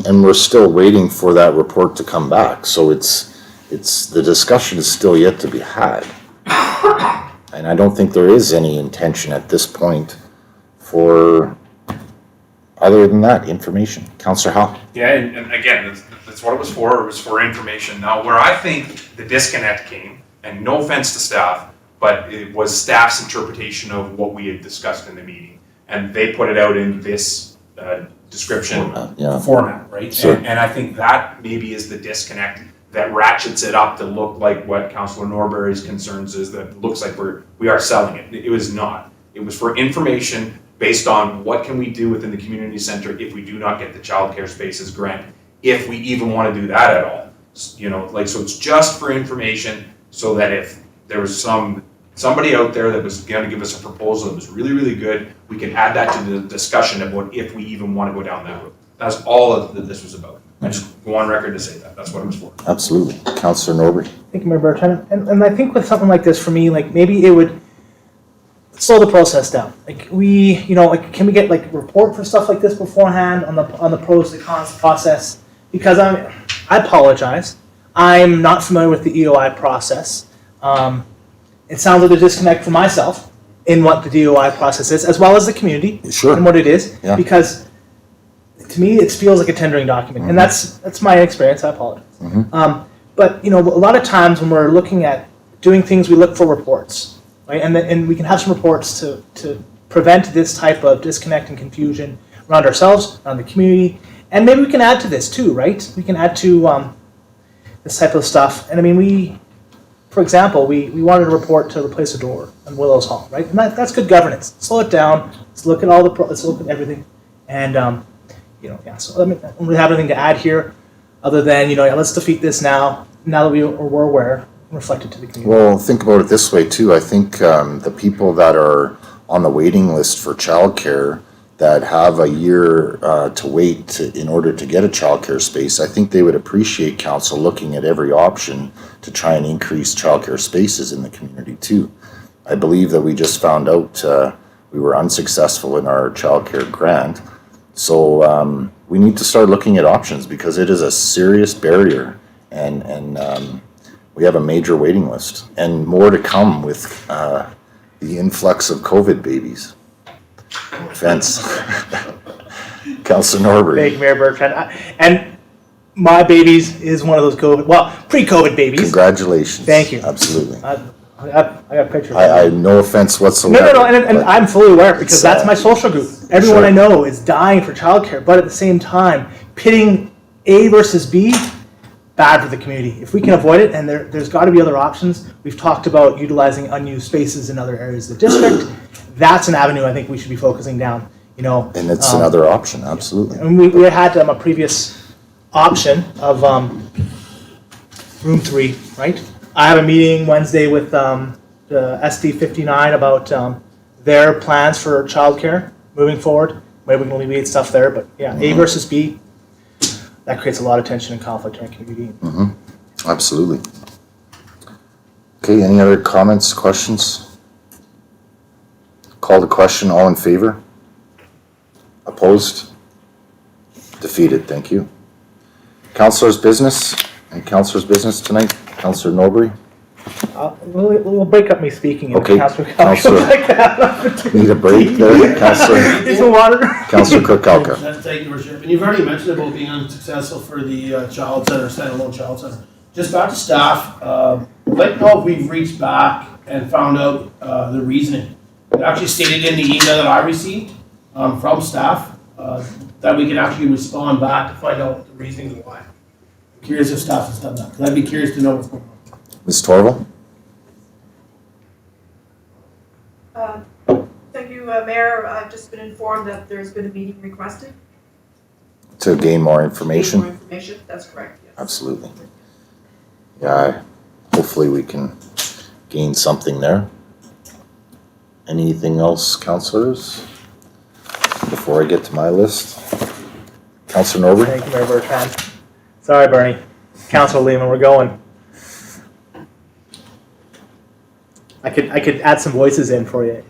And we're still waiting for that report to come back, so it's the discussion is still yet to be had. And I don't think there is any intention at this point for, other than that, information. Councillor Howe? Yeah, and again, that's what it was for. It was for information. Now, where I think the disconnect came, and no offense to staff, but it was staff's interpretation of what we had discussed in the meeting. And they put it out in this description format, right? Sure. And I think that maybe is the disconnect that ratchets it up to look like what Councilor Norbury's concerns is, that looks like we are selling it. It was not. It was for information based on what can we do within the community center if we do not get the childcare spaces grant, if we even want to do that at all. So it's just for information, so that if there was somebody out there that was going to give us a proposal that was really, really good, we can add that to the discussion about if we even want to go down that road. That's all that this was about. I just go on record to say that. That's what it was for. Absolutely. Councillor Norbury. Thank you, Mayor Bertrand. And I think with something like this, for me, like maybe it would slow the process down. Like can we get like a report for stuff like this beforehand on the pros and cons process? Because I apologize, I'm not familiar with the EOI process. It sounds like a disconnect for myself in what the DOI process is, as well as the community. Sure. And what it is, Yeah. because to me it feels like a tendering document, and that's my experience. I apologize. But a lot of times when we're looking at doing things, we look for reports, right? And we can have some reports to prevent this type of disconnect and confusion around ourselves, around the community, and maybe we can add to this too, right? We can add to this type of stuff. And I mean, for example, we wanted a report to replace a door on Willows Hall, right? And that's good governance. Slow it down. Let's look at let's look at everything, and So I don't really have anything to add here, other than let's defeat this now. Now that we're aware, and reflect it to the community. Well, think about it this way too. I think the people that are on the waiting list for childcare that have a year to wait in order to get a childcare space, I think they would appreciate council looking at every option to try and increase childcare spaces in the community too. I believe that we just found out we were unsuccessful in our childcare grant. So we need to start looking at options, because it is a serious barrier, and we have a major waiting list, and more to come with the influx of COVID babies. Offense. Councilor Norbury. Thank you, Mayor Bertrand. And my babies is one of those pre-COVID babies. Congratulations. Thank you. Absolutely. I got pictures. I no offense whatsoever. No, and I'm fully aware, because that's my social group. Everyone I know is dying for childcare, but at the same time, pitting A versus B, bad for the community. If we can avoid it, and there's got to be other options. We've talked about utilizing unused spaces in other areas of the district. That's an avenue I think we should be focusing down. And it's another option, absolutely. And we had a previous option of room 3, right? I have a meeting Wednesday with the SD 59 about their plans for childcare moving forward. Maybe we can alleviate stuff there, but A versus B, that creates a lot of tension and conflict in our community. Absolutely. Okay, any other comments, questions? Call to question, all in favor? Opposed? Defeated, thank you. Councilor's business, and councilor's business tonight, Councilor Norbury. We'll break up me speaking. And Okay, Councilor Councilor. like that. Need a break there, Councilor, Need some water. Councilor Kirkcalka. Thank you, Worship. And you've already mentioned about being unsuccessful for the child center, standalone child center. Just back to staff, I'd like to know if we've reached back and found out the reasoning. It actually stated in the email that I received from staff that we can actually respond back to find out the reasons why. I'm curious if staff has done that, because I'd be curious to know what's going on. Ms. Torval? Thank you, Mayor. I've just been informed that there's been a meeting requested. To gain more information? More information, that's correct, yes. Absolutely. Yeah, hopefully we can gain something there. Anything else, councilors? Before I get to my list? Councilor Norbury? Thank you, Mayor Bertrand. Sorry, Bernie. Councilor Lehman, we're going. I could add some voices in for you.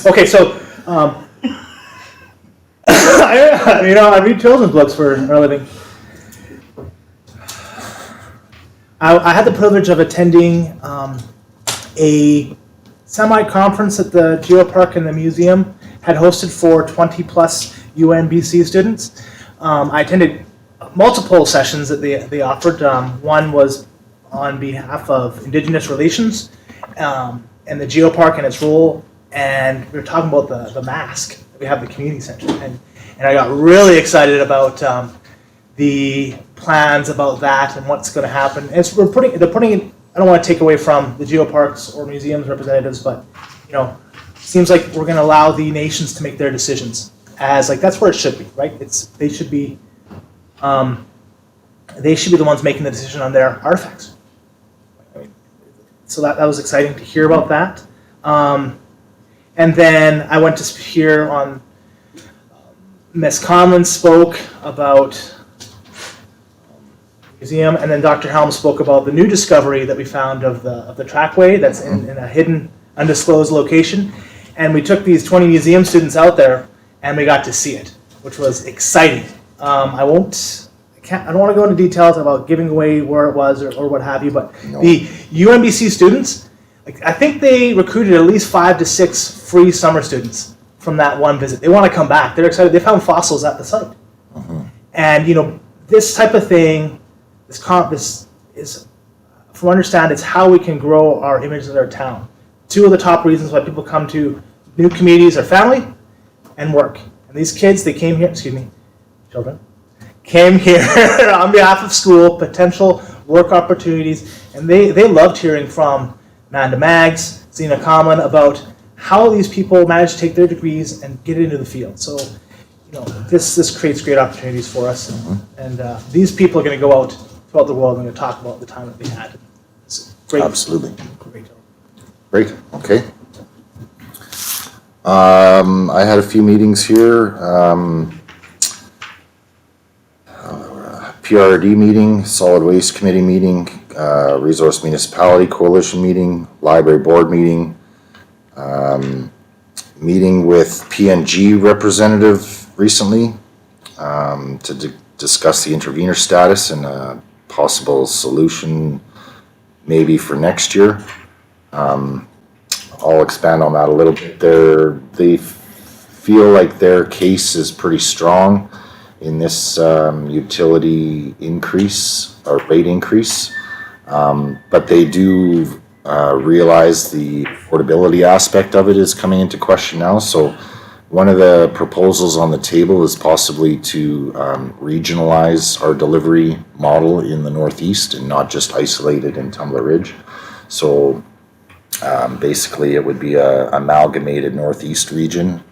Okay, so I read children's books for a living. I had the privilege of attending a semi-conference that the Geopark and the museum had hosted for 20 plus UNBC students. I attended multiple sessions that they offered. One was on behalf of Indigenous relations and the Geopark and its role, and we were talking about the mask that we have at the community center, and I got really excited about the plans about that and what's going to happen. And they're putting it. I don't want to take away from the Geoparks or museums representatives, but seems like we're going to allow the nations to make their decisions as that's where it should be, right? They should be the ones making the decision on their artifacts. So that was exciting to hear about that. And then I went to hear on Ms. Conlin spoke about museum, and then Dr. Helm spoke about the new discovery that we found of the trackway that's in a hidden, undisclosed location. And we took these 20 museum students out there, and we got to see it, which was exciting. I don't want to go into details about giving away where it was or what have you, but the UNBC students, I think they recruited at least 5 to 6 free summer students from that one visit. They want to come back. They're excited. They found fossils at the site. And this type of thing, this is, from what I understand, it's how we can grow our image of our town. 2 of the top reasons why people come to new communities are family and work. And these kids, they came here, children, came here on behalf of school, potential work opportunities, and they loved hearing from Amanda Maggs, Zena Conlin about how these people managed to take their degrees and get into the field. So, this creates great opportunities for us, and these people are going to go out throughout the world and going to talk about the time that they had. It's great. Absolutely. Great job. Great, okay. I had a few meetings here. PRD meeting, Solid Waste Committee meeting, Resource Municipality Coalition meeting, Library Board meeting, meeting with PNG representative recently to discuss the intervenor status and a possible solution maybe for next year. I'll expand on that a little bit. They feel like their case is pretty strong in this utility increase or rate increase, but they do realize the affordability aspect of it is coming into question now. So one of the proposals on the table is possibly to regionalize our delivery model in the Northeast and not just isolate it in Tumbler Ridge. So basically it would be a amalgamated Northeast region,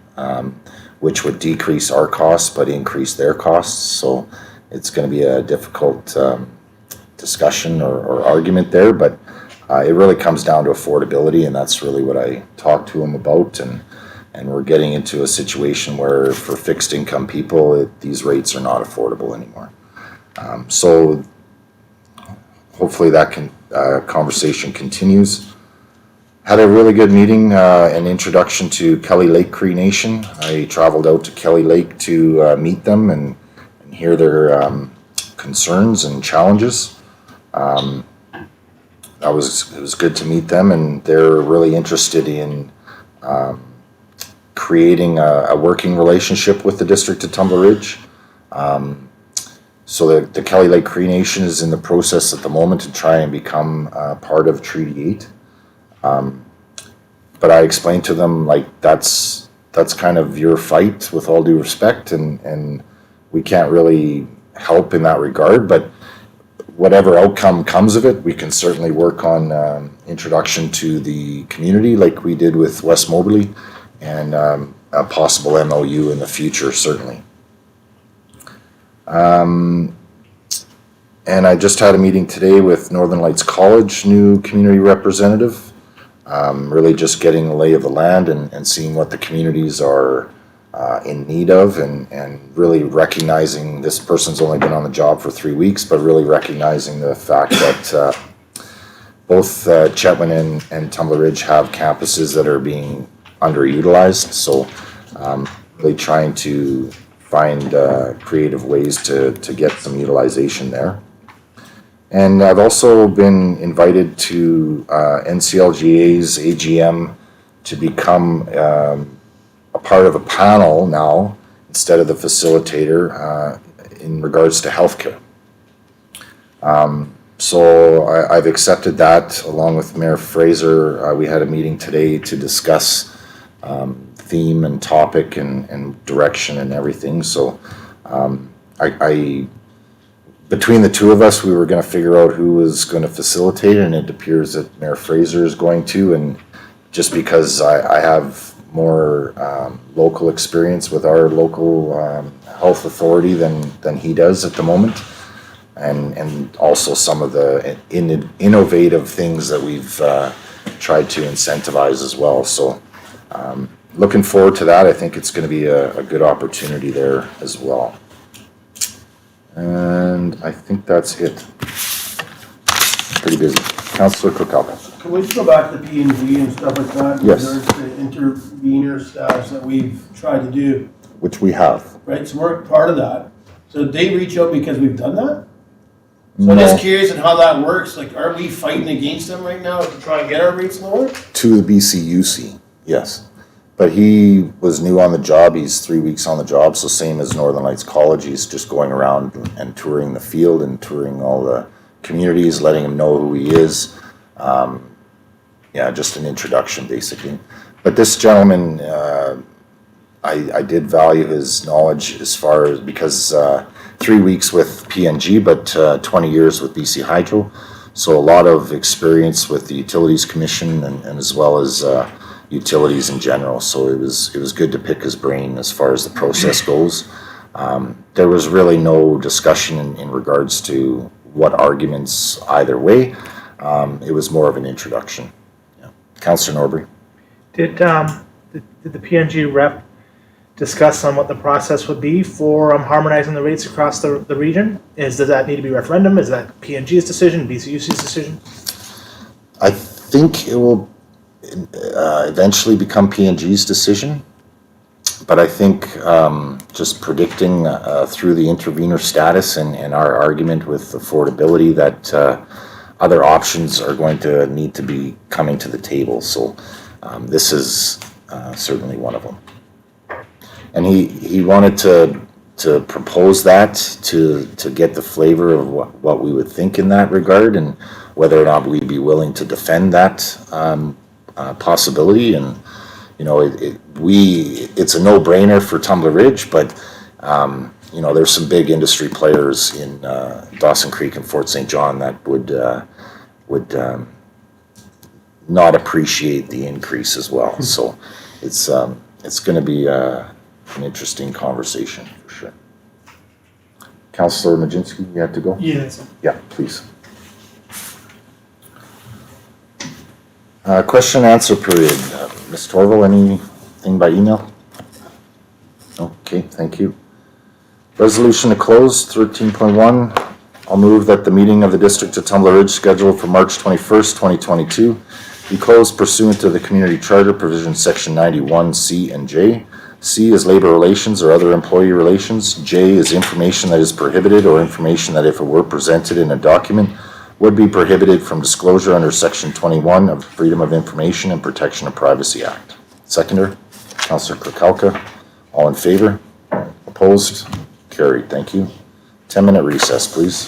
which would decrease our costs but increase their costs. So it's going to be a difficult discussion or argument there, but it really comes down to affordability, and that's really what I talked to them about. And we're getting into a situation where for fixed income people, these rates are not affordable anymore. So hopefully that conversation continues. Had a really good meeting, an introduction to Kelly Lake Cree Nation. I traveled out to Kelly Lake to meet them and hear their concerns and challenges. It was good to meet them, and they're really interested in creating a working relationship with the District of Tumbler Ridge. So the Kelly Lake Cree Nation is in the process at the moment to try and become part of Treaty 8. But I explained to them, like, that's kind of your fight, with all due respect, and we can't really help in that regard, but whatever outcome comes of it, we can certainly work on introduction to the community like we did with West Moberly, and a possible MOU in the future, certainly. And I just had a meeting today with Northern Lights College new community representative, really just getting the lay of the land and seeing what the communities are in need of, and really recognizing this person's only been on the job for 3 weeks, but really recognizing the fact that both Chetwynd and Tumbler Ridge have campuses that are being underutilized. So really trying to find creative ways to get some utilization there. And I've also been invited to NCLGA's AGM to become a part of a panel now, instead of the facilitator, in regards to healthcare. So I've accepted that along with Mayor Fraser. We had a meeting today to discuss theme and topic and direction and everything. So I between the two of us, we were going to figure out who was going to facilitate, and it appears that Mayor Fraser is going to, and just because I have more local experience with our local health authority than he does at the moment, and also some of the innovative things that we've tried to incentivize as well. So looking forward to that. I think it's going to be a good opportunity there as well. And I think that's it. Pretty busy. Councillor Cookout. Can we just go back to the P&G and stuff like that? Yes. There's the intervenor status that we've tried to do, Which we have. right? So we're part of that. So did they reach out because we've done that? So No. I'm just curious on how that works. Like, are we fighting against them right now to try and get our rates lower? To the BCUC, yes. But he was new on the job. He's 3 weeks on the job, so same as Northern Lights College. He's just going around and touring the field and touring all the communities, letting him know who he is. Yeah, just an introduction, basically. But this gentleman, I did value his knowledge as far as, because 3 weeks with PNG, but 20 years with BC Hydro. So a lot of experience with the Utilities Commission and as well as utilities in general. So it was good to pick his brain as far as the process goes. There was really no discussion in regards to what arguments either way. It was more of an introduction. Yeah. Councillor Norbury. Did the PNG rep discuss on what the process would be for harmonizing the rates across the region? Does that need to be referendum? Is that PNG's decision, BCUC's decision? I think it will eventually become PNG's decision, but I think just predicting through the intervenor status and our argument with affordability that other options are going to need to be coming to the table. So this is certainly one of them. And he wanted to propose that to get the flavor of what we would think in that regard, and whether or not we'd be willing to defend that possibility. And you know, it's a no-brainer for Tumbler Ridge, but you know, there's some big industry players in Dawson Creek and Fort St. John that would not appreciate the increase as well. So it's going to be an interesting conversation for sure. Councillor Majinski, you have to go? Yes. Yeah, please. Question and answer period. Ms. Torval, anything by email? Okay, thank you. Resolution to close, 13.1. I'll move that the meeting of the District of Tumbler Ridge scheduled for March 21st, 2022 be closed pursuant to the Community Charter Provision Section 91 C and J. C is labor relations or other employee relations. J is information that is prohibited or information that if it were presented in a document would be prohibited from disclosure under Section 21 of the Freedom of Information and Protection of Privacy Act. Seconder, Councillor Kirkowka. All in favor? Opposed? Carried. Thank you. 10-minute recess, please.